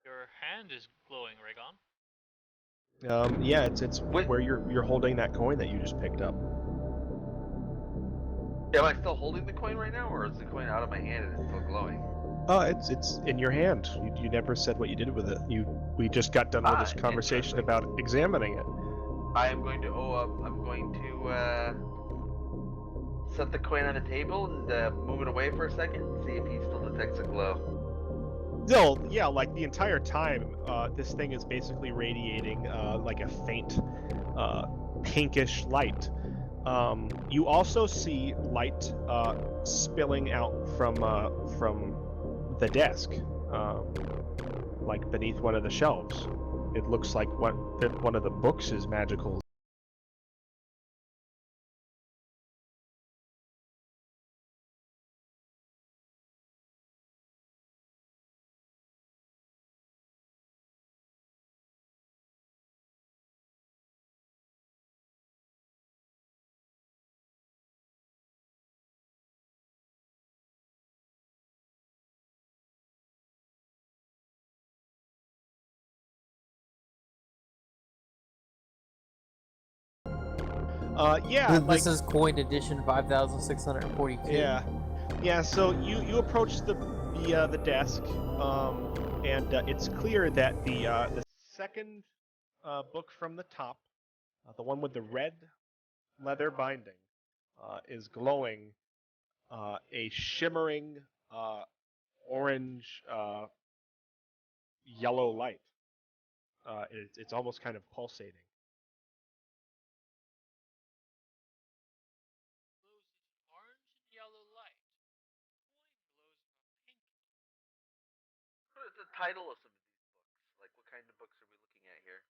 Your hand is glowing, Rhaegon. Yeah, it's Wait. where you're holding that coin that you just picked up. Am I still holding the coin right now, or is the coin out of my hand and it's still glowing? It's in your hand. You never said what you did with it. We just got done with this conversation interesting. about examining it. I am going to set the coin on the table and move it away for a second and see if he still detects a glow. No, yeah, like the entire time, this thing is basically radiating like a faint pinkish light. You also see light spilling out from the desk, like beneath one of the shelves. It looks like one of the books is magical. Yeah, like This is coin edition 5642. yeah. So you approach the desk, and it's clear that the second book from the top, the one with the red leather binding, is glowing a shimmering orange yellow light. It's almost kind of pulsating. Glows in orange and yellow light. Coin glows with a pink light. What is the title of some of these books? Like, what kind of books are we looking at here?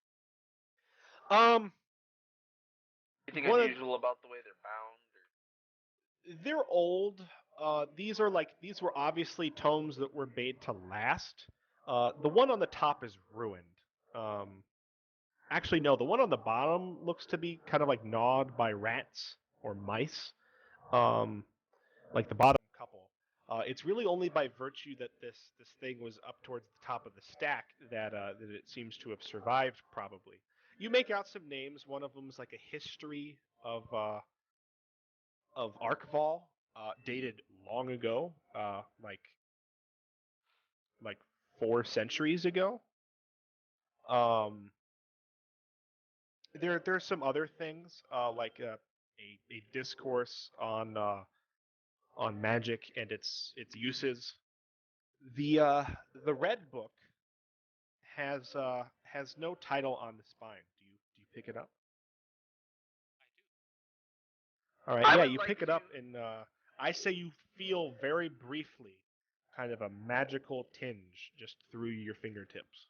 Anything One of, unusual about the way they're bound? Or... they're old. These were obviously tomes that were made to last. The one on the top is ruined. Actually, no. The one on the bottom looks to be kind of like gnawed by rats or mice. Like the bottom couple. It's really only by virtue that this thing was up towards the top of the stack that it seems to have survived. Probably. You make out some names. One of them is like a history of Arkval, dated long ago, like 4 centuries ago. There's some other things like a discourse on magic and its uses. The red book has no title on the spine. Do you pick it up? All right, I yeah, would you like pick it to- up, and I say you feel very briefly kind of a magical tinge just through your fingertips.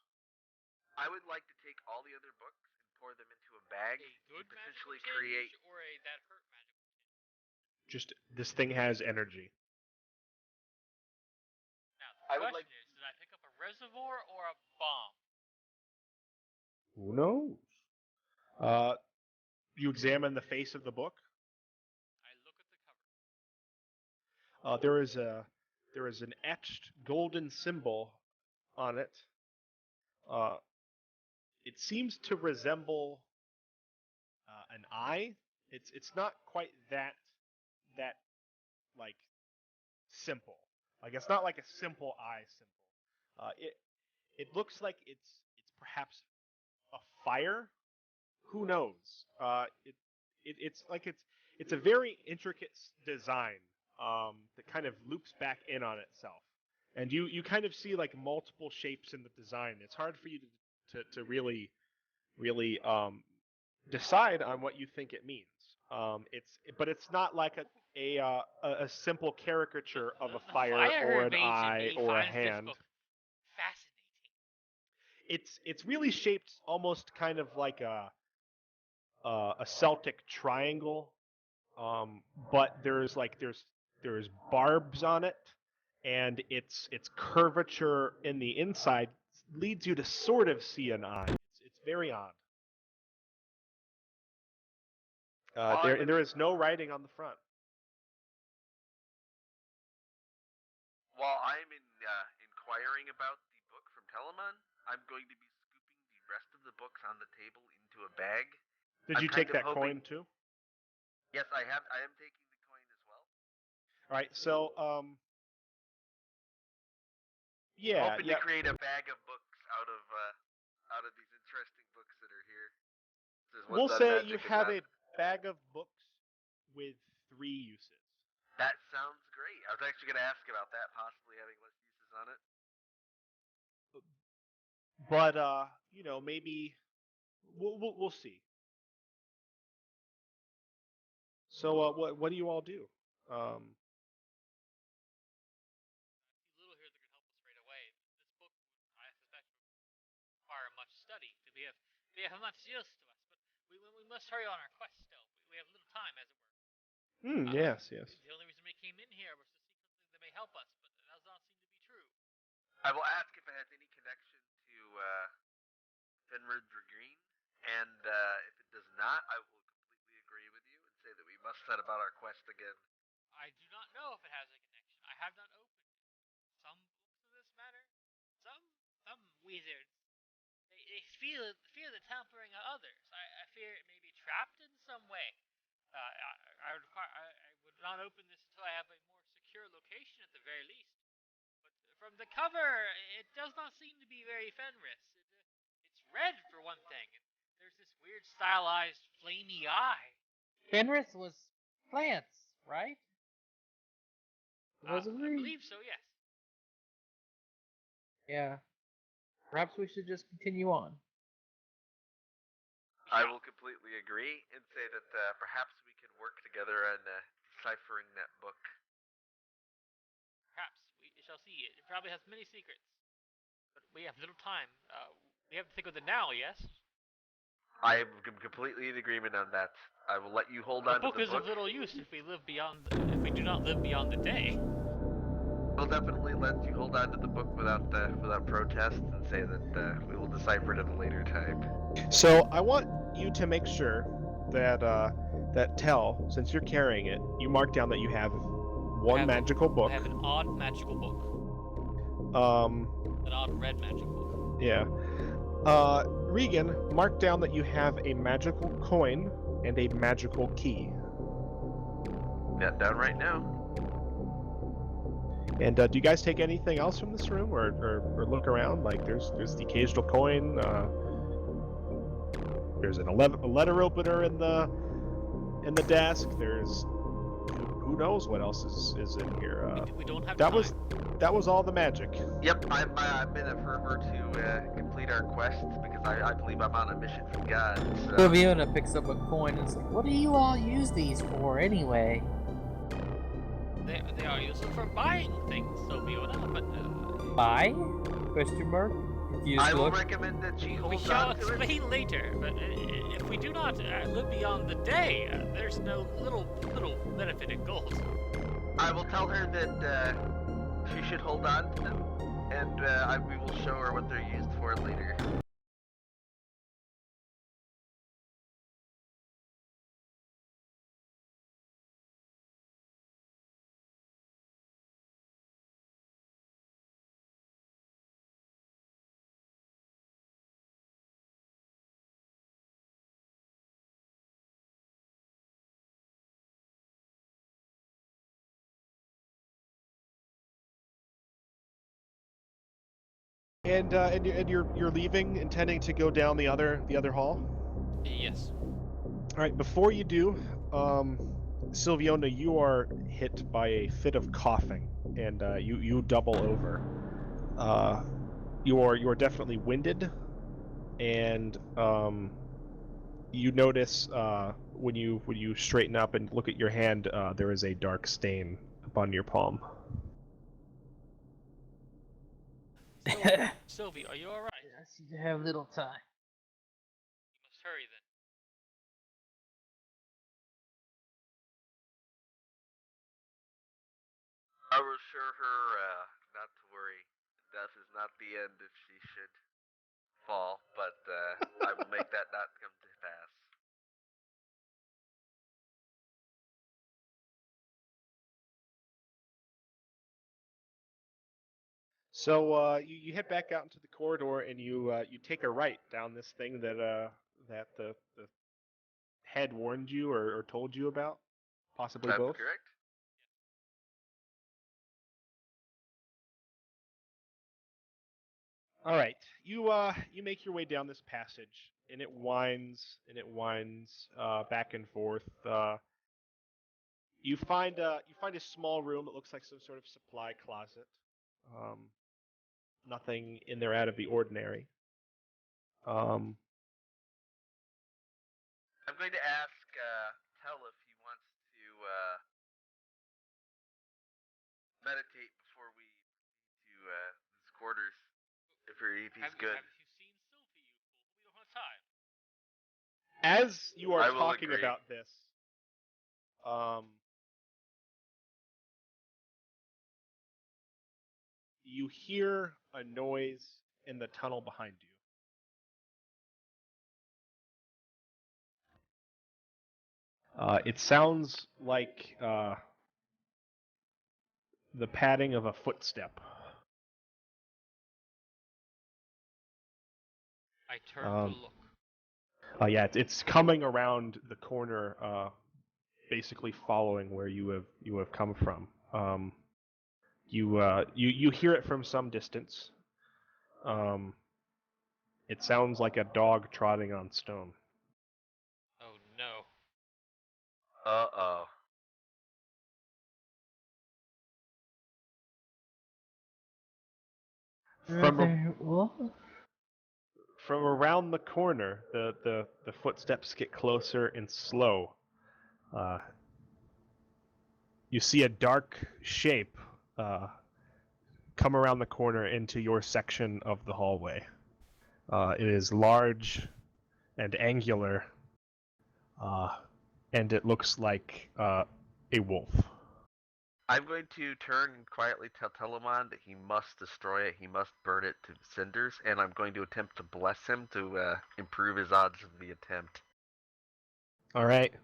I would like to take all the other books and pour them into a bag A and good potentially magical create. tinge or a that hurt magical tinge? Just this thing has energy. Now, I the would question is, did I pick up a reservoir or a bomb? Who knows? You examine the face of the book. I look at the cover. There is an etched golden symbol on it. It seems to resemble an eye. It's not quite that like simple. Like it's not like a simple eye symbol. It looks like it's perhaps a fire. Who knows? It's a very intricate design that kind of loops back in on itself, and you kind of see like multiple shapes in the design. It's hard for you to really decide on what you think it means. But it's not like a simple caricature of a The fire or an mage in eye me or a finds this hand. book fascinating. It's really shaped almost kind of like a Celtic triangle, but there's barbs on it, and its curvature in the inside leads you to sort of see an eye. It's very odd. There is no writing on the front. While I'm inquiring about the book from Telemon, I'm going to be scooping the rest of the books on the table into a bag. Did I'm you kind take of that coin hoping- too? Yes, I have. I am taking the coin as well. All right, so yeah, Hoping to create a bag of books out of these interesting books that are here. This is what we'll that say magic you is have on. a bag of books with 3 uses. That sounds great. I was actually going to ask about that, possibly having less uses on it. But maybe we'll see. So what do you all do? Little here that can help us right away. This book, I suspect, would require much study to be of much use to us. But we must hurry on our quest still. We have little time, as it were. Yes. The only reason we came in here was to seek something that may help us, but that does not seem to be true. I will ask if it has any connection to Fenrir Dragreen, and if it does not, I will completely agree with you and say that we must set about our quest again. I do not know if it has a connection. I have not opened some books of this matter. Some wizards. They fear the tampering of others. I fear it may be trapped in some way. I would not open this until I have a more secure location at the very least. But from the cover, it does not seem to be very Fenris. It's red for one thing, and there's this weird stylized flamey eye. Fenris was plants, right? I Was it? believe so, yes. Yeah. Perhaps we should just continue on. I will completely agree and say that perhaps we can work together on deciphering that book. Perhaps. We shall see. It probably has many secrets. But we have little time. We have to think of it now, yes? I am completely in agreement on that. I will let you hold on The book to the is book. of little use if we do not live beyond the day. We'll definitely let you hold on to the book without protest and say that we will decipher it at a later time. So I want you to make sure that Tell, since you're carrying it, you mark down that you have one have- magical book. I have an odd magical book. An odd red magic book. Yeah. Regan, mark down that you have a magical coin and a magical key. That down right now. And do you guys take anything else from this room, or look around? Like, there's the occasional coin. There's a letter opener in the desk. There's who knows what else is in here. We don't have That time. that was all the magic. Yep, I'm in a fervor to complete our quests because I believe I'm on a mission from God. So. Sylviona picks up a coin and says, "What do you all use these for anyway?" They are useful for buying things, Sylviona, but Buy? Question mark. Confused I will look. recommend that she we holds shall on to it. explain later. But if we do not live beyond the day, there's no little benefit in gold. I will tell her that she should hold on to them, and we will show her what they're used for later. And you're leaving, intending to go down the other hall. Yes. All right. Before you do, Sylviona, you are hit by a fit of coughing, and you double over. You are definitely winded, and you notice when you straighten up and look at your hand, there is a dark stain upon your palm. Sylvie, are you alright? I seem to have little time. You must hurry then. I will assure her not to worry. Death is not the end if she should fall, but I will make that not come to pass. So you head back out into the corridor, and you take a right down this thing that the head warned you or told you about, possibly That's both. correct. All right, you make your way down this passage, and it winds back and forth. You find a small room that looks like some sort of supply closet. Nothing in there out of the ordinary. I'm going to ask Tell if he wants to meditate before we to his quarters. If he's good. Have you seen Sylvie, you fool? We don't have time. As you are I will talking agree. about this, you hear a noise in the tunnel behind you. It sounds like the padding of a footstep. I turn to look. Yeah, it's coming around the corner, basically following where you have come from. You hear it from some distance. It sounds like a dog trotting on stone. Oh no. Uh-oh. From around the corner, the footsteps get closer and slow. You see a dark shape come around the corner into your section of the hallway. It is large and angular, and it looks like a wolf. I'm going to turn and quietly tell Telemon that he must destroy it, he must burn it to cinders, and I'm going to attempt to bless him to improve his odds of the attempt. All right.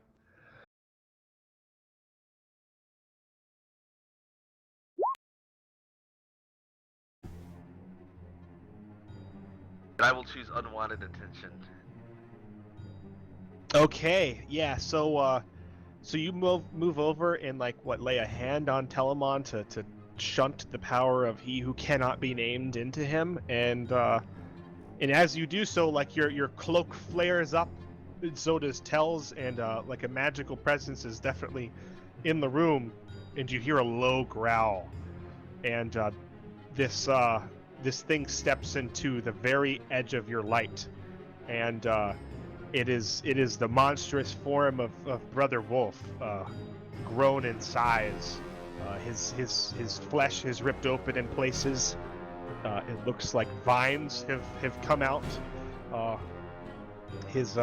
And I will choose unwanted attention. Okay, yeah. So you move over and lay a hand on Telemon to shunt the power of he who cannot be named into him, and as you do so, your cloak flares up, and so does Tel's, and a magical presence is definitely in the room, and you hear a low growl, and this thing steps into the very edge of your light, and it is the monstrous form of Brother Wolf, grown in size. His flesh is ripped open in places. It looks like vines have come out. His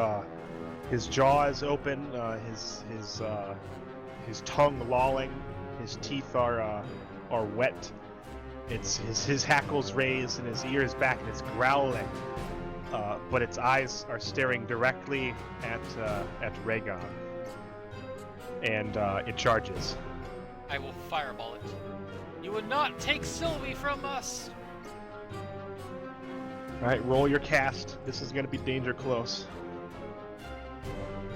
jaw is open. His tongue lolling. His teeth are wet. His hackles raised and his ears back, and it's growling. But its eyes are staring directly at Rhaegon, and it charges. I will fireball it. You would not take Sylvie from us! All right, roll your cast. This is going to be danger close.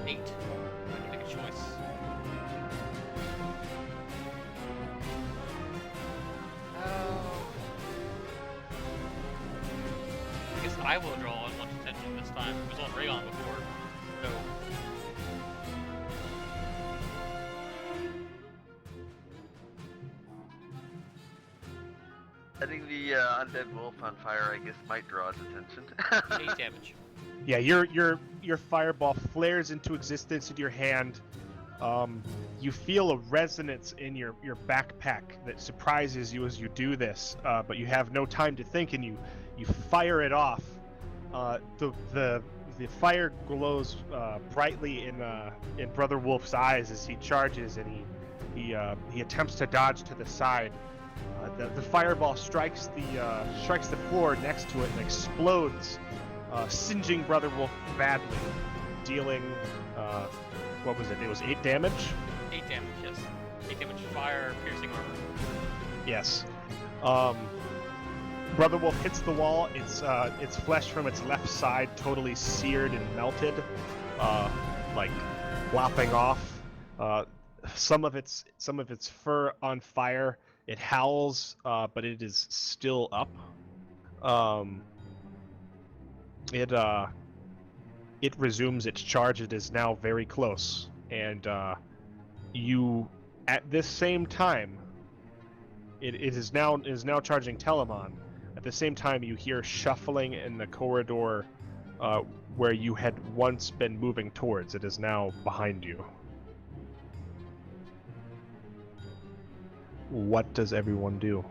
8. I have to make a choice. Oh. I guess I will draw as much attention this time. It was on Rhaegon before, so... Setting the undead wolf on fire, I guess, might draw his attention. 8 damage. Yeah, your fireball flares into existence in your hand. You feel a resonance in your backpack that surprises you as you do this, but you have no time to think, and you fire it off. The fire glows brightly in Brother Wolf's eyes as he charges, and he attempts to dodge to the side. The fireball strikes the floor next to it and explodes, singeing Brother Wolf badly, dealing what was it? It was 8 damage. 8 damage, yes. 8 damage fire, piercing armor. Yes. Brother Wolf hits the wall. Its flesh from its left side totally seared and melted, lopping off. Some of its fur on fire. It howls, but it is still up. It resumes its charge. It is now very close, and you, at this same time, it is now charging Telemon. At the same time, you hear shuffling in the corridor where you had once been moving towards. It is now behind you. What does everyone do?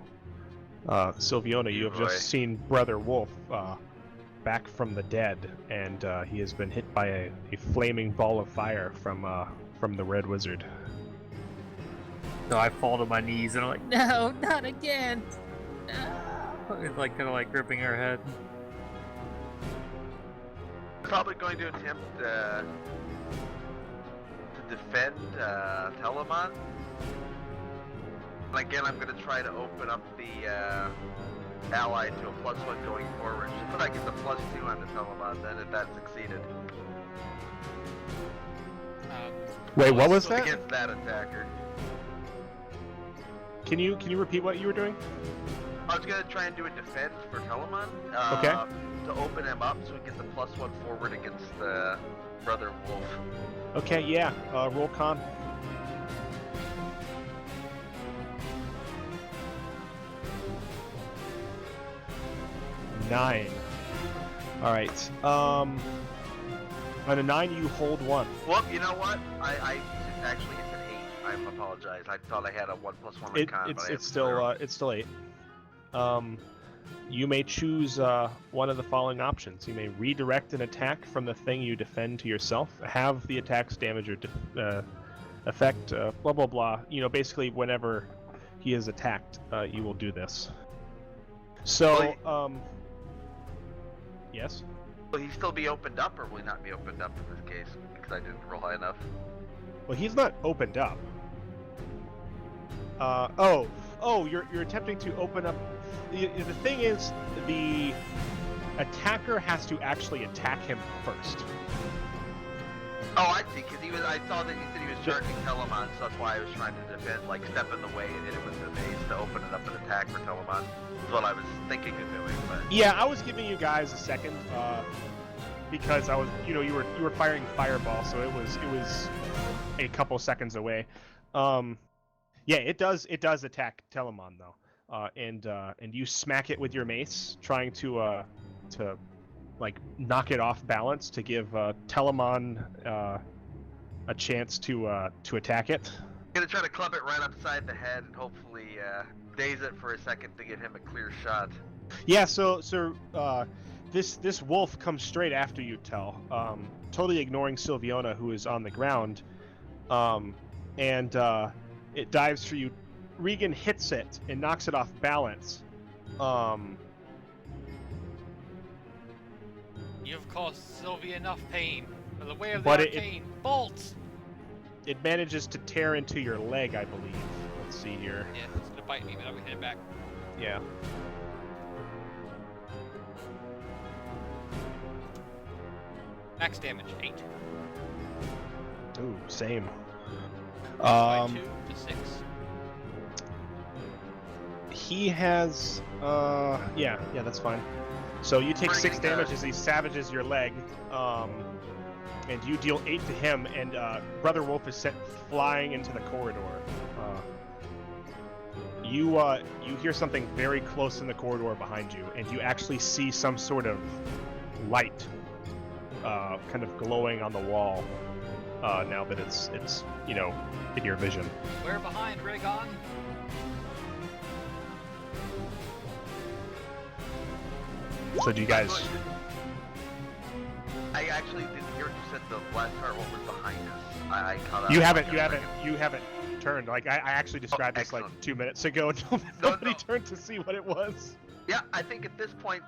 Sylviona, you have just seen Brother Wolf back from the dead, and he has been hit by a flaming ball of fire from the Red Wizard. So I fall to my knees and I'm like, no, not again! No! It's kind of gripping her head. Probably going to attempt to defend Telemon. And again, I'm going to try to open up the ally to a +1 going forward, just so that I get the +2 on the Telemon then, if that succeeded. Wait, what was So that? against that attacker. Can you repeat what you were doing? I was going to try and do a defense for Telemon. Okay. To open him up so he gets a +1 forward against Brother Wolf. Okay, yeah. Roll con. Nine. All right. On a 9, you hold 1. Well, you know what? Actually it's an 8. I apologize. I thought I had a 1+1 on con, but I It's still 8. You may choose one of the following options. You may redirect an attack from the thing you defend to yourself. Have the attack's damage or effect, blah blah blah. Basically whenever he is attacked, you will do this. So, yes? Will he still be opened up, or will he not be opened up in this case? Because I didn't roll high enough. Well, he's not opened up. You're attempting to open up. The thing is, attacker has to actually attack him first. Oh, I see. Because I saw that he said he was charging Telemon, so that's why I was trying to defend, like step in the way and hit it with the mace to open it up and attack for Telemon. That's what I was thinking of doing. But Yeah, I was giving you guys a second because I was, you were firing fireball, so it was a couple seconds away. Yeah, it does attack Telemon though, and you smack it with your mace, trying to like knock it off balance to give Telemon a chance to attack it. I'm gonna try to club it right upside the head and hopefully daze it for a second to get him a clear shot. Yeah, so this wolf comes straight after you, Tel, totally ignoring Sylviona, who is on the ground, and it dives for you. Regan hits it and knocks it off balance. You've caused Sylvia enough pain. For the way of the But arcane, bolts! It manages to tear into your leg, I believe. Let's see here. Yeah, it's gonna bite me, but I'm gonna hit it back. Yeah. Max damage, 8. Ooh, same. By 2 to 6. He has yeah, that's fine. So you take 6 Bring it, damage as he savages your leg, and you deal 8 to him, and Brother Wolf is sent flying into the corridor. You hear something very close in the corridor behind you, and you actually see some sort of light kind of glowing on the wall now that it's in your vision. We're behind, Rhaegon. So do you guys... I actually didn't hear what you said the last part. What was behind us? I caught up. You for haven't a second. turned. Like I actually described this like excellent. 2 minutes ago. Nobody turned to see what it was. Yeah, I think at this point,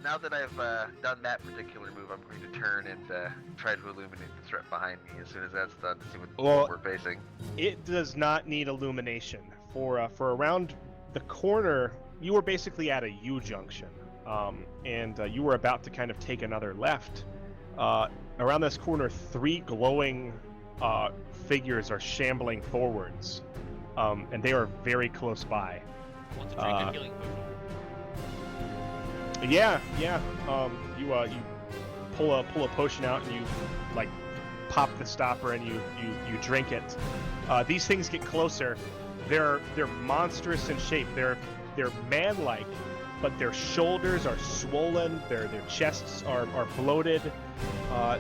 now that I've done that particular move, I'm going to turn and try to illuminate the threat behind me as soon as that's done to see what we're facing. It does not need illumination. For around the corner, you were basically at a U-junction, and you were about to kind of take another left. Around this corner, 3 glowing figures are shambling forwards, and they are very close by. I want to drink a healing potion. Yeah. You pull a potion out and you like pop the stopper and you drink it. These things get closer. They're monstrous in shape. They're man-like, but their shoulders are swollen. Their chests are bloated.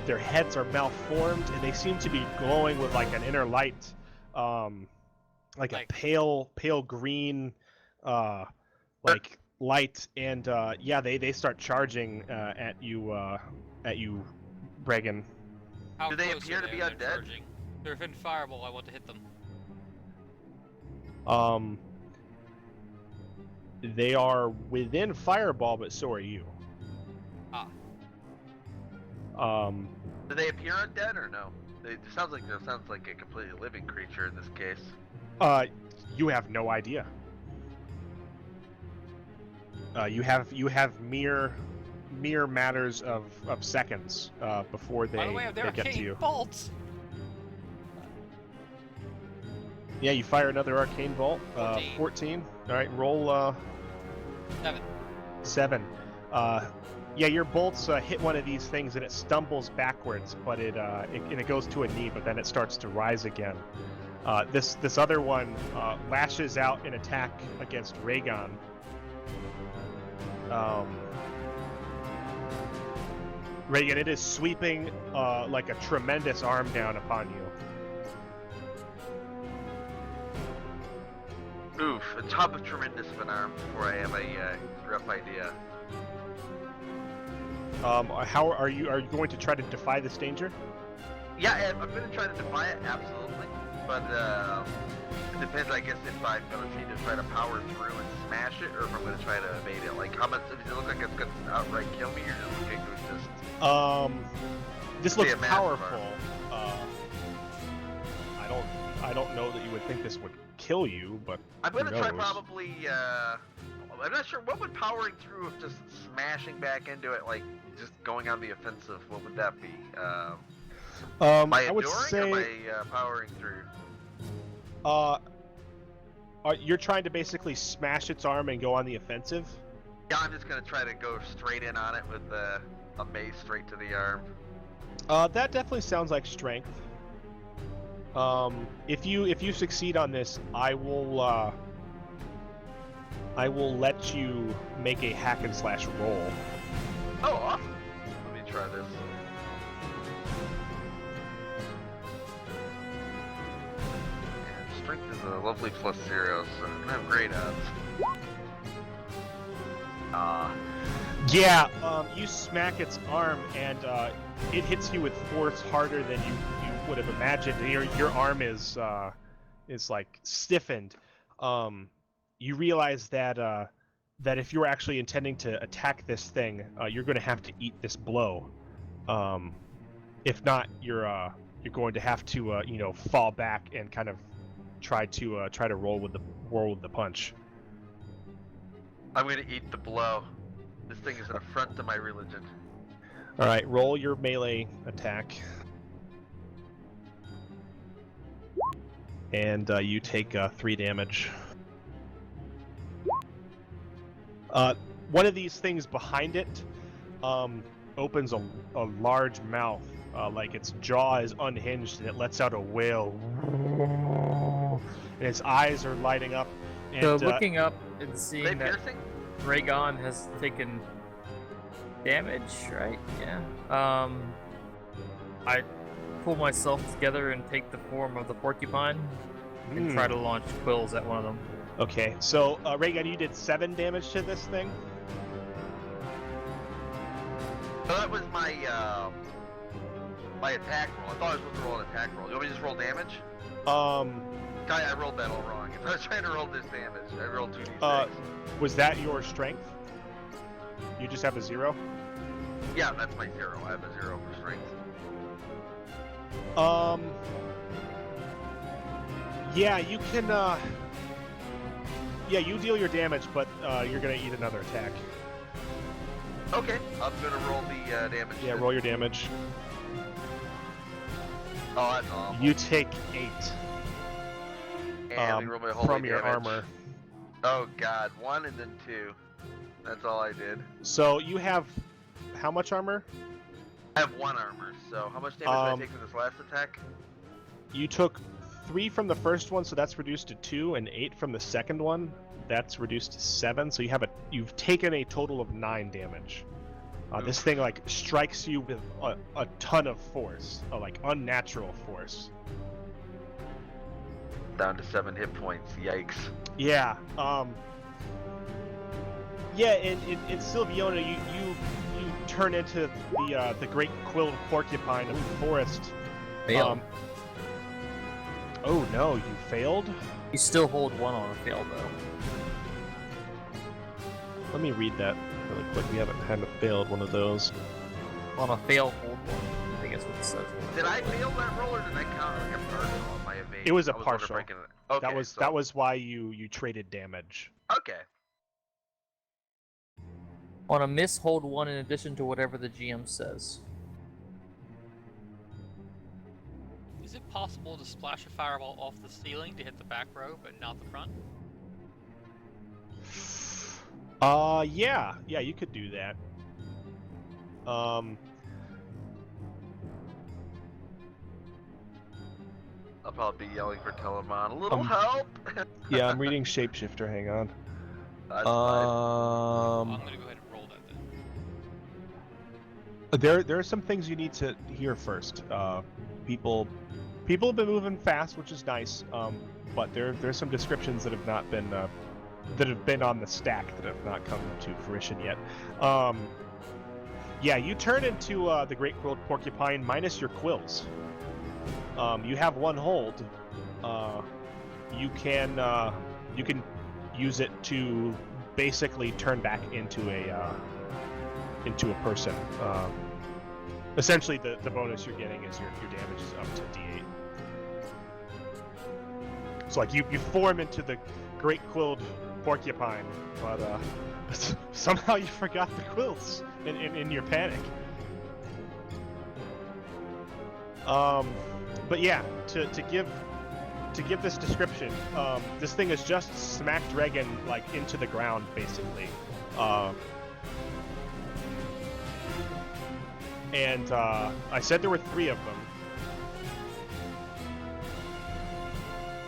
Their heads are malformed, and they seem to be glowing with like an inner light, like a pale green, like light. And they start charging at you, Regan. How Do they close appear are to be They're undead? charging. They're within fireball. I want to hit them. They are within fireball, but so are you. Do they appear undead or no? It sounds like a completely living creature in this case. You have no idea. You have mere matters of seconds before they, By the way, they they're get to arcane you. bolts. Yeah, you fire another arcane bolt. 14. All right, roll 7. 7. Yeah, your bolts hit one of these things and it stumbles backwards, but it goes to a knee, but then it starts to rise again. This other one lashes out an attack against Rhaegon. Reagan, it is sweeping like a tremendous arm down upon you. Oof, a top of tremendous of an arm before I have a rough idea. How are you going to try to defy this danger? Yeah, I'm going to try to defy it, absolutely. But it depends, I guess, if I'm going to try to power through and smash it, or if I'm going to try to evade it. Like, how much does it look like it's going to outright kill me, or just looking to just... This looks Be a massive powerful. I don't know that you would think this would kill you, but I'm going to who try knows? probably I'm not sure. What would powering through if just smashing back into it, like just going on the offensive? What would that be? Am I I would enduring say or am I powering through? You're trying to basically smash its arm and go on the offensive. Yeah, I'm just gonna try to go straight in on it with a mace straight to the arm. That definitely sounds like strength. If you succeed on this, I will let you make a hack and slash roll. Oh, awesome! Let me try this. And strength is a lovely +0, so I'm gonna have great odds. Yeah, you smack its arm and it hits you with force harder than you would have imagined. Your arm is like stiffened. You realize that that if you're actually intending to attack this thing, you're going to have to eat this blow. If not, you're going to have to fall back and kind of try to roll with the punch. I'm gonna eat the blow. This thing is an affront to my religion. All right, roll your melee attack, and you take 3 damage. One of these things behind it opens a large mouth, like its jaw is unhinged, and it lets out a wail. And its eyes are lighting up. And, So looking up and Are they seeing that piercing? Raygon has taken damage, right? Yeah. I pull myself together and take the form of the porcupine and try to launch quills at one of them. Okay, so Raygun, you did 7 damage to this thing. So that was my my attack roll. I thought I was supposed to roll an attack roll. You want me to just roll damage? I rolled that all wrong. If I was trying to roll this damage, I rolled 2d6. Was that your strength? You just have a 0? Yeah, that's my 0. I have a 0 for strength. Yeah, you can, yeah, you deal your damage, but, you're gonna eat another attack. Okay, I'm gonna roll the damage. Yeah, roll your damage. Oh, that's awful. You take 8, And let me roll my holy from your damage. armor. Oh god, 1 and then 2. That's all I did. So you have, how much armor? I have 1 armor, so how much damage did I take from this last attack? You took 3 from the first one, so that's reduced to 2, and 8 from the second one. That's reduced to 7. So you've taken a total of 9 damage. This thing like strikes you with a ton of force, like unnatural force. Down to 7 hit points. Yikes. Yeah. Yeah, in Sylviona, you turn into the great quilled porcupine of the forest. Failed. Oh no, you failed? You still hold 1 on a fail though. Let me read that really quick. We haven't had a failed one of those. On a fail, hold 1. I think that's what it says. Did I fail that roll or did I count like a partial on my evade? It was a I partial. wondering if I can- Okay, That was why you traded damage. Okay. On a miss, hold 1 in addition to whatever the GM says. Is it possible to splash a fireball off the ceiling to hit the back row, but not the front? Yeah, you could do that. I'll probably be yelling for Telemon. A little help! Yeah, I'm reading Shapeshifter. Hang on. That's fine. I'm gonna go ahead and roll that then. There are some things you need to hear first. People have been moving fast, which is nice. But there's some descriptions that have not been that have been on the stack that have not come to fruition yet. Yeah, you turn into the Great Quilled Porcupine minus your quills. You have 1 hold. You can use it to basically turn back into a person. Essentially, the bonus you're getting is your damage is up to D8. So like you form into the great-quilled porcupine, but somehow you forgot the quills in your panic. But yeah, to give this description, this thing has just smacked Regan like into the ground, basically. And I said there were 3 of them.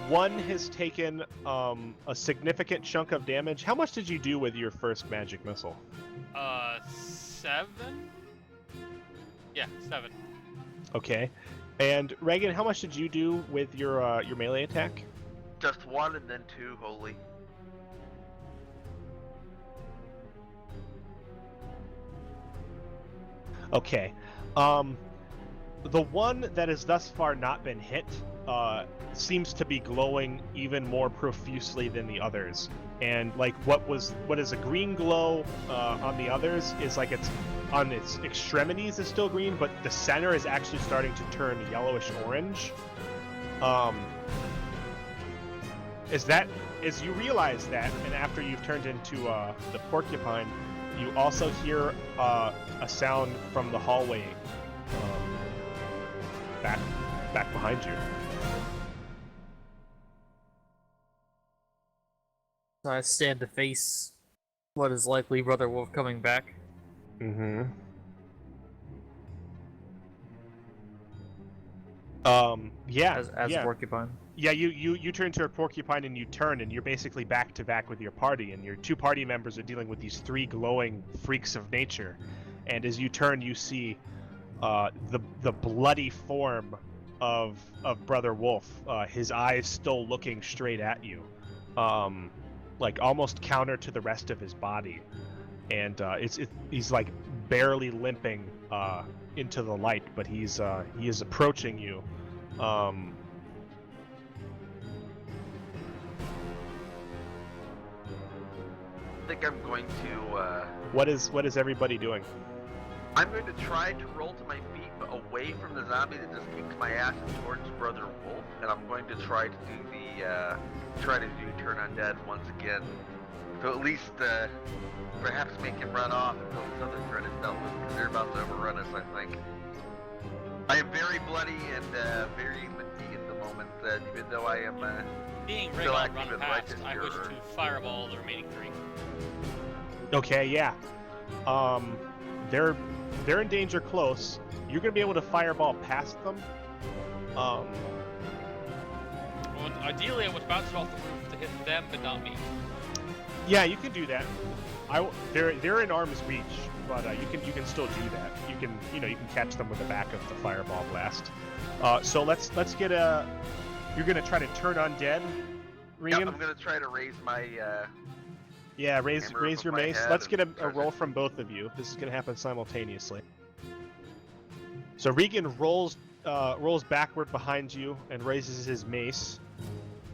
One has taken a significant chunk of damage. How much did you do with your first magic missile? 7? Yeah, 7. Okay. And Reagan, how much did you do with your melee attack? Just 1 and then 2 holy. Okay. The one that has thus far not been hit seems to be glowing even more profusely than the others. And like what is a green glow on the others is like it's on its extremities is still green, but the center is actually starting to turn yellowish orange. As you realize that, and after you've turned into the porcupine, you also hear a sound from the hallway back behind you. So I stand to face what is likely Brother Wolf coming back. Mm-hmm. Yeah. As yeah. a porcupine. Yeah, you turn to a porcupine and you turn, and you're basically back to back with your party, and your 2 party members are dealing with these 3 glowing freaks of nature. And as you turn, you see the bloody form of Brother Wolf, his eyes still looking straight at you, like almost counter to the rest of his body, and he's like barely limping into the light, but he is approaching you. I think I'm going to. What is everybody doing? I'm going to try to roll to my feet, but away from the zombie that just kicked my ass towards Brother Wolf, and I'm going to try to do turn undead once again. So at least perhaps make him run off until this other threat is dealt with, because they're about to overrun us, I think. I am very bloody and very limpy at the moment, even though I am Being still Rhaegar active run in past, I Leicester. wish to fireball the remaining 3. Okay, yeah. They're in danger close. You're gonna be able to fireball past them. Well, ideally, I would bounce it off the roof to hit them, but not me. Yeah, you can do that. They're in arm's reach, but you can still do that. You can catch them with the back of the fireball blast. So let's get a. You're gonna try to turn undead, Regan? Yep, I'm gonna try to raise my. Yeah, raise hammer your above my mace. head Let's get a and try to- roll from both of you. This is gonna happen simultaneously. So Regan rolls backward behind you and raises his mace.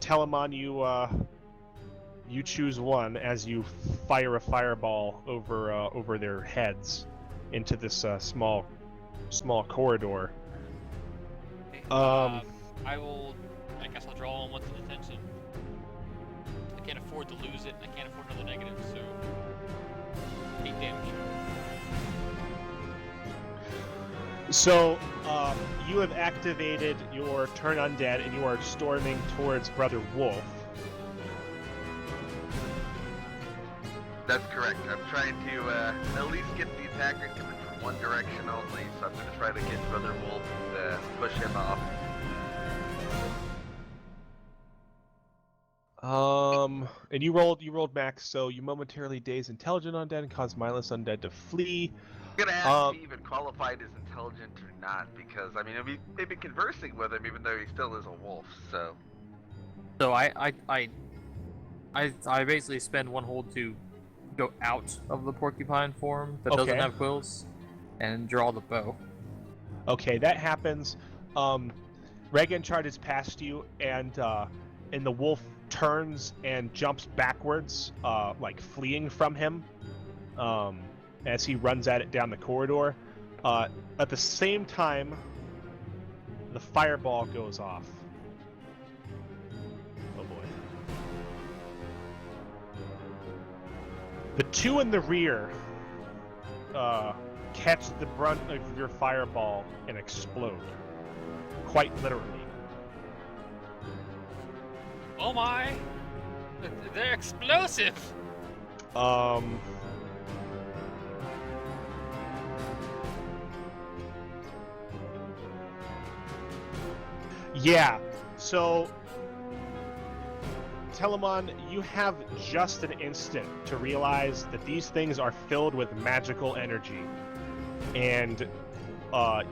Telemon, you choose one as you fire a fireball over their heads into this small corridor. Okay, Um, I guess I'll draw on what's in attention. I can't afford to lose it, and I can't afford another negative, so 8 damage. So you have activated your turn undead and you are storming towards Brother Wolf. That's correct. I'm trying to at least get the attacker coming from one direction only, so I'm going to try to get Brother Wolf and push him off. And you rolled max, so you momentarily daze intelligent undead and cause mindless undead to flee. I'm going to ask if he even qualified as intelligent or not, because, I mean, they've been conversing with him even though he still is a wolf, so... So I basically spend one hold to go out of the porcupine form that doesn't Okay. have quills and draw the bow. Okay, that happens. Regan charges past you, and the wolf turns and jumps backwards, like fleeing from him, as he runs at it down the corridor. At the same time, the fireball goes off. Oh boy. The two in the rear catch the brunt of your fireball and explode. Quite literally. Oh my! They're explosive! Yeah, so Telemon, you have just an instant to realize that these things are filled with magical energy, and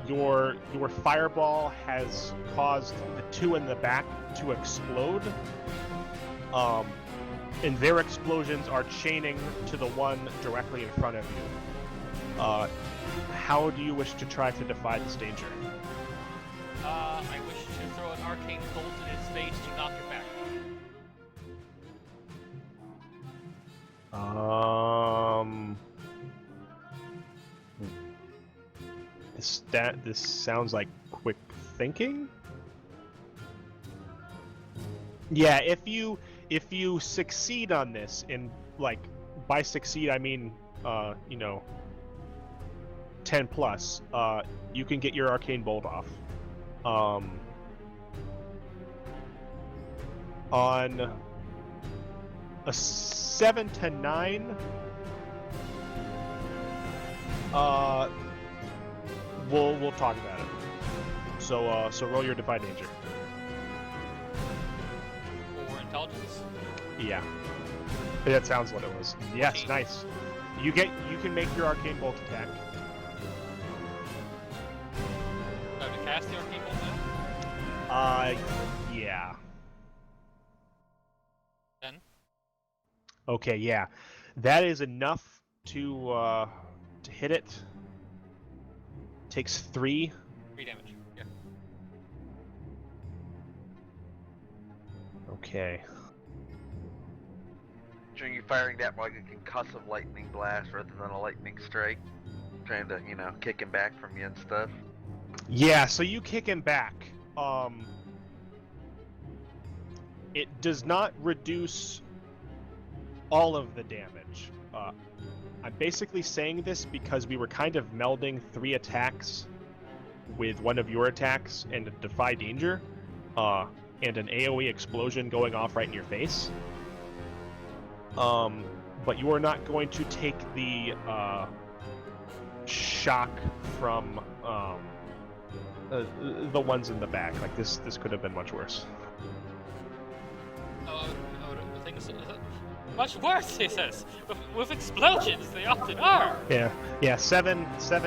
your fireball has caused the two in the back to explode, and their explosions are chaining to the one directly in front of you. How do you wish to try to defy this danger? I wish to throw an arcane bolt in his face to knock it back. This sounds like quick thinking. Yeah, if you succeed on this, and like by succeed I mean 10 plus, you can get your arcane bolt off. On a 7 to 9, we'll talk about it. So roll your defy danger. Or intelligence. Yeah, that sounds what it was. Yes, 14. nice. You can make your arcane bolt attack. So to cast the arcane bolt now? Yeah. 10. Okay, yeah, that is enough to hit it. Takes 3. 3 damage. Yeah. Okay. During you firing that like a concussive lightning blast rather than a lightning strike, trying to kick him back from you and stuff. Yeah, so you kick him back. It does not reduce all of the damage. I'm basically saying this because we were kind of melding 3 attacks with one of your attacks and a defy danger, and an AoE explosion going off right in your face. But you are not going to take the shock from the ones in the back. Like this could have been much worse. The thing is much worse, he says. With explosions, they often are. Yeah. 7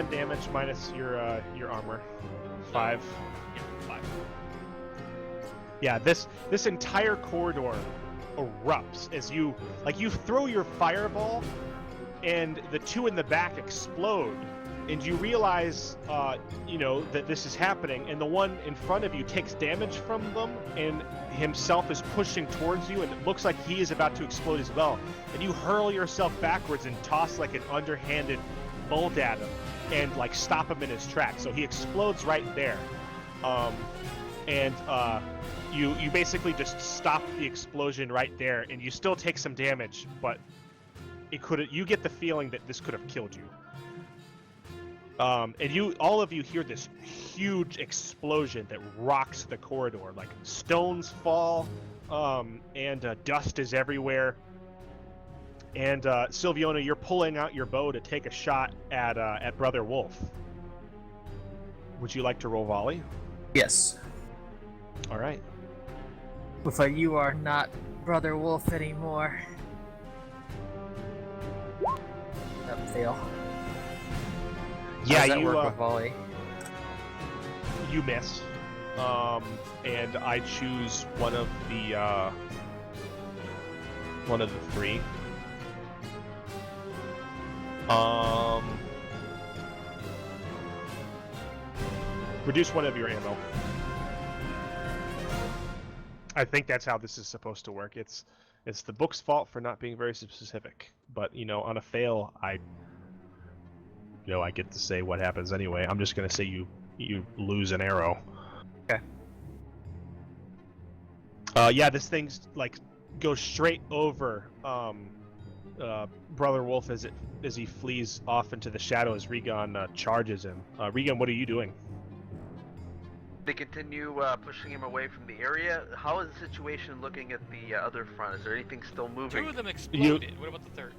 damage minus your armor. 5. Yeah, 5. Yeah, this entire corridor erupts as you throw your fireball, and the two in the back explode, and you realize that this is happening, and the one in front of you takes damage from them and himself is pushing towards you, and it looks like he is about to explode as well, and you hurl yourself backwards and toss like an underhanded bolt at him and like stop him in his tracks, so he explodes right there. You basically just stop the explosion right there, and you still take some damage, but you get the feeling that this could have killed you. And all of you hear this huge explosion that rocks the corridor. Like stones fall, and dust is everywhere. And Sylviona, you're pulling out your bow to take a shot at Brother Wolf. Would you like to roll volley? Yes. All right. But you are not Brother Wolf anymore. That fail. Yeah, How does that work with volley? You miss, and I choose one of the 3. Reduce one of your ammo. I think that's how this is supposed to work. It's the book's fault for not being very specific, but on a fail, I get to say what happens anyway. I'm just gonna say you lose an arrow. Okay. Yeah, this thing's like goes straight over Brother Wolf as he flees off into the shadow as Regan charges him. Regan, what are you doing? They continue pushing him away from the area. How is the situation looking at the other front? Is there anything still moving? 2 of them exploded. What about the third?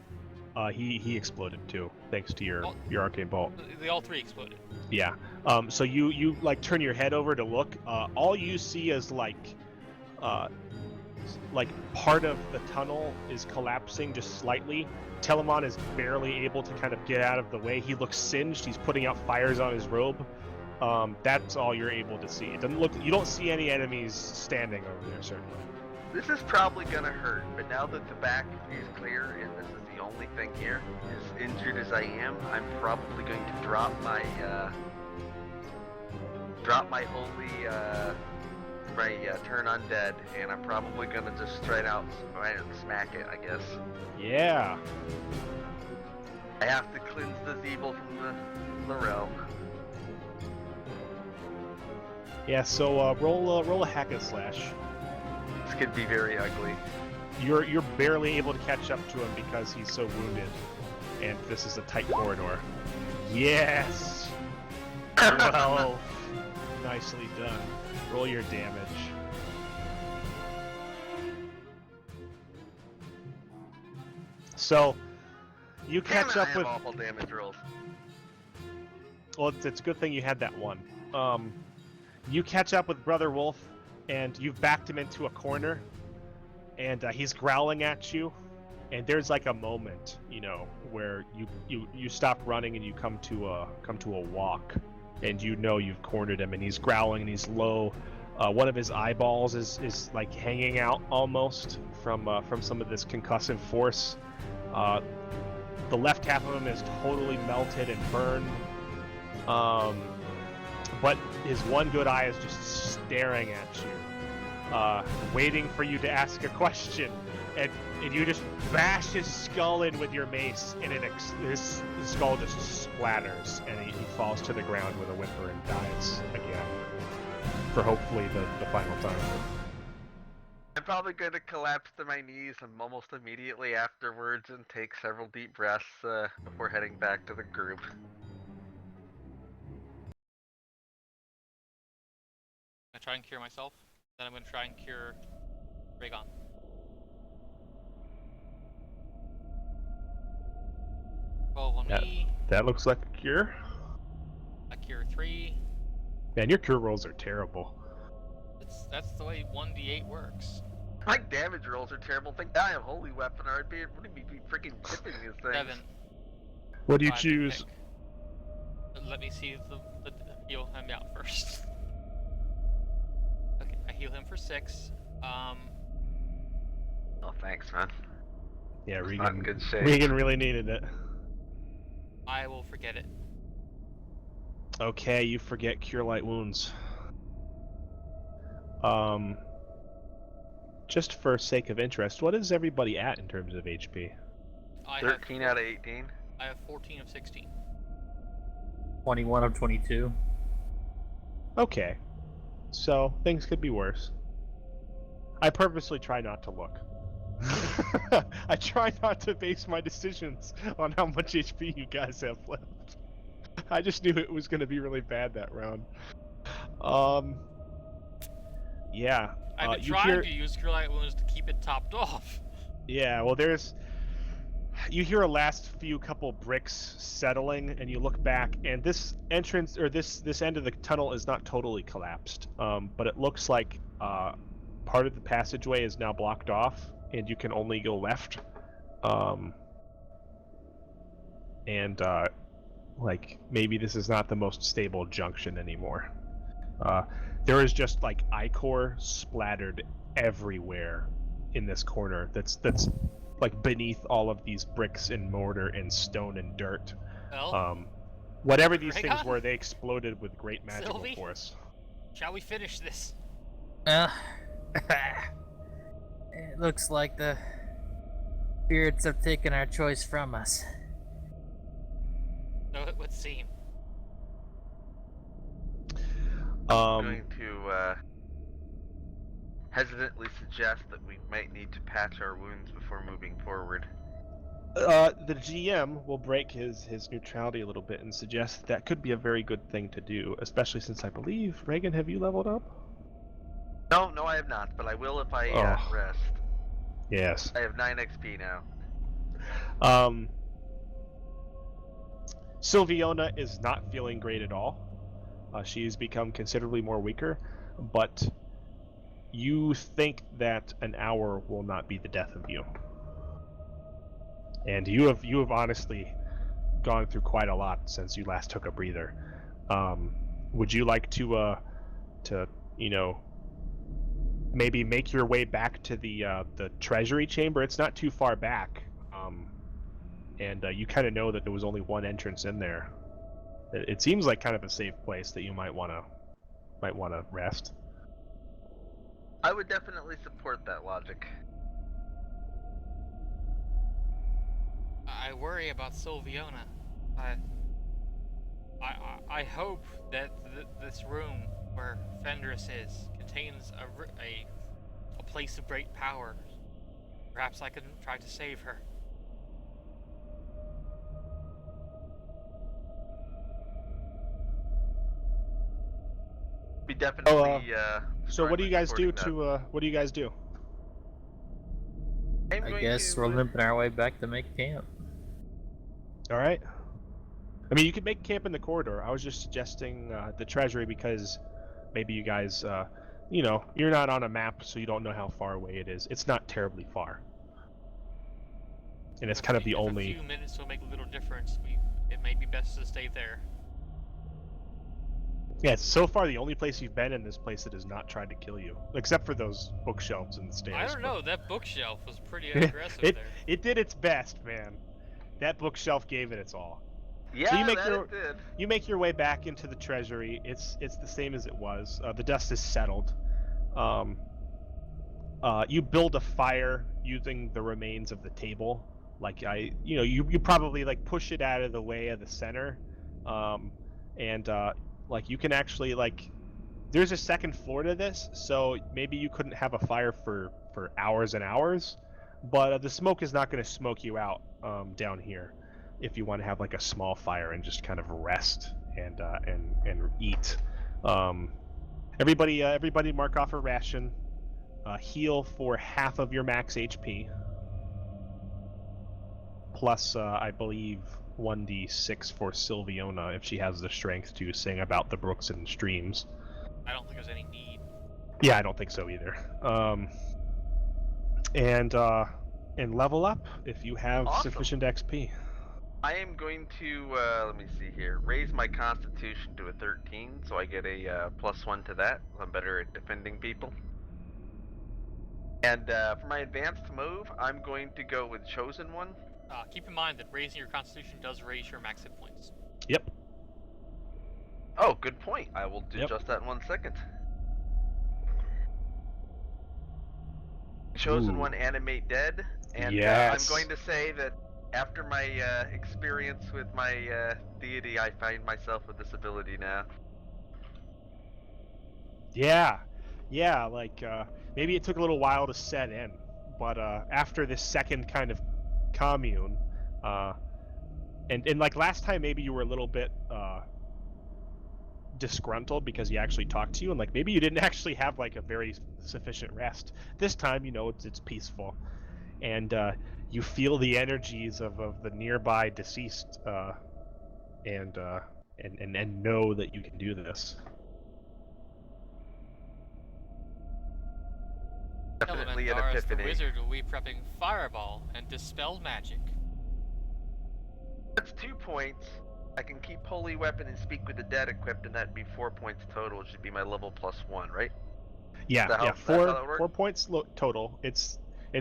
He exploded too, thanks to your Oh. your arcane bolt. They all 3 exploded. Yeah. So you like turn your head over to look. All you see is like part of the tunnel is collapsing just slightly. Telemon is barely able to kind of get out of the way. He looks singed. He's putting out fires on his robe. That's all you're able to see. It doesn't look. You don't see any enemies standing over there, certainly. This is probably gonna hurt, but now that the back is clear and this is the only thing here, as injured as I am, I'm probably going to drop my holy turn undead, and I'm probably gonna just straight out smack it, I guess. Yeah. I have to cleanse this evil from the realm. Yeah. So roll a hack and slash. This could be very ugly. You're barely able to catch up to him because he's so wounded, and this is a tight corridor. Yes. Well, nicely done. Roll your damage. So you catch Damn it, up I with. have awful damage rolls. Well, it's a good thing you had that one. You catch up with Brother Wolf, and you've backed him into a corner, and he's growling at you. And there's like a moment, where you stop running and you come to a walk, and you've cornered him, and he's growling and he's low. One of his eyeballs is like hanging out almost from some of this concussive force. The left half of him is totally melted and burned. But his one good eye is just staring at you, waiting for you to ask a question, and you just bash his skull in with your mace, and his skull just splatters, and he falls to the ground with a whimper and dies again, for hopefully the final time. I'm probably going to collapse to my knees almost immediately afterwards and take several deep breaths before heading back to the group. I try and cure myself. Then I'm going to try and cure Rhaegon. Well, on me, That looks like a cure. I cure 3. Man, your cure rolls are terrible. That's the way 1d8 works. My damage rolls are terrible. Thank God I have holy weapon, or I'd be freaking tipping these things. 7. What do you 5 to choose? pick. Let me see the heal him out first. Okay, I heal him for 6. Oh, thanks, man. Yeah, It's not in Regan. good shape. Regan really needed it. I will forget it. Okay, you forget Cure Light Wounds. Just for sake of interest, what is everybody at in terms of HP? I 13 out of 18. I have 14 of 16. 21 of 22. Okay. So, things could be worse. I purposely try not to look. I try not to base my decisions on how much HP you guys have left. I just knew it was going to be really bad that round. Yeah. I've been you trying hear- to use Cure Light Wounds to keep it topped off. Yeah, well, you hear a last few couple bricks settling, and you look back, and this entrance, or this end of the tunnel is not totally collapsed, but it looks like part of the passageway is now blocked off, and you can only go left. Like, maybe this is not the most stable junction anymore. There is just, like, ichor splattered everywhere in this corner that's like beneath all of these bricks and mortar and stone and dirt. Well, Whatever these things Rhaegon? were, they exploded with great magical Sylvie? force. shall we finish this? It looks like the spirits have taken our choice from us. So it would seem. I'm going to hesitantly suggest that we might need to patch our wounds before moving forward. The GM will break his neutrality a little bit and suggest that could be a very good thing to do, especially since I believe, Reagan, have you leveled up? No, I have not, but I will if I Oh. rest. Yes. I have 9 XP now. Sylviona is not feeling great at all. She's become considerably more weaker, but you think that an hour will not be the death of you. And you have honestly gone through quite a lot since you last took a breather. Would you like to maybe make your way back to the treasury chamber? It's not too far back, and you kind of know that there was only one entrance in there. It seems like kind of a safe place that you might want to rest. I would definitely support that logic. I worry about Sylviona. I hope that this room where Fenris is contains a place of great power. Perhaps I can try to save her. Be definitely. So what do you guys do supporting that. what do you guys do? I'm I going guess to, we're limping our way back to make camp. All right. I mean, you could make camp in the corridor. I was just suggesting the treasury because maybe you guys, you're not on a map, so you don't know how far away it is. It's not terribly far, and it's kind of the If only. a few minutes will make a little difference. It may be best to stay there. Yeah, it's so far the only place you've been in this place that has not tried to kill you, except for those bookshelves and the stairs. I don't but- know. That bookshelf was pretty aggressive it there. it did its best, man. That bookshelf gave it its all. Yeah, you make that your- it did. You make your way back into the treasury. It's the same as it was. The dust is settled. You build a fire using the remains of the table. Like you probably like push it out of the way of the center, and like you can actually like. There's a second floor to this, so maybe you couldn't have a fire for hours and hours, but the smoke is not going to smoke you out down here. If you want to have like a small fire and just kind of rest and eat. Everybody mark off a ration. Heal for half of your max HP. Plus, I believe 1d6 for Sylviona if she has the strength to sing about the brooks and streams. I don't think there's any need. Yeah, I don't think so either. And level up if you have Awesome. sufficient XP. I am going to, let me see here, raise my constitution to a 13, so I get a +1 to that. I'm better at defending people. And for my advanced move, I'm going to go with Chosen One. Keep in mind that raising your constitution does raise your max hit points. Yep. Oh, good point. I will do Yep. just that in 1 second. Chosen Ooh. One, Animate Dead. And Yes. I'm going to say that after my experience with my deity, I find myself with this ability now. Yeah, like maybe it took a little while to set in, but after this second kind of commune, and like last time, maybe you were a little bit disgruntled because he actually talked to you, and like maybe you didn't actually have like a very sufficient rest. This time, it's peaceful, and you feel the energies of the nearby deceased, and know that you can do this. Definitely an Elementar, as the epiphany. wizard, will be prepping Fireball and Dispel Magic. That's 2 points. I can keep Holy Weapon and Speak with the Dead equipped, and that'd be 4 points total. It should be my level +1, right? Yeah, That how- yeah, that's how that works? 4 points total. It's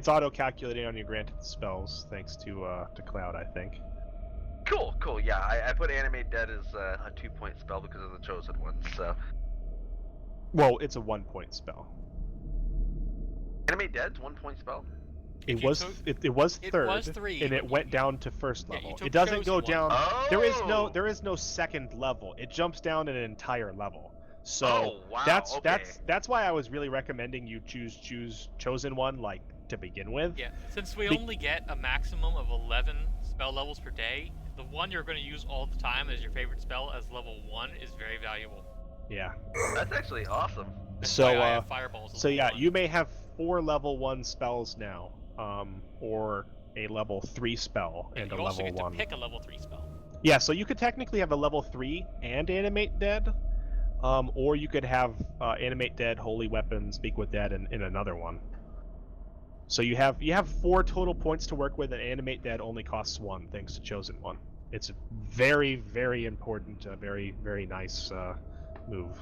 auto-calculating on your granted spells, thanks to Cloud, I think. Cool. Yeah, I put Animate Dead as a 2-point spell because of the Chosen One. So Well, it's a 1-point spell. Animate Dead's 1-point spell. If It you was took- it was it third, was 3, and but it you- went down to first Yeah, you level. took It doesn't Chosen go One. down. Oh! There is no second level. It jumps down an entire level. So Oh, wow, that's okay. that's why I was really recommending you choose Chosen One like to begin with. Yeah, since we Be- only get a maximum of 11 spell levels per day, the one you're going to use all the time as your favorite spell as level 1 is very valuable. Yeah. That's actually awesome. That's So, why I have fireballs as So level yeah, 1. you may have 4 level 1 spells now, or a level 3 spell and a you also level get 1. to pick a level 3 spell. Yeah, so you could technically have a level 3 and Animate Dead, or you could have Animate Dead, Holy Weapon, Speak with Dead, in another one. So you have 4 total points to work with, and Animate Dead only costs 1, thanks to Chosen One. It's a very, very important, very, very nice move.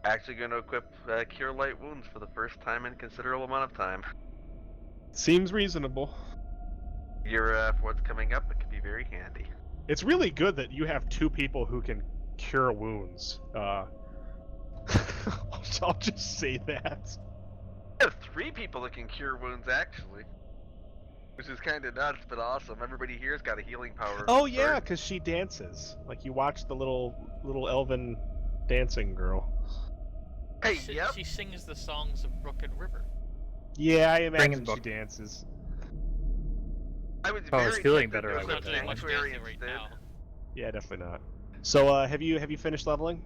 Actually going to equip Cure Light Wounds for the first time in a considerable amount of time. Seems reasonable. For what's coming up, it could be very handy. It's really good that you have 2 people who can cure wounds. I'll just say that. I have 3 people that can cure wounds, actually. Which is kind of nuts, but awesome. Everybody here's got a healing power. Oh yeah, because she dances. Like you watch the little elven dancing girl. Hey, She, yep. she sings the songs of Brook and River. Yeah, I imagine Bringing she book. dances. I was Oh, it's very feeling tempted better, to I go would Not with doing much Sanctuary dancing right instead. now. Yeah, definitely not. So, have you finished leveling?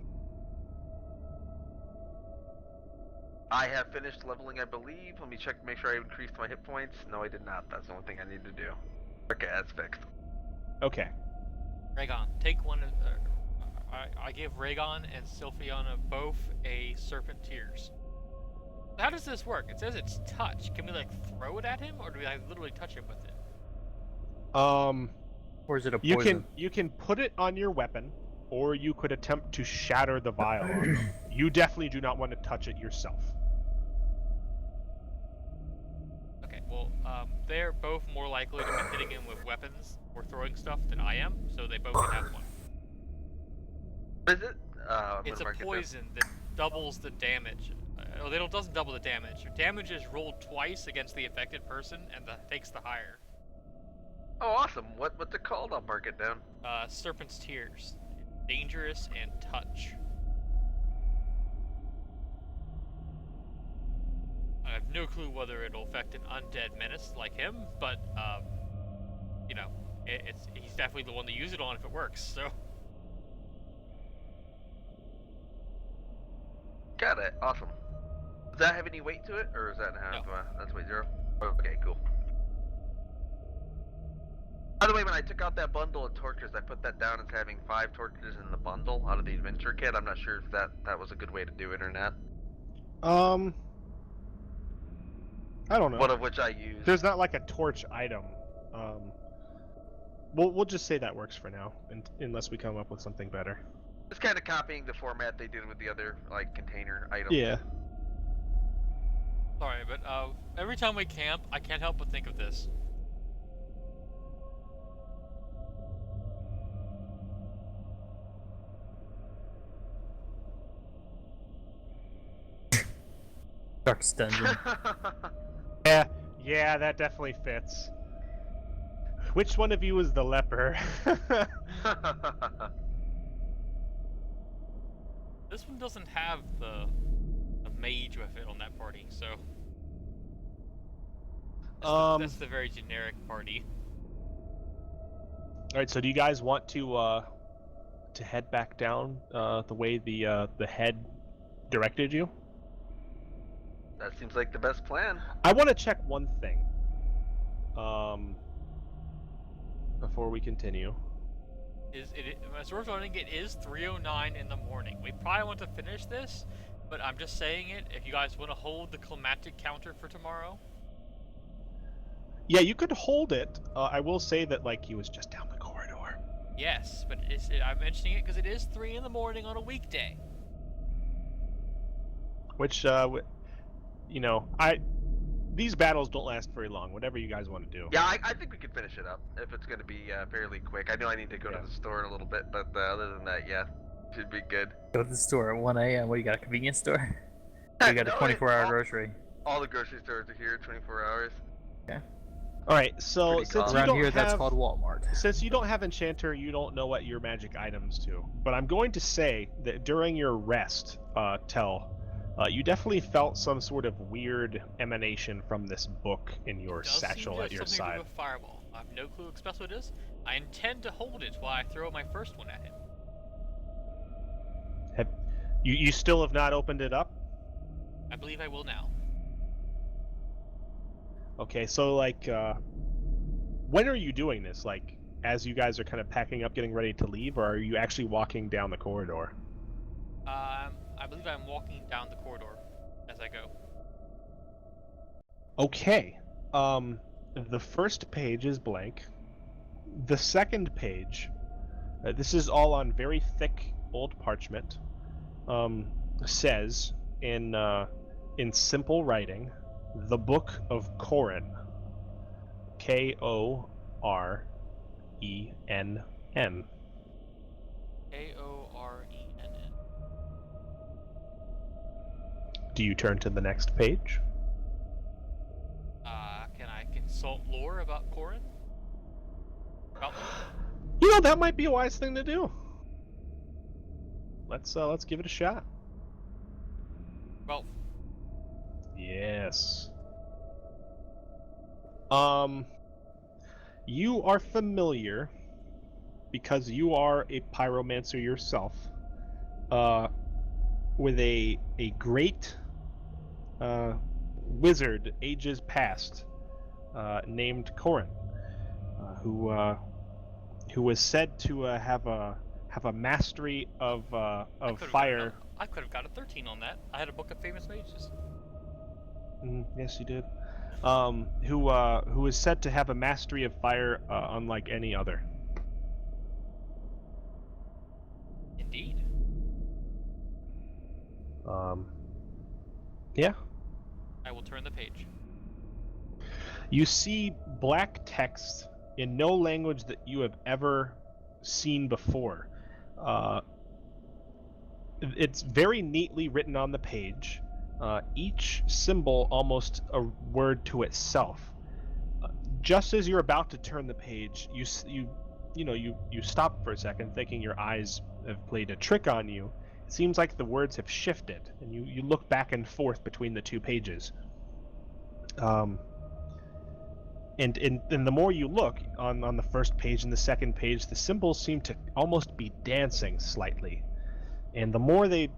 I have finished leveling, I believe. Let me check, make sure I increased my hit points. No, I did not. That's the only thing I need to do. Okay, that's fixed. Okay. Rhaegon, take one of... I give Rhaegon and Sylphiana both a Serpent Tears. How does this work? It says it's touch. Can we, like, throw it at him, or do we like, literally touch him with it? Or is it a You poison? can put it on your weapon, or you could attempt to shatter the vial on them. You definitely do not want to touch it yourself. Okay, well, they're both more likely to be hitting him with weapons or throwing stuff than I am, so they both can have one. What is it? I'm It's gonna a mark it down. poison that doubles the damage. It doesn't double the damage. Your damage is rolled twice against the affected person, and takes the higher. Oh, awesome. What's it called? I'll mark it down. Serpent's Tears. Dangerous and touch. I have no clue whether it'll affect an undead menace like him, but, you know, he's definitely the one to use it on if it works, so... Got it. Awesome. Does that have any weight to it, or is that have that's weight 0? Okay, cool. By the way, when I took out that bundle of torches, I put that down as having 5 torches in the bundle out of the adventure kit. I'm not sure if that was a good way to do it or not. I don't know. One of which I used. There's not like a torch item. We'll just say that works for now, unless we come up with something better. It's kind of copying the format they did with the other like container items. Yeah. Sorry, but every time we camp, I can't help but think of this. Darkest dungeon. Yeah, that definitely fits. Which one of you is the leper? This one doesn't have the mage with it on that party, so... That's the very generic party. All right, so do you guys want to head back down the way the head directed you? That seems like the best plan. I want to check one thing. Before we continue. As we're voting, it is 3:09 in the morning. We probably want to finish this, but I'm just saying it. If you guys want to hold the climatic counter for tomorrow, Yeah, you could hold it. I will say that like he was just down the corridor. yes. But I'm mentioning it because it is 3 in the morning on a weekday. Which, you know, these battles don't last very long. Whatever you guys want to do. Yeah, I think we could finish it up if it's going to be fairly quick. I know I need to go to the store in a little bit, but other than that, yeah, should be good. Go to the store at 1 a.m. What, you got a convenience store? You got a No, 24-hour all- grocery. All the grocery stores are here 24 hours. All right. So Pretty since common. you Around don't here, that's have- called Walmart. Since you don't have Enchanter, you don't know what your magic items do. But I'm going to say that during your rest, You definitely felt some sort of weird emanation from this book in your Does seem satchel to at have your something to do side. with fireball. I have no clue exactly what it is. I intend to hold it while I throw my first one at him. You still have not opened it up? I believe I will now. Okay, so like, when are you doing this? Like, as you guys are kind of packing up, getting ready to leave, or are you actually walking down the corridor? I believe I'm walking down the corridor as I go. Okay. The first page is blank. The second page, this is all on very thick old parchment, says in simple writing, the Book of Koren. Korenn. Korenn. Do you turn to the next page? Can I consult lore about Koren? About me? You know, that might be a wise thing to do. Let's give it a shot. Well, Yes. You are familiar, because you are a pyromancer yourself, with a great wizard ages past, named Koren, who was said to have a mastery of fire. I could have got a 13 on that. I had a book of famous mages. Yes, you did. Who is said to have a mastery of fire unlike any other. Indeed. Yeah. I will turn the page. You see black text in no language that you have ever seen before. It's very neatly written on the page. Each symbol almost a word to itself. Just as you're about to turn the page, you stop for a second, thinking your eyes have played a trick on you. It seems like the words have shifted, and you look back and forth between the two pages. And the more you look on the first page and the second page, the symbols seem to almost be dancing slightly. And the more you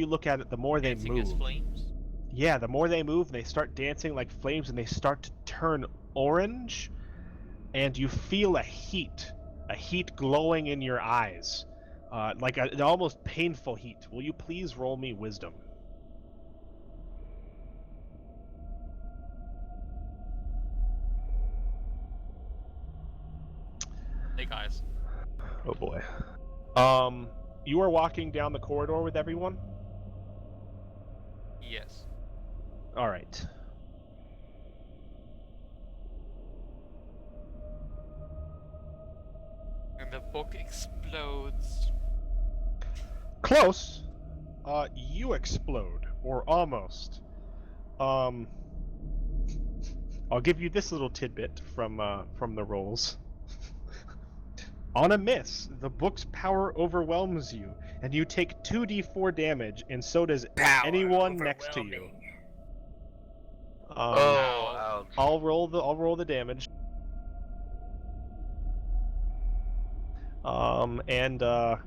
look at it, the more they Dancing move. as flames. Yeah, the more they move, they start dancing like flames, and they start to turn orange, and you feel a heat glowing in your eyes, like an almost painful heat. Will you please roll me wisdom? Hey guys. Oh boy. You are walking down the corridor with everyone? Yes. All right. And the book explodes. Close. You explode, or almost. I'll give you this little tidbit from the rolls. On a miss, the book's power overwhelms you, and you take 2d4 damage, and so does anyone next to you. Ouch. I'll roll the damage. I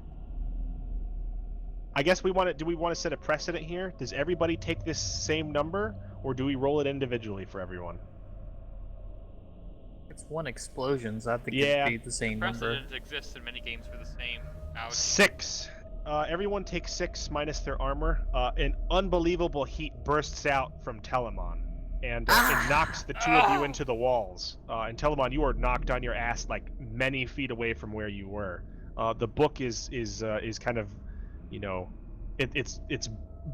guess do we want to set a precedent here? Does everybody take this same number, or do we roll it individually for everyone? It's one explosion, so I think Yeah. it'd be the same number. Precedent exists in many games for the same. Ouch. 6. Everyone takes 6 minus their armor. An unbelievable heat bursts out from Telemon, and it knocks the two of you into the walls. And Telemon, you are knocked on your ass like many feet away from where you were. The book is kind of, its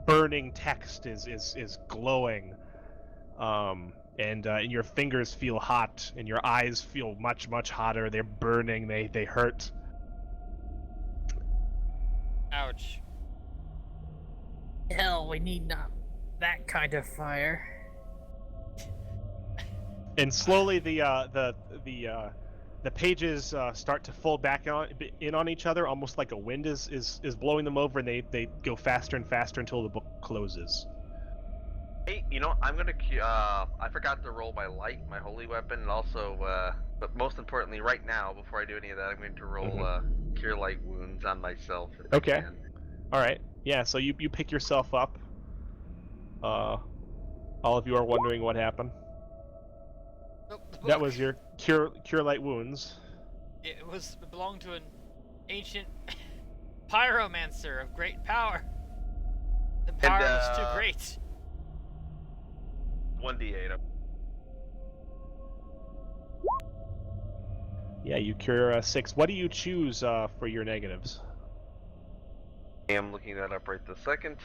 burning text is glowing. And your fingers feel hot, and your eyes feel much, much hotter. They're burning. They hurt. Ouch. Hell, we need not that kind of fire. And slowly the pages start to fold back in on each other, almost like a wind is blowing them over, and they go faster and faster until the book closes. Hey, you know, I'm gonna. I forgot to roll my light, my holy weapon, and also, but most importantly, right now, before I do any of that, I'm going to roll cure light wounds on myself. If I Okay. can. All right. Yeah. So you pick yourself up. All of you are wondering what happened. Nope, the That book. was your cure light wounds. It belonged to an ancient pyromancer of great power. The power was too great. 1d8. Yeah, you cure 6. What do you choose for your negatives? I am looking that up right this second.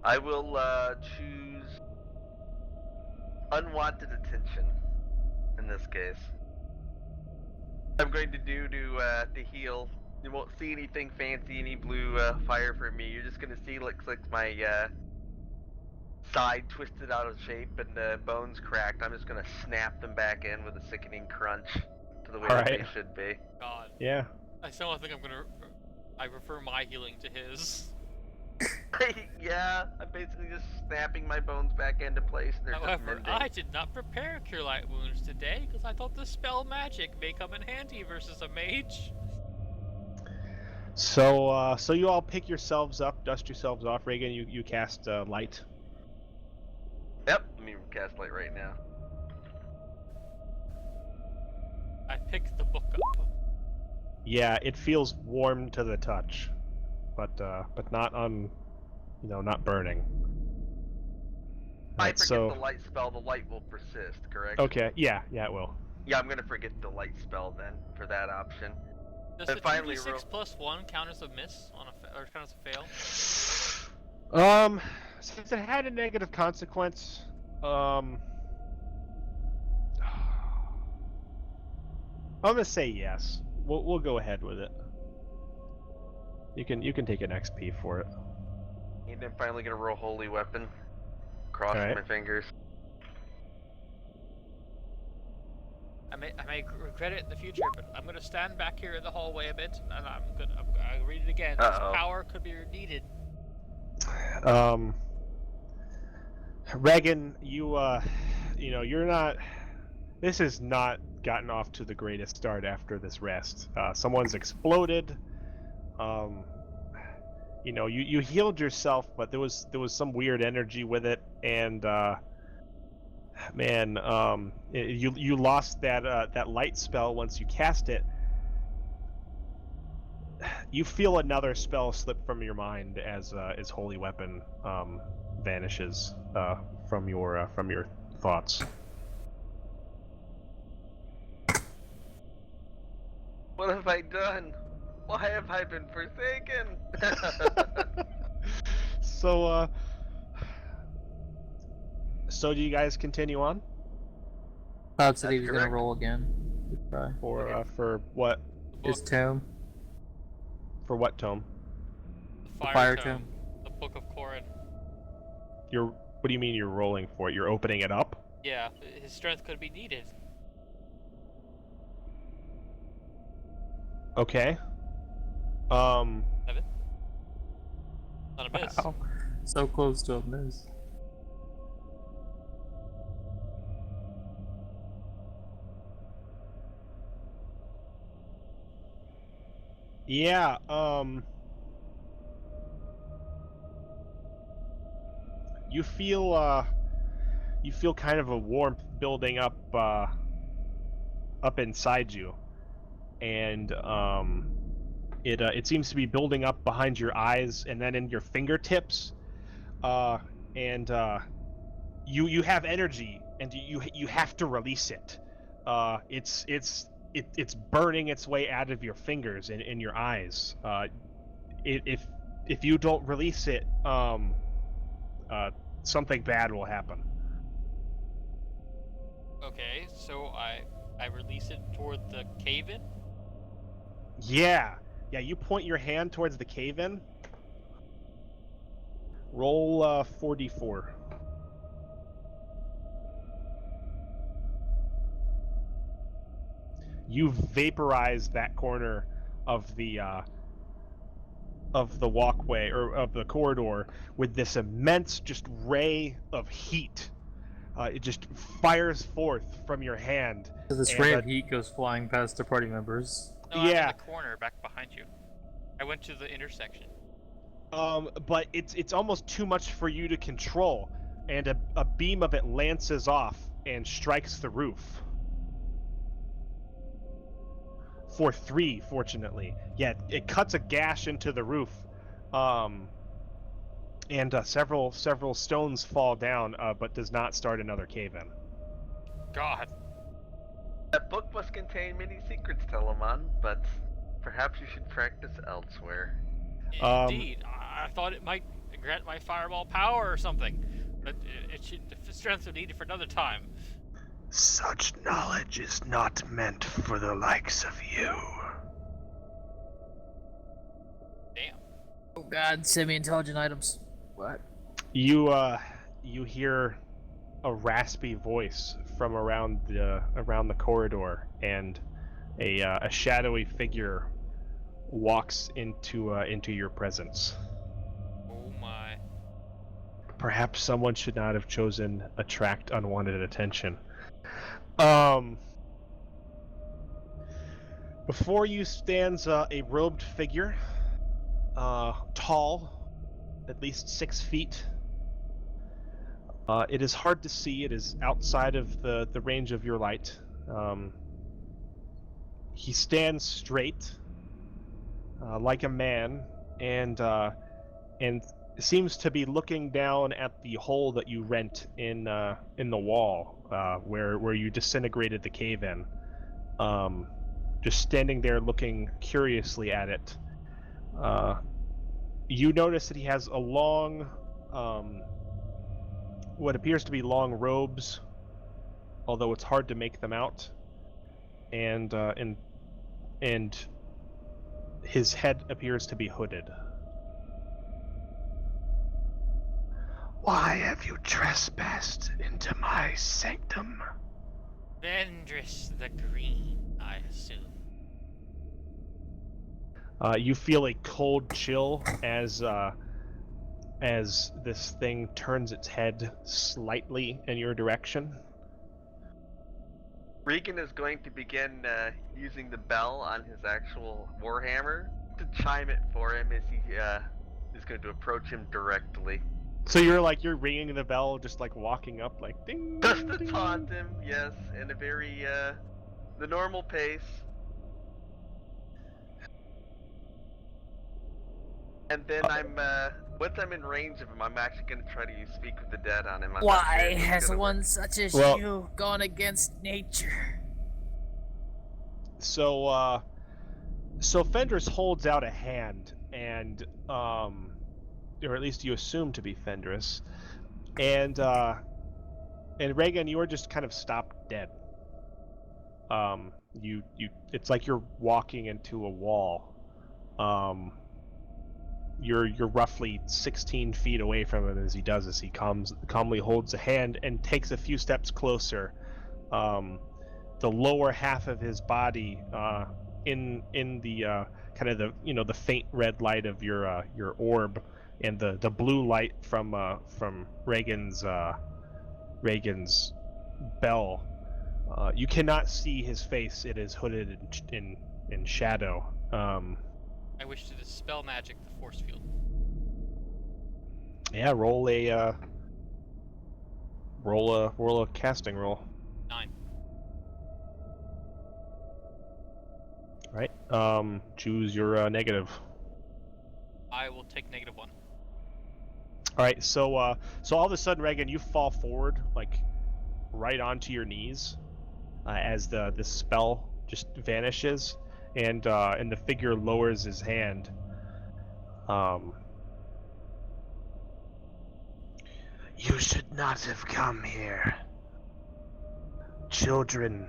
I will choose unwanted attention in this case. I'm going to do to heal. You won't see anything fancy, any blue fire from me. You're just gonna see looks like my side twisted out of shape and bones cracked. I'm just gonna snap them back in with a sickening crunch to the way that Alright. they should be. God. Yeah. I still think I'm gonna. I prefer my healing to his. Yeah, I'm basically just snapping my bones back into place. And they're However, just mending. I did not prepare Cure Light Wounds today because I thought the spell magic may come in handy versus a mage. So so you all pick yourselves up, dust yourselves off. Reagan, you cast light. Yep, let me cast light right now. I picked the book up. Yeah, it feels warm to the touch, but not not burning. I Right, forget so the light spell. The light will persist, correct? okay, yeah, it will. Yeah, I'm gonna forget the light spell then for that option. Does And the finally 2d6 plus 1 count as a miss on or count as a fail? Since it had a negative consequence, I'm gonna say yes. We'll go ahead with it. You can take an XP for it. And I'm finally gonna roll holy weapon. Crossing Alright. my fingers. I may regret it in the future, but I'm gonna stand back here in the hallway a bit, and I'll read it again. This Uh-oh. power could be needed. Reagan, you're not. This has not gotten off to the greatest start after this rest. Someone's exploded. You healed yourself, but there was some weird energy with it, and you lost that light spell once you cast it. You feel another spell slip from your mind as holy weapon vanishes from your thoughts. What have I done? Why have I been forsaken? So do you guys continue on? Cloud said he That's was gonna correct. roll again. Try. For what? The His book, tome. For what tome? the fire tome, tome. the Book of Corin. What do you mean you're rolling for it? You're opening it up? Yeah, his strength could be needed. Okay. 7. Not a miss. Wow. So close to a miss. Yeah, you feel kind of a warmth building up inside you, and it seems to be building up behind your eyes and then in your fingertips, and you have energy and you have to release it. It's burning its way out of your fingers and in your eyes. If you don't release it, something bad will happen. Okay, so I release it toward the cave-in. Yeah, you point your hand towards the cave-in. Roll 4d4. You vaporize that corner of the of the walkway or of the corridor with this immense just ray of heat. It just fires forth from your hand. So this And, ray of heat goes flying past the party members. No, I'm in Yeah. the corner back behind you. I went to the intersection. But it's almost too much for you to control, and a beam of it lances off and strikes the roof. For 3, fortunately. Yeah, it cuts a gash into the roof, and several stones fall down, but does not start another cave-in. God. That book must contain many secrets, Telemon, but perhaps you should practice elsewhere. Indeed. I thought it might grant my fireball power or something. But it should, the strength would need it for another time. Such knowledge is not meant for the likes of you. Damn. Oh god, semi-intelligent items. What? You hear a raspy voice from around the corridor, and a shadowy figure walks into your presence. Oh my. Perhaps someone should not have chosen attract unwanted attention. Before you stands a robed figure, tall, at least 6 feet. It is hard to see. It is outside of the range of your light. He stands straight, like a man, and seems to be looking down at the hole that you rent in the wall, where you disintegrated the cave in. Just standing there looking curiously at it. You notice that he has a long, what appears to be long robes, although it's hard to make them out, and his head appears to be hooded. Why have you trespassed into my sanctum? Vendris the Green, I assume. You feel a cold chill as this thing turns its head slightly in your direction. Regan is going to begin using the bell on his actual warhammer to chime it for him as he is going to approach him directly. So you're ringing the bell, just like walking up, like ding. Just ding, to ding. taunt him, yes, in a very the normal pace. And then once I'm in range of him, I'm actually going to try to use Speak with the Dead on him. I'm not sure Why if it's has gonna one work. such as Well- you gone against nature? So Fenris holds out a hand, and or at least you assume to be Fenris, and Reagan, you are just kind of stopped dead. It's like you're walking into a wall. You're roughly 16 feet away from him as he does this. He calmly holds a hand and takes a few steps closer. The lower half of his body, in the kind of the faint red light of your orb, and the blue light from Reagan's bell, you cannot see his face. It is hooded in shadow. I wish to dispel magic the force field. Yeah, roll a casting roll. 9. Right. Choose your negative. I will take -1. All right. So all of a sudden, Reagan, you fall forward, like right onto your knees, as the spell just vanishes, and the figure lowers his hand. You should not have come here. Children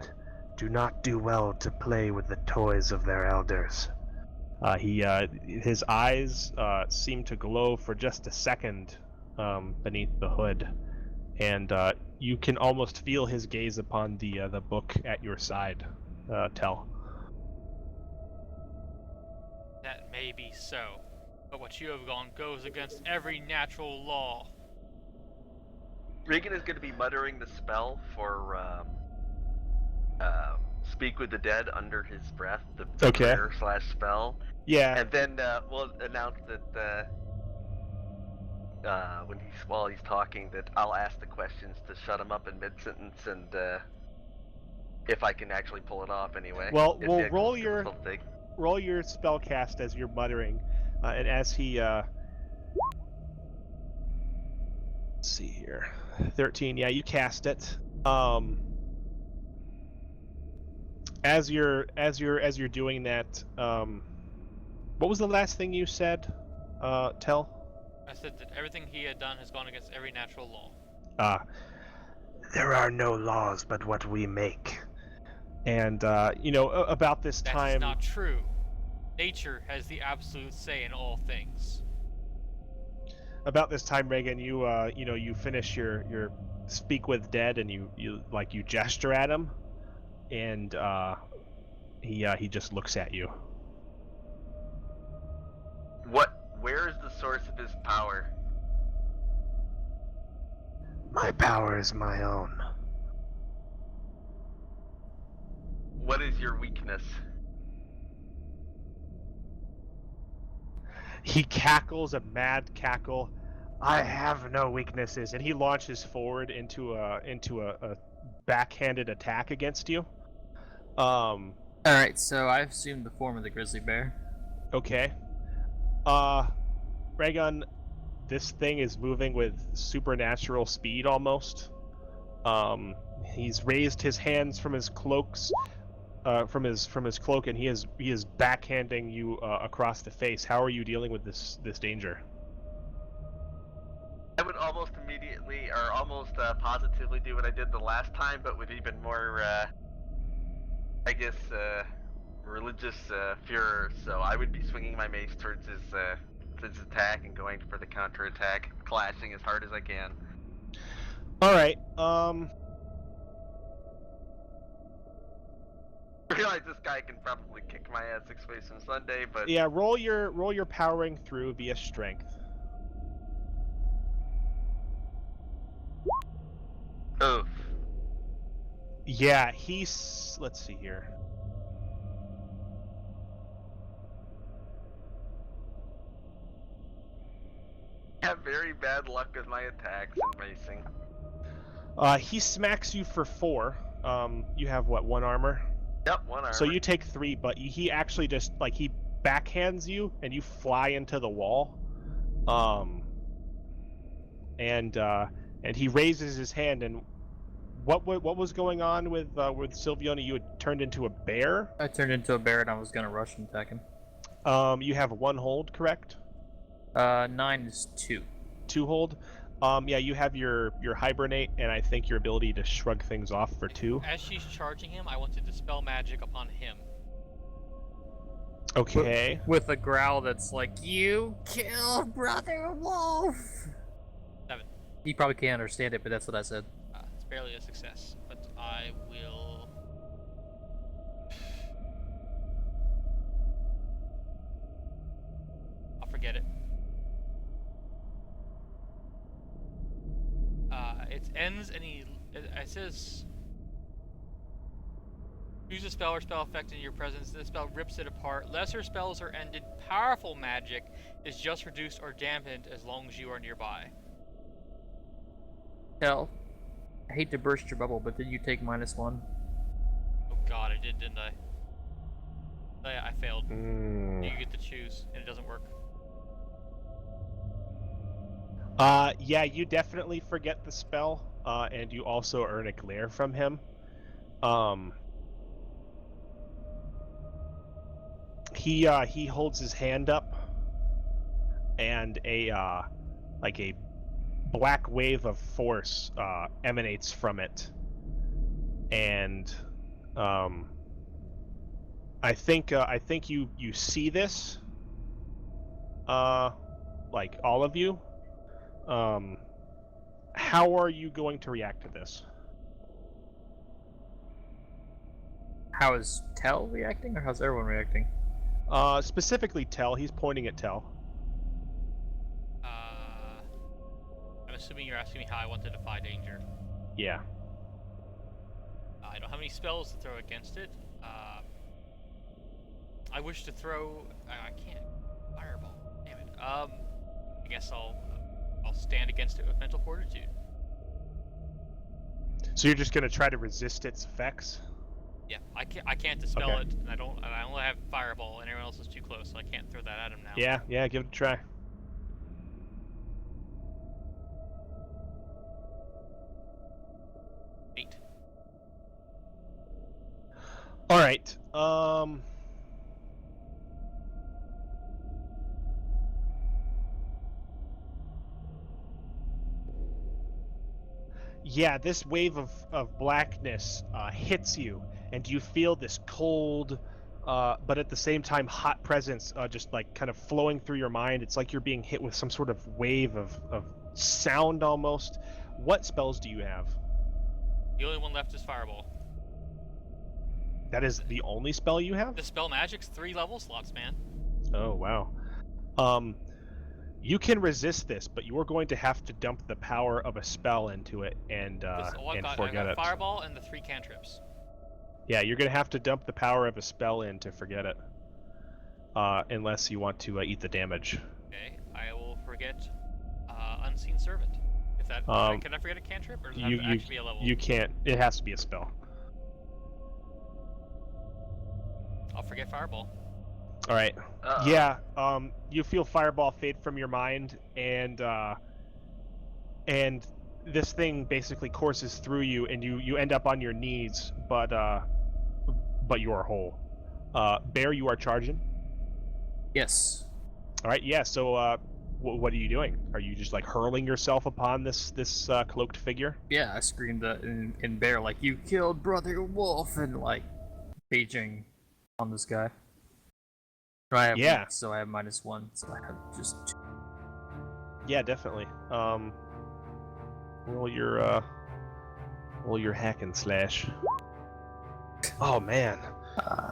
do not do well to play with the toys of their elders. His eyes seem to glow for just a second beneath the hood, and you can almost feel his gaze upon the book at your side. Tell. That may be so. But what you have gone goes against every natural law. Regan is going to be muttering the spell for speak with the dead under his breath, the Okay. prayer / spell, Yeah. and then we'll announce that while he's talking, that I'll ask the questions to shut him up in mid sentence, and if I can actually pull it off anyway. Well, If we'll the actual roll skill your is still big. roll your spell cast as you're muttering, and as he let's see here, 13. Yeah, you cast it. As you're doing that, what was the last thing you said? Tell. I said that everything he had done has gone against every natural law. There are no laws but what we make. And about this That time. is not true. Nature has the absolute say in all things. About this time, Reagan, you finish your speak with dead, and you gesture at him, and he just looks at you. Where is the source of his power? My power is my own. What is your weakness? He cackles a mad cackle. I have no weaknesses, and he launches forward into a backhanded attack against you. Alright, so I've assumed the form of the grizzly bear. Okay. Raygun, this thing is moving with supernatural speed almost. He's raised his hands from his cloaks, from his cloak, and he is backhanding you across the face. How are you dealing with this danger? I would almost immediately, or almost positively, do what I did the last time, but with even more, religious furor. So I would be swinging my mace towards his attack and going for the counterattack, clashing as hard as I can. All right. I realize this guy can probably kick my ass 6 ways from Sunday, but Yeah, roll your powering through via strength. oof. Yeah, let's see here. I have very bad luck with my attacks and racing. He smacks you for 4. You have what, 1 armor? Yep, 1 armor. So you take 3, but he actually just he backhands you and you fly into the wall. And he raises his hand, and what was going on with Silvione? You had turned into a bear? I turned into a bear and I was gonna rush and attack him. You have 1 hold, correct? 9 is 2. 2 hold. Yeah, you have your hibernate, and I think your ability to shrug things off for 2. As she's charging him, I want to dispel magic upon him. Okay. With a growl that's like, "You killed Brother Wolf!" 7. He probably can't understand it, but that's what I said. It's barely a success, but I will... I'll forget it. It ends and it says... Use a spell or spell effect in your presence. This spell rips it apart. Lesser spells are ended. Powerful magic is just reduced or dampened as long as you are nearby. Hell, I hate to burst your bubble, but did you take -1? Oh god, I did, didn't I? Oh yeah, I failed. You get to choose, and it doesn't work. Yeah, you definitely forget the spell, and you also earn a glare from him. He holds his hand up, and a black wave of force emanates from it, and I think you see this, like all of you. How are you going to react to this? How is Tell reacting, or how's everyone reacting? Specifically Tell. He's pointing at Tell. assuming you're asking me how I want to defy danger. Yeah. I don't have any spells to throw against it. I wish to throw. I can't. Fireball. Damn it. I guess I'll stand against it with mental fortitude. So you're just gonna try to resist its effects? Yeah, I can't dispel Okay. it, and I only have fireball, and everyone else is too close, so I can't throw that at him now. Yeah, give it a try. Eight. All right. Yeah, this wave of blackness hits you, and you feel this cold, but at the same time hot presence just like kind of flowing through your mind. It's like you're being hit with some sort of wave of sound almost. What spells do you have? The only one left is fireball. That is the only spell you have? Dispel magic's 3 level slots, man. Oh, wow. You can resist this, but you are going to have to dump the power of a spell into it and I've got forget it. fireball and the 3 cantrips. Yeah, you're going to have to dump the power of a spell in to forget it. Unless you want to eat the damage. Okay, I will forget Unseen Servant. If that can I forget a cantrip, or does it have to actually be a level? You can't. It has to be a spell. I'll forget fireball. All right. Yeah. You feel fireball fade from your mind, and this thing basically courses through you, and you end up on your knees, but you are whole. Bear, you are charging. Yes. All right. Yeah. So what are you doing? Are you just like hurling yourself upon this cloaked figure? Yeah, I screamed in bear like, "You killed Brother Wolf!" and like paging on this guy. I have Yeah. so I have -1, so I have just 2. Yeah, definitely. Roll your hack and slash. Oh man,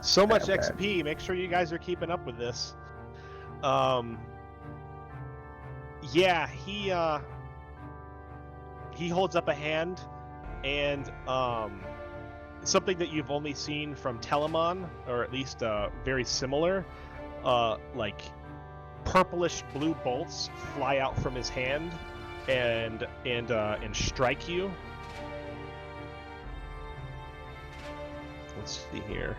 so much bad. XP. Make sure you guys are keeping up with this. Yeah, he holds up a hand, and something that you've only seen from Telemon, or at least very similar. Like purplish blue bolts fly out from his hand and strike you. Let's see here.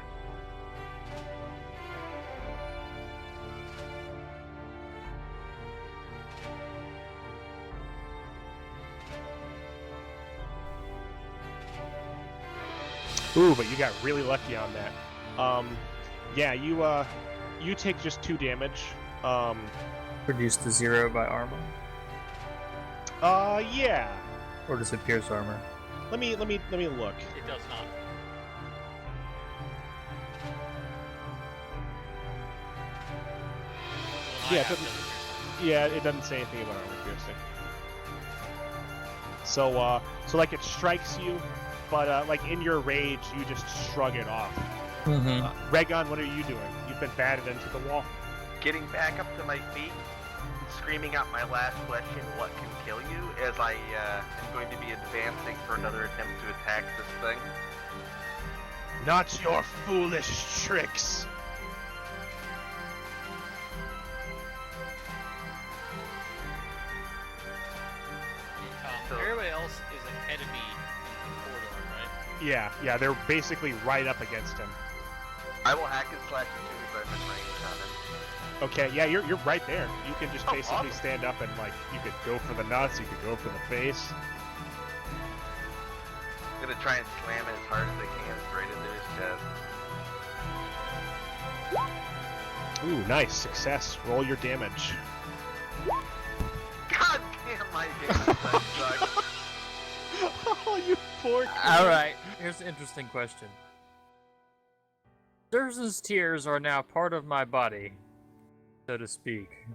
Ooh, but you got really lucky on that. Yeah, you take just 2 damage. Reduced to 0 by armor, Yeah. or does it pierce armor? Let me look. It does not. Yeah, it doesn't. Yeah, it doesn't say anything about armor piercing. So like it strikes you, but like in your rage, you just shrug it off. Mm-hmm. Regon, what are you doing? You've been batted into the wall. Getting back up to my feet, screaming out my last question, what can kill you, as I am going to be advancing for another attempt to attack this thing. Not your foolish tricks. Everybody else is ahead of me in the corridor, right? Yeah, they're basically right up against him. I will hack and slash as soon as I'm in range on him. Okay, yeah, you're right there. You can just Oh, basically awesome. stand up and like you could go for the nuts, you could go for the face. I'm gonna try and slam it as hard as I can straight into his chest. Ooh, nice success. Roll your damage. God damn my damage sucks. Oh, you poor kid. Alright, here's an interesting question. Durza's tears are now part of my body, so to speak.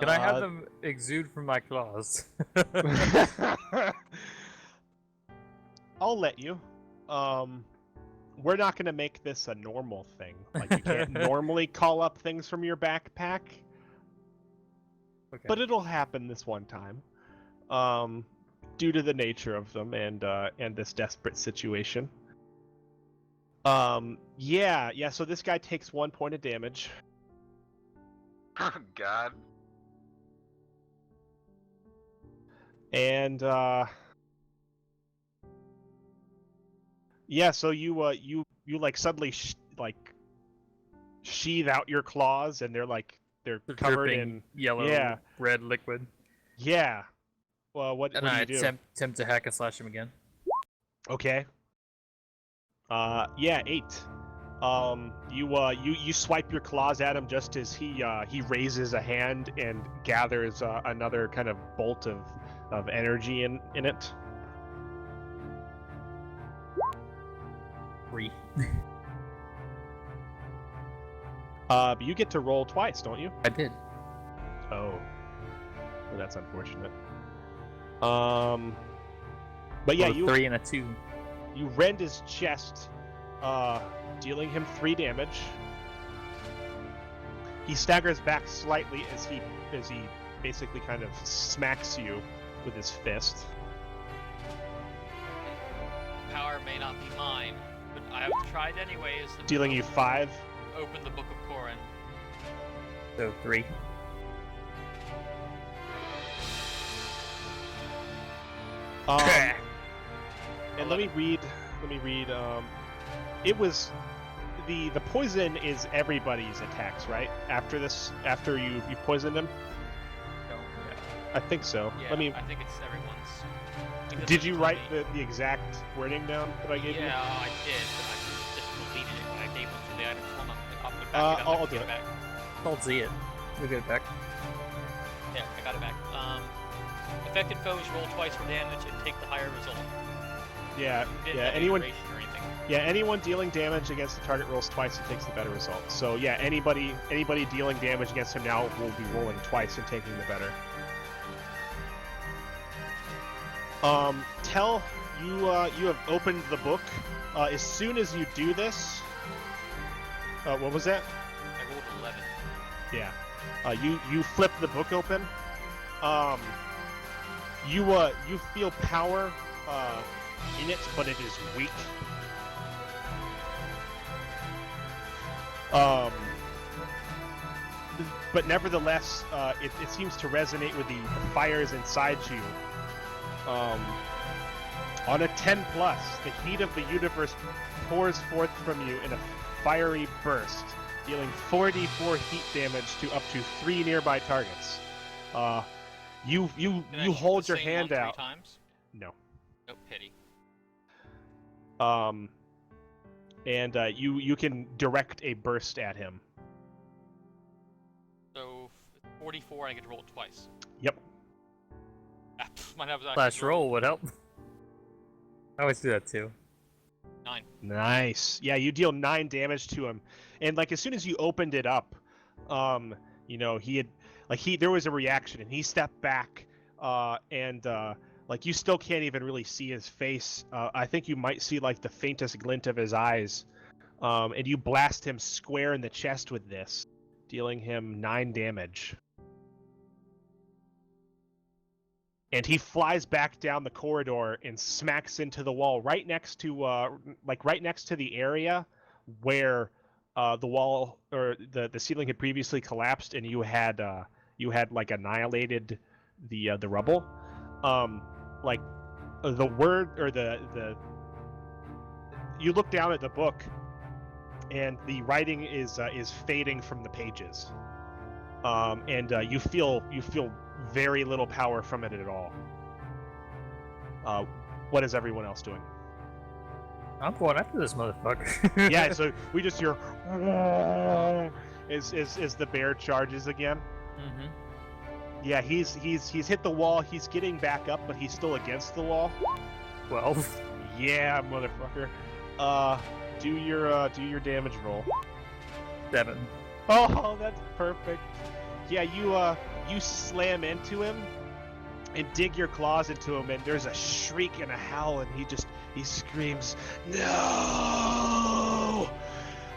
Can I have them exude from my claws? I'll let you. We're not gonna make this a normal thing. Like you can't normally call up things from your backpack, Okay. but it'll happen this one time. due to the nature of them and this desperate situation. Yeah. So this guy takes 1 point of damage. Oh God. And yeah, so you like suddenly sheathe out your claws, and they're covered dripping in yellow, yeah. red liquid. Yeah. Well, what And do I you do? attempt to hack and slash him again. Okay. Yeah, 8. You swipe your claws at him just as he raises a hand and gathers another kind of bolt of energy in it. 3. But you get to roll twice, don't you? I did. Oh. Well, that's unfortunate. But yeah, Well, 3 and a 2. you rend his chest, dealing him 3 damage. He staggers back slightly as he basically kind of smacks you with his fist. Power may not be mine, but I have tried anyways. And Dealing you 5. Open the Book of Korin. So 3. And let me read. It was the poison is everybody's attacks, right? After you poisoned him. No. I think so. Yeah, Let me. I think it's everyone's. Because Did it you told write me- the exact wording down that I gave you? Yeah, I did, but I just deleted it when I gave them to the items. Hold on, I'll put it back. I'll do get it. back. I'll see it. We'll get it back. There, I got it back. Affected foes roll twice for damage and take the higher result. Yeah. Didn't Yeah. have Anyone. iteration or anything. Yeah. Anyone dealing damage against the target rolls twice and takes the better result. So yeah, anybody dealing damage against him now will be rolling twice and taking the better. Tell you you have opened the book. As soon as you do this, what was that? I rolled 11. Yeah. You flip the book open. You feel power in it, but it is weak. But nevertheless, it seems to resonate with the fires inside you. On a 10+, the heat of the universe pours forth from you in a fiery burst, dealing 44 heat damage to up to 3 nearby targets. You Can I shoot hold the your same hand one out. 3 times? No. Oh, pity. And you can direct a burst at him. So 44, I get to roll it twice. Yep. Ah, Mine was actually Flash roll would help. I always do that too. 9. Nice. Yeah, you deal 9 damage to him, and like as soon as you opened it up, you know, there was a reaction, and he stepped back, and like you still can't even really see his face. I think you might see like the faintest glint of his eyes, and you blast him square in the chest with this, dealing him 9 damage. And he flies back down the corridor and smacks into the wall right next to the area where the wall or the ceiling had previously collapsed, and you had like annihilated the rubble. Like the word or the you look down at the book, and the writing is fading from the pages. And you feel very little power from it at all. What is everyone else doing? I'm going after this motherfucker. Yeah, so we just hear as the bear charges again. Mm-hmm. Yeah, he's hit the wall. He's getting back up, but he's still against the wall. 12. Yeah, motherfucker. Do your damage roll. 7. Oh, that's perfect. Yeah, you slam into him and dig your claws into him, and there's a shriek and a howl, and he screams, "No!"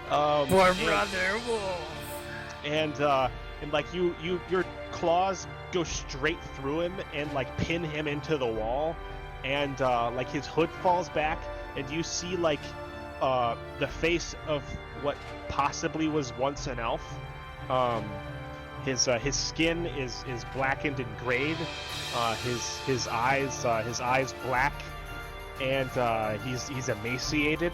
Poor and- brother wolf. And and like your claws go straight through him and like pin him into the wall, and like his hood falls back, and you see like the face of what possibly was once an elf. His skin is blackened and grayed. His eyes black, and he's emaciated.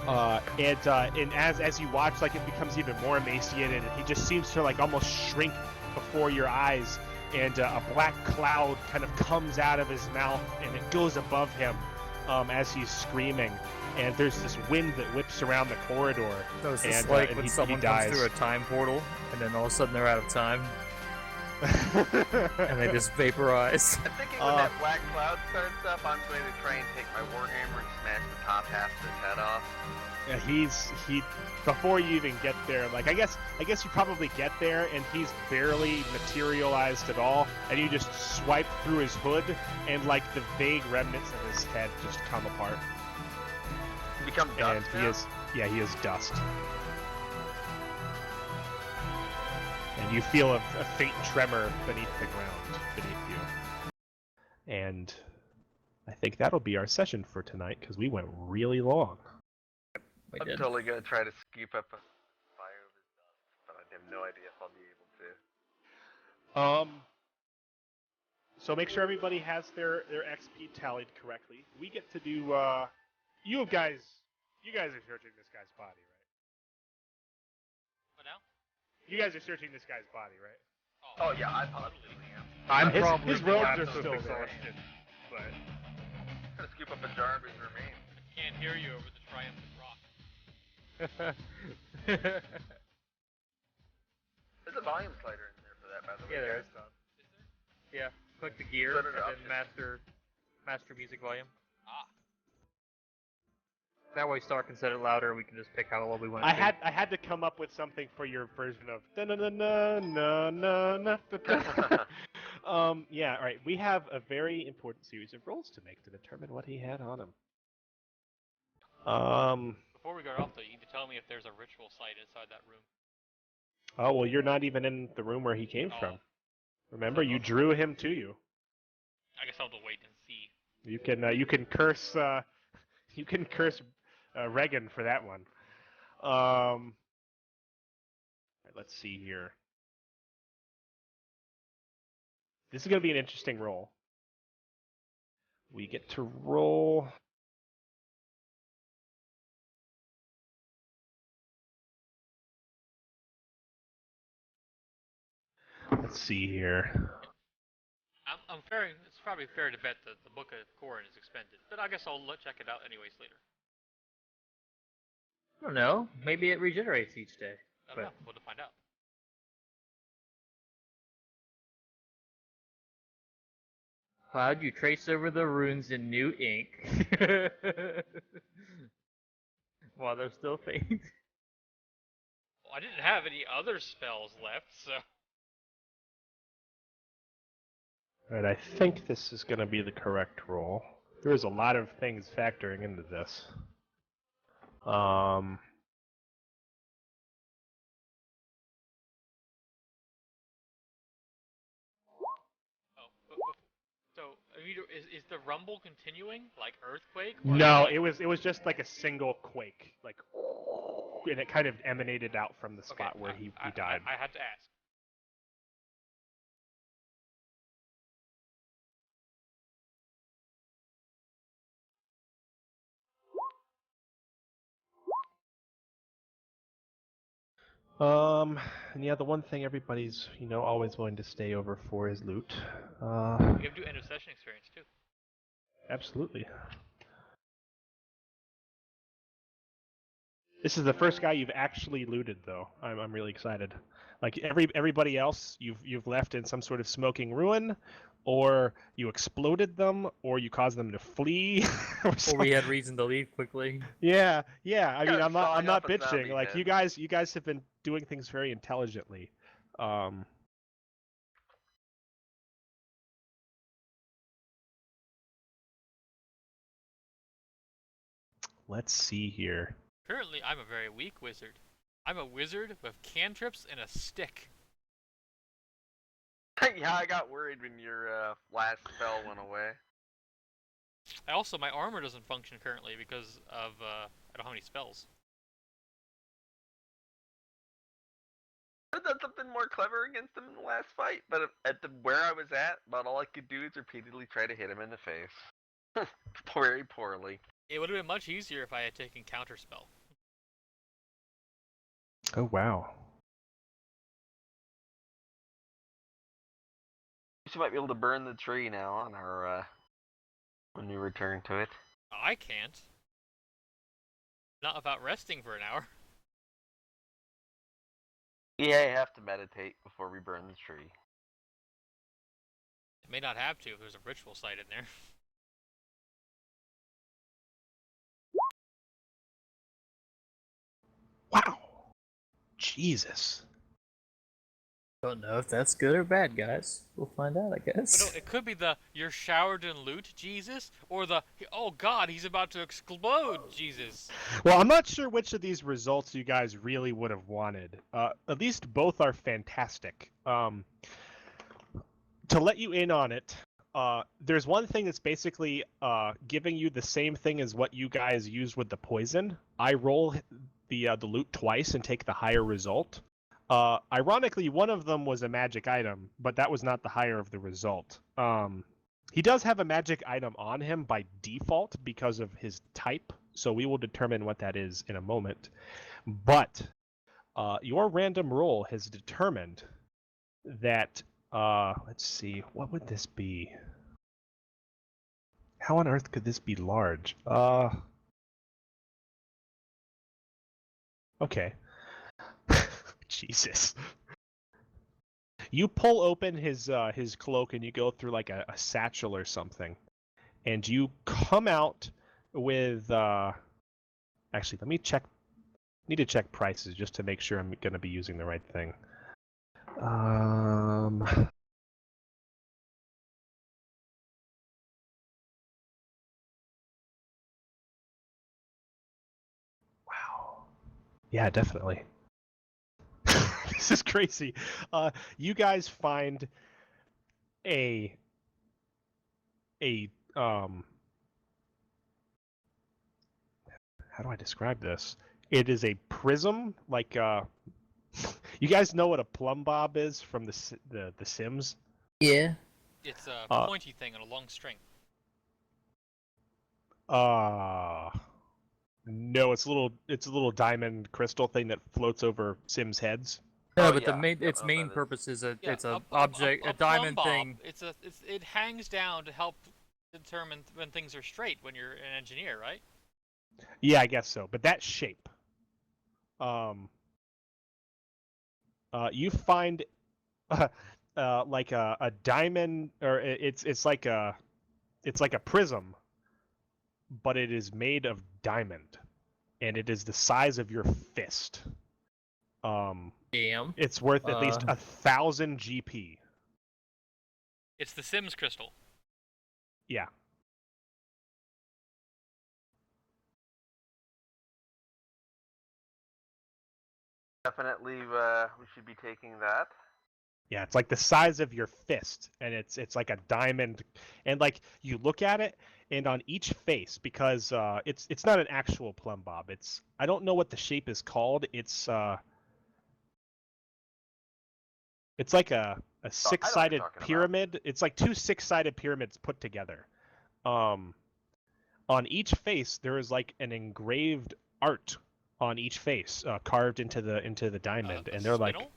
And as you watch, like, it becomes even more emaciated, and he just seems to like almost shrink before your eyes. And a black cloud kind of comes out of his mouth, and it goes above him as he's screaming. And there's this wind that whips around the corridor. So it's just and, like and when he someone dies. comes through a time portal, and then all of a sudden they're out of time, and they just vaporize. I'm thinking when that black cloud starts up, I'm going to try and take my warhammer and smash the top half of his head off. Yeah, he before you even get there, like I guess you probably get there and he's barely materialized at all, and you just swipe through his hood and like the vague remnants of his head just come apart. Become dust And he is dust. And you feel a faint tremor beneath the ground beneath you. And I think that'll be our session for tonight because we went really long. We I'm did. totally going to try to scoop up a fire of his dust, but I have no idea if I'll be able to. So make sure everybody has their XP tallied correctly. We get to do you guys are searching this guy's body, right? What now? You guys are searching this guy's body, right? Oh yeah, I positively am. I'm His- probably his robes are collapsed still with there. exhaustion, but I'm going to scoop up a jar of his remains. Can't hear you over the triumphant rock. There's a volume slider in there for that, by the way. yeah, there guys. is. Yeah, click the gear Set and it up. then master music volume. Ah. That way, Star can set it louder, and we can just pick how low we want. I had to come up with something for your version of na. Yeah, all right. We have a very important series of rolls to make to determine what he had on him. Before we go off, though, you need to tell me if there's a ritual site inside that room. Oh well, you're not even in the room where he came Oh. from. Remember, you drew him to you. I guess I'll have to wait and see. You can curse Regan for that one. Let's see here. This is gonna be an interesting roll. We get to roll. Let's see here. It's probably fair to bet that the Book of Corin is expended, but I guess I'll check it out anyways later. I don't know. Maybe it regenerates each day. I don't But- know. We'll have to find out. Cloud, you trace over the runes in new ink. While they're still faint. Well, I didn't have any other spells left, so... Alright, I think this is going to be the correct roll. There's a lot of things factoring into this. So, is the rumble continuing, like earthquake? Or No, like- it was just like a single quake, like, and it kind of emanated out from the spot Okay, where he I died. I had to ask. And yeah, the one thing everybody's, always willing to stay over for is loot. You have to do end of session experience too. Absolutely. This is the first guy you've actually looted, though. I'm really excited. Like everybody else, you've left in some sort of smoking ruin, or you exploded them, or you caused them to flee. Or we had reason to leave quickly. Yeah. I mean, Yeah, I'm not sawing off a bitching. zombie Like head. you guys have been doing things very intelligently. Let's see here. Apparently, I'm a very weak wizard. I'm a wizard with cantrips and a stick. Yeah, I got worried when your last spell went away. My armor doesn't function currently because of I don't have any spells. I done something more clever against him in the last fight, but where I was at, about all I could do is repeatedly try to hit him in the face. Very poorly. It would have been much easier if I had taken counterspell. Oh wow. You might be able to burn the tree now on our when we return to it. I can't. Not without resting for an hour. Yeah, you have to meditate before we burn the tree. It may not have to if there's a ritual site in there. Wow. Jesus. Don't know if that's good or bad, guys. We'll find out, I But guess. no, it could be the you're showered in loot, Jesus, or the oh god, he's about to explode, Jesus. Well, I'm not sure which of these results you guys really would have wanted. At least both are fantastic. To let you in on it, there's one thing that's basically giving you the same thing as what you guys used with the poison. I roll the loot twice and take the higher result. Ironically, one of them was a magic item, but that was not the higher of the result. He does have a magic item on him by default because of his type, so we will determine what that is in a moment. But your random roll has determined that, let's see, what would this be? How on earth could this be large? Okay. Jesus. You pull open his cloak and you go through like a satchel or something, and you come out with actually, let me check. Need to check prices just to make sure I'm going to be using the right thing. Wow. Yeah, definitely. This is crazy. You guys find a how do I describe this? It is a prism, like you guys know what a plumb bob is from the Sims? Yeah. It's a pointy thing on a long string. No, it's a little diamond crystal thing that floats over Sims' heads. No, Oh, but yeah. its Yeah, main that is. purpose is Yeah, it's a object, a plumb diamond bob. thing. It hangs down to help determine when things are straight when you're an engineer, right? Yeah, I guess so. But that shape. You find like a diamond, or it's like a prism, but it is made of diamond, and it is the size of your fist. Damn. It's worth at least 1,000 GP. It's the Sims crystal. Yeah. Definitely, we should be taking that. Yeah, it's like the size of your fist, and it's like a diamond, and like you look at it, and on each face, because it's not an actual plumb bob. I don't know what the shape is called. It's like a six-sided talking about. pyramid. It's like two six-sided pyramids put together. On each face there is like an engraved art on each face, carved into the diamond, and they're like, spinel?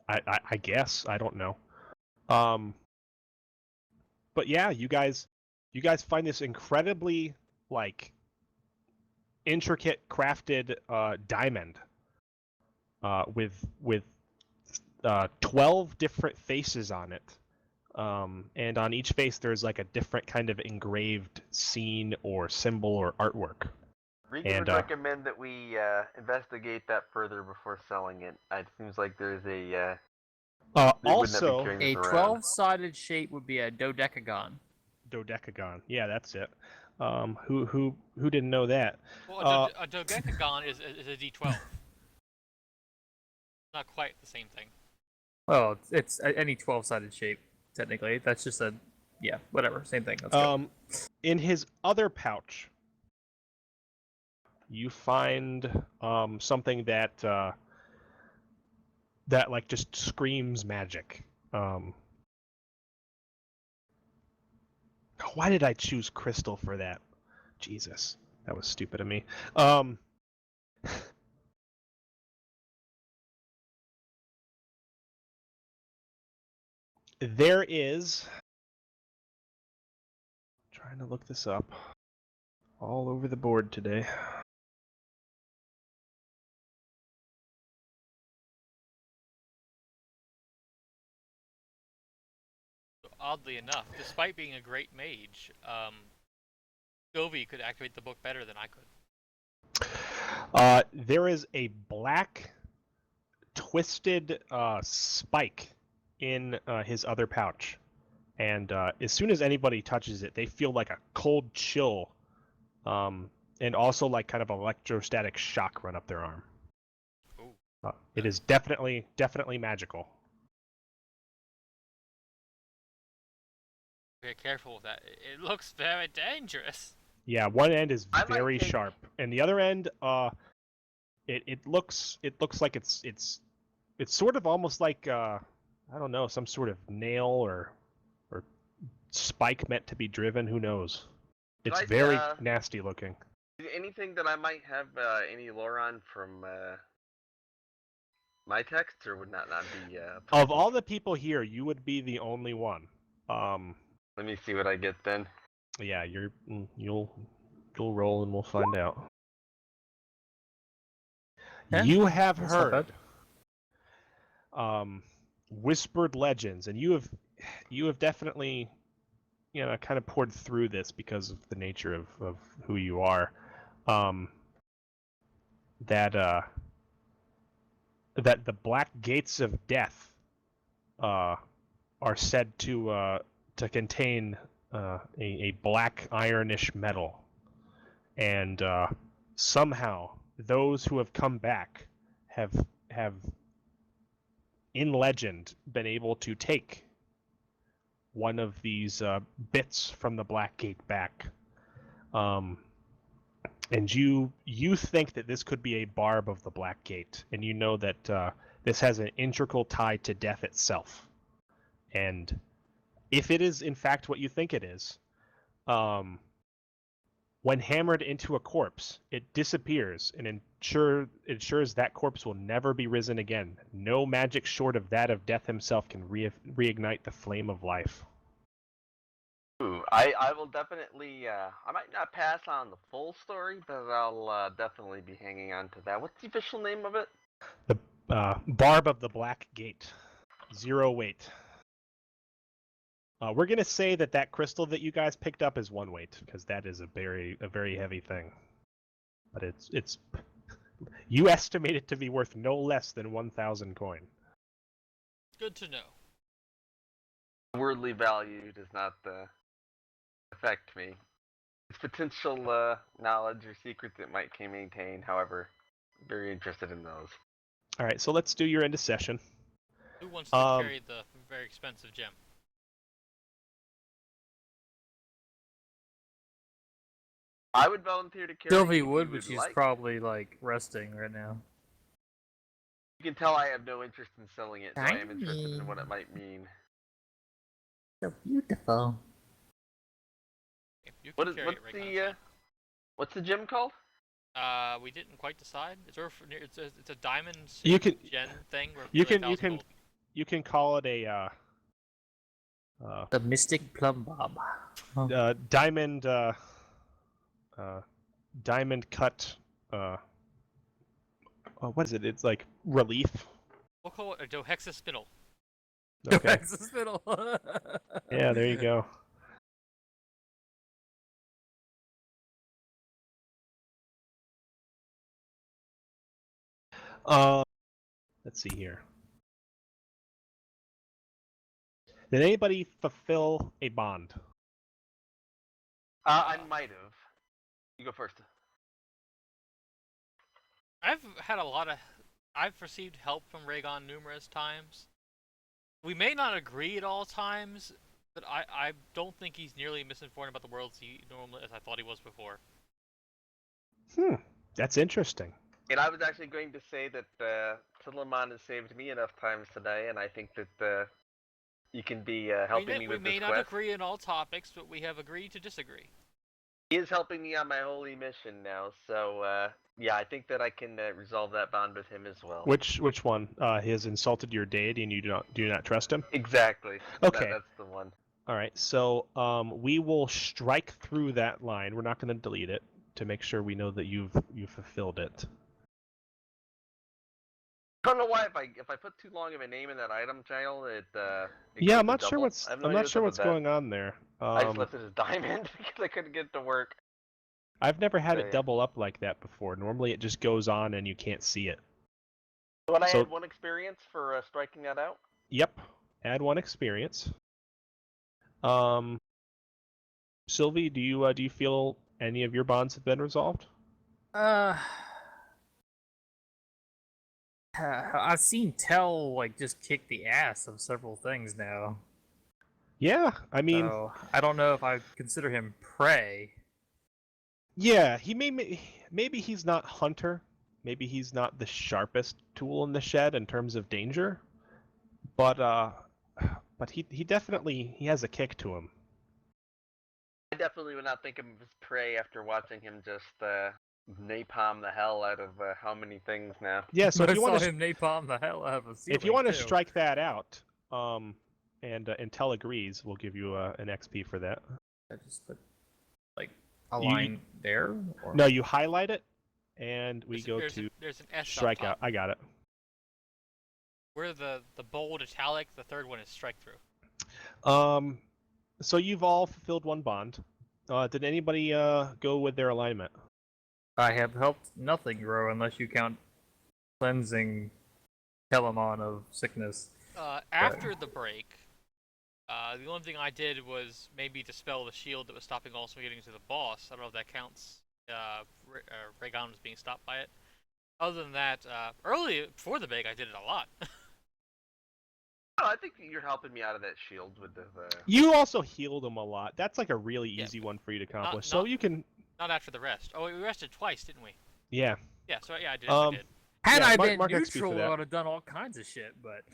I guess, I don't know. But yeah, you guys find this incredibly like intricate crafted diamond with 12 different faces on it. And on each face there's like a different kind of engraved scene or symbol or artwork. Regan And, would recommend that we investigate that further before selling it. It seems like there's a they would not be also carrying A this around. 12-sided shape would be a dodecagon. dodecagon. Yeah, that's it. Who didn't know that? Well, a dodecagon is a D12. Not quite the same thing. Well, it's any 12-sided shape, technically. That's just a... Yeah, whatever. Same thing. Let's go. In his other pouch, you find something that that like just screams magic. Why did I choose crystal for that? Jesus, that was stupid of me. There is... Trying to look this up. All over the board today. Oddly enough, despite being a great mage, Govi could activate the book better than I could. There is a black twisted spike in his other pouch, and as soon as anybody touches it, they feel like a cold chill, and also like kind of electrostatic shock run up their arm. Ooh. It is definitely magical. Be careful with that. It looks very dangerous. Yeah, one end is I might very take- sharp, and the other end, it looks like it's sort of almost like I don't know, some sort of nail or spike meant to be driven. Who knows? It's Like, very nasty looking. Anything that I might have any lore on from my text, or would not be? Of all the people here, you would be the only one. Let me see what I get then. Yeah, you'll roll and we'll find out. Yeah, You have that's not heard whispered legends, and you have definitely, you know, kind of poured through this because of the nature of who you are. That the black gates of death are said to contain a black ironish metal, and somehow those who have come back have in legend been able to take one of these bits from the Black Gate back. And you think that this could be a barb of the Black Gate, and you know that this has an integral tie to death itself. And if it is in fact what you think it is, when hammered into a corpse, it disappears and ensures that corpse will never be risen again. No magic short of that of death himself can reignite the flame of life. Ooh, I will definitely. I might not pass on the full story, but I'll definitely be hanging on to that. What's the official name of it? The Barb of the Black Gate. 0 weight. We're gonna say that crystal that you guys picked up is 1 weight, because that is a very heavy thing. But it's you estimate it to be worth no less than 1,000 coin. Good to know. Worldly value does not affect me. Its potential knowledge or secrets it might maintain, however, very interested in those. All right, so let's do your end of session. Who wants to carry the very expensive gem? I would volunteer to carry. Sylvie if would, you but she's like. probably like resting right now. You can tell I have no interest in selling it, so I am interested in what it might mean. So beautiful. You can carry What's it right what's the gem called? we didn't quite decide. It's a diamond You can gen thing. Where you can call it a The Mystic Plum Bob. diamond diamond cut. What is it? It's like relief. We'll call it a dohexaspinel. Okay. Hospital. Yeah, there you go. Let's see here. Did anybody fulfill a bond? I might have. You go first. I've received help from Rhaegon numerous times. We may not agree at all times, but I don't think he's nearly misinformed about the world as I thought he was before. That's interesting. And I was actually going to say that Suleiman has saved me enough times today, and I think that you can be helping me with we may this not quest. agree on all topics, but we have agreed to disagree. He is helping me on my holy mission now, so yeah, I think that I can resolve that bond with him as well. Which one? He has insulted your deity, and you do not trust him. Exactly. Okay. That's the one. All right. So we will strike through that line. We're not going to delete it to make sure we know that you've fulfilled it. I don't know why if I put too long of a name in that item tile, it Yeah, goes I'm to not sure double. what's I have no I'm idea not sure up what's with that. going on there. I just left it as diamond because I couldn't get it to work. I've never had So, it yeah. double up like that before. Normally, it just goes on and you can't see it. But I So- had 1 experience for striking that out. Yep. Add 1 experience. Sylvie, do you feel any of your bonds have been resolved? I've seen Tell like just kick the ass of several things now. Yeah, I mean, So I don't know if I consider him prey. yeah, he maybe he's not hunter. Maybe he's not the sharpest tool in the shed in terms of danger. But he definitely has a kick to him. I definitely would not think of him as prey after watching him just napalm the hell out of how many things now. Yeah, so But if you I want saw to him napalm the hell out of a ceiling, if you want to too. strike that out, and Tell agrees, we'll give you an XP for that. I just put like a You- line there. Or... No, you highlight it, and we go There's to there's an S strike up top. out. I got it. Where the bold italic, the third one is strike through. So you've all fulfilled 1 bond. Did anybody go with their alignment? I have helped nothing grow unless you count cleansing Telemon of sickness. After the break, the only thing I did was maybe dispel the shield that was stopping us from getting to the boss. I don't know if that counts. Raygon was being stopped by it. Other than that, early before the break, I did it a lot. Oh, I think you're helping me out of that shield with the. You also healed him a lot. That's like a really Yeah, easy one for you to accomplish. not- So you can, Not after the rest. Oh, we rested twice, didn't we? yeah. Yeah, so yeah, I did. Um, I did. Had Yeah, I mark- been mark XP for neutral, that. I would have done all kinds of shit, but...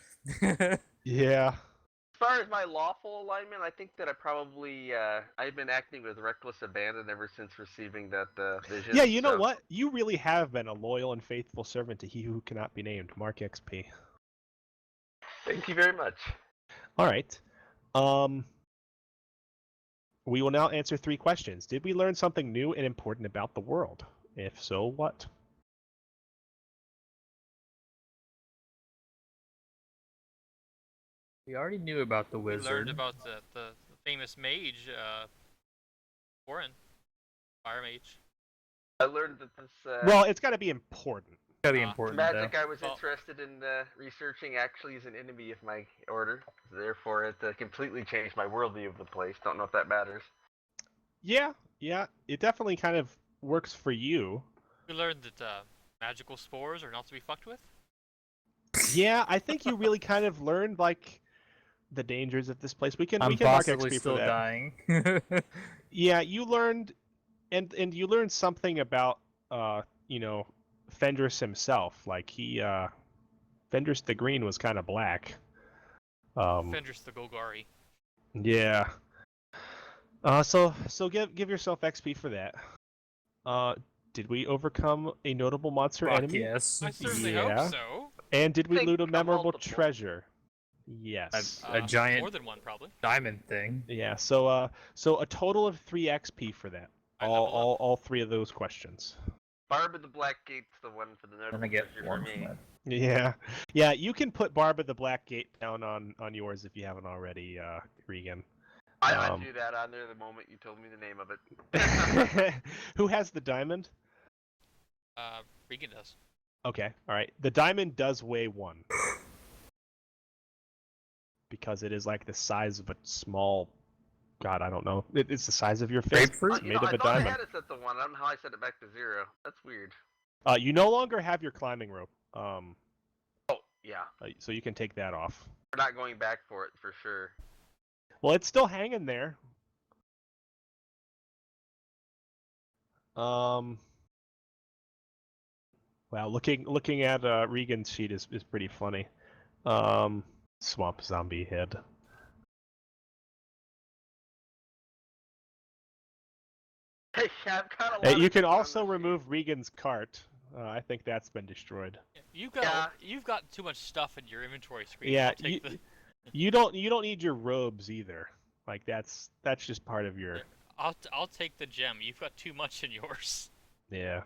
Yeah. As far as my lawful alignment, I think that I probably I've been acting with reckless abandon ever since receiving that vision. Yeah, you know so- what? You really have been a loyal and faithful servant to he who cannot be named. Mark XP. Thank you very much. All right. We will now answer 3 questions. Did we learn something new and important about the world? If so, what? We already knew about the We wizard. learned about the famous mage, Warren, Fire Mage. I learned that this Well, it's got to be important. Gotta be Uh, important, magic though. I was Well- interested in researching actually is an enemy of my order. Therefore, it completely changed my worldview of the place. Don't know if that matters. Yeah, it definitely kind of works for you. We learned that magical spores are not to be fucked with. Yeah, I think you really kind of learned like the dangers of this place. We can I'm we can mark possibly XP still for that. dying. Yeah, you learned, and you learned something about Fenris himself. Like Fenris the Green was kind of black. Fenris the Golgari. Yeah. So give yourself XP for that. Did we overcome a notable monster Fuck enemy? yes. I certainly Yeah. hope so. And did we Think loot a a memorable multiple. treasure? Yes. A giant More than one, probably. diamond thing. Yeah. So a total of 3 XP for that. I level up. All 3 of those questions. Barb of the Black Gate's the one for the And notable I get treasure for one me. from that. Yeah. You can put Barb of the Black Gate down on yours if you haven't already, Regan. I threw that on there the moment you told me the name of it. Who has the diamond? Regan does. Okay, all right. The diamond does weigh 1. Because it is like the size of a small. God, I don't know. It's the size of your fist. Grapefruit? It's made I of a thought I diamond. had it set to 1. I don't know how I set it back to 0. That's weird. You no longer have your climbing rope. Yeah, So you can take that off. we're not going back for it for sure. Well, it's still hanging there. Wow, looking at Regan's sheet is pretty funny. Swamp zombie head. Yeah, I've got a lot You of can shit on also this remove Regan's cart. I think that's been destroyed. You've got too much stuff in your inventory screen. Yeah, I'll take the... you don't need your robes either. Like that's just part of your. I'll take the gem. You've got too much in yours. Yeah.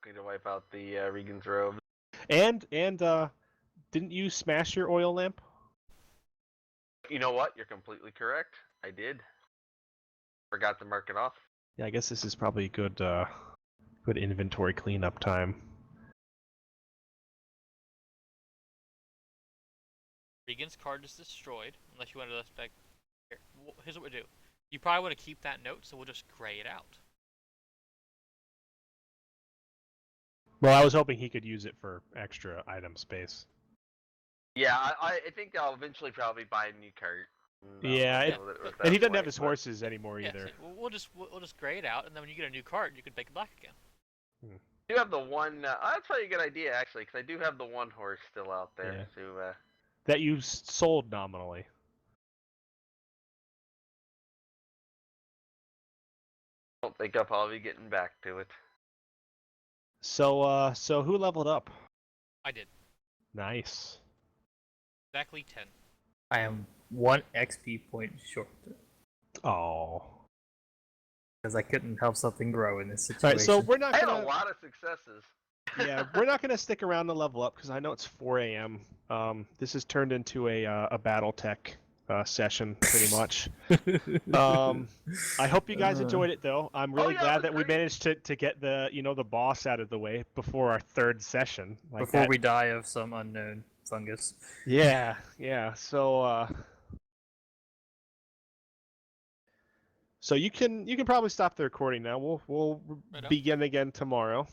Going to wipe out the Regan's robe. And didn't you smash your oil lamp? You know what? You're completely correct. I did. Forgot to mark it off. Yeah, I guess this is probably good inventory cleanup time. Regan's card is destroyed, unless you want to back. Here, here's what we do. You probably want to keep that note, so we'll just gray it out. Well, I was hoping he could use it for extra item space. Yeah, I think I'll eventually probably buy a new cart. Yeah, and he doesn't have his horses anymore Yeah, either. see, we'll just gray it out, and then when you get a new card, you can make it black again. I do have the one. That's probably a good idea actually, because I do have the one horse still out there. Yeah. So That you sold nominally. I don't think I'll probably be getting back to it. So who leveled up? I did. Nice. Exactly 10. I am 1 XP point short Oh. because I couldn't help something grow in this situation. All right, so we're not I had gonna. a lot of successes. Yeah, we're not gonna stick around to level up because I know it's 4 a.m. This has turned into a BattleTech session pretty much. I hope you guys enjoyed it though. I'm really yeah, it glad was that we great. managed to get the boss out of the way before our 3rd session. Like Before that. we die of some unknown fungus. Yeah. So you can probably stop the recording now. We'll Right on. begin again tomorrow.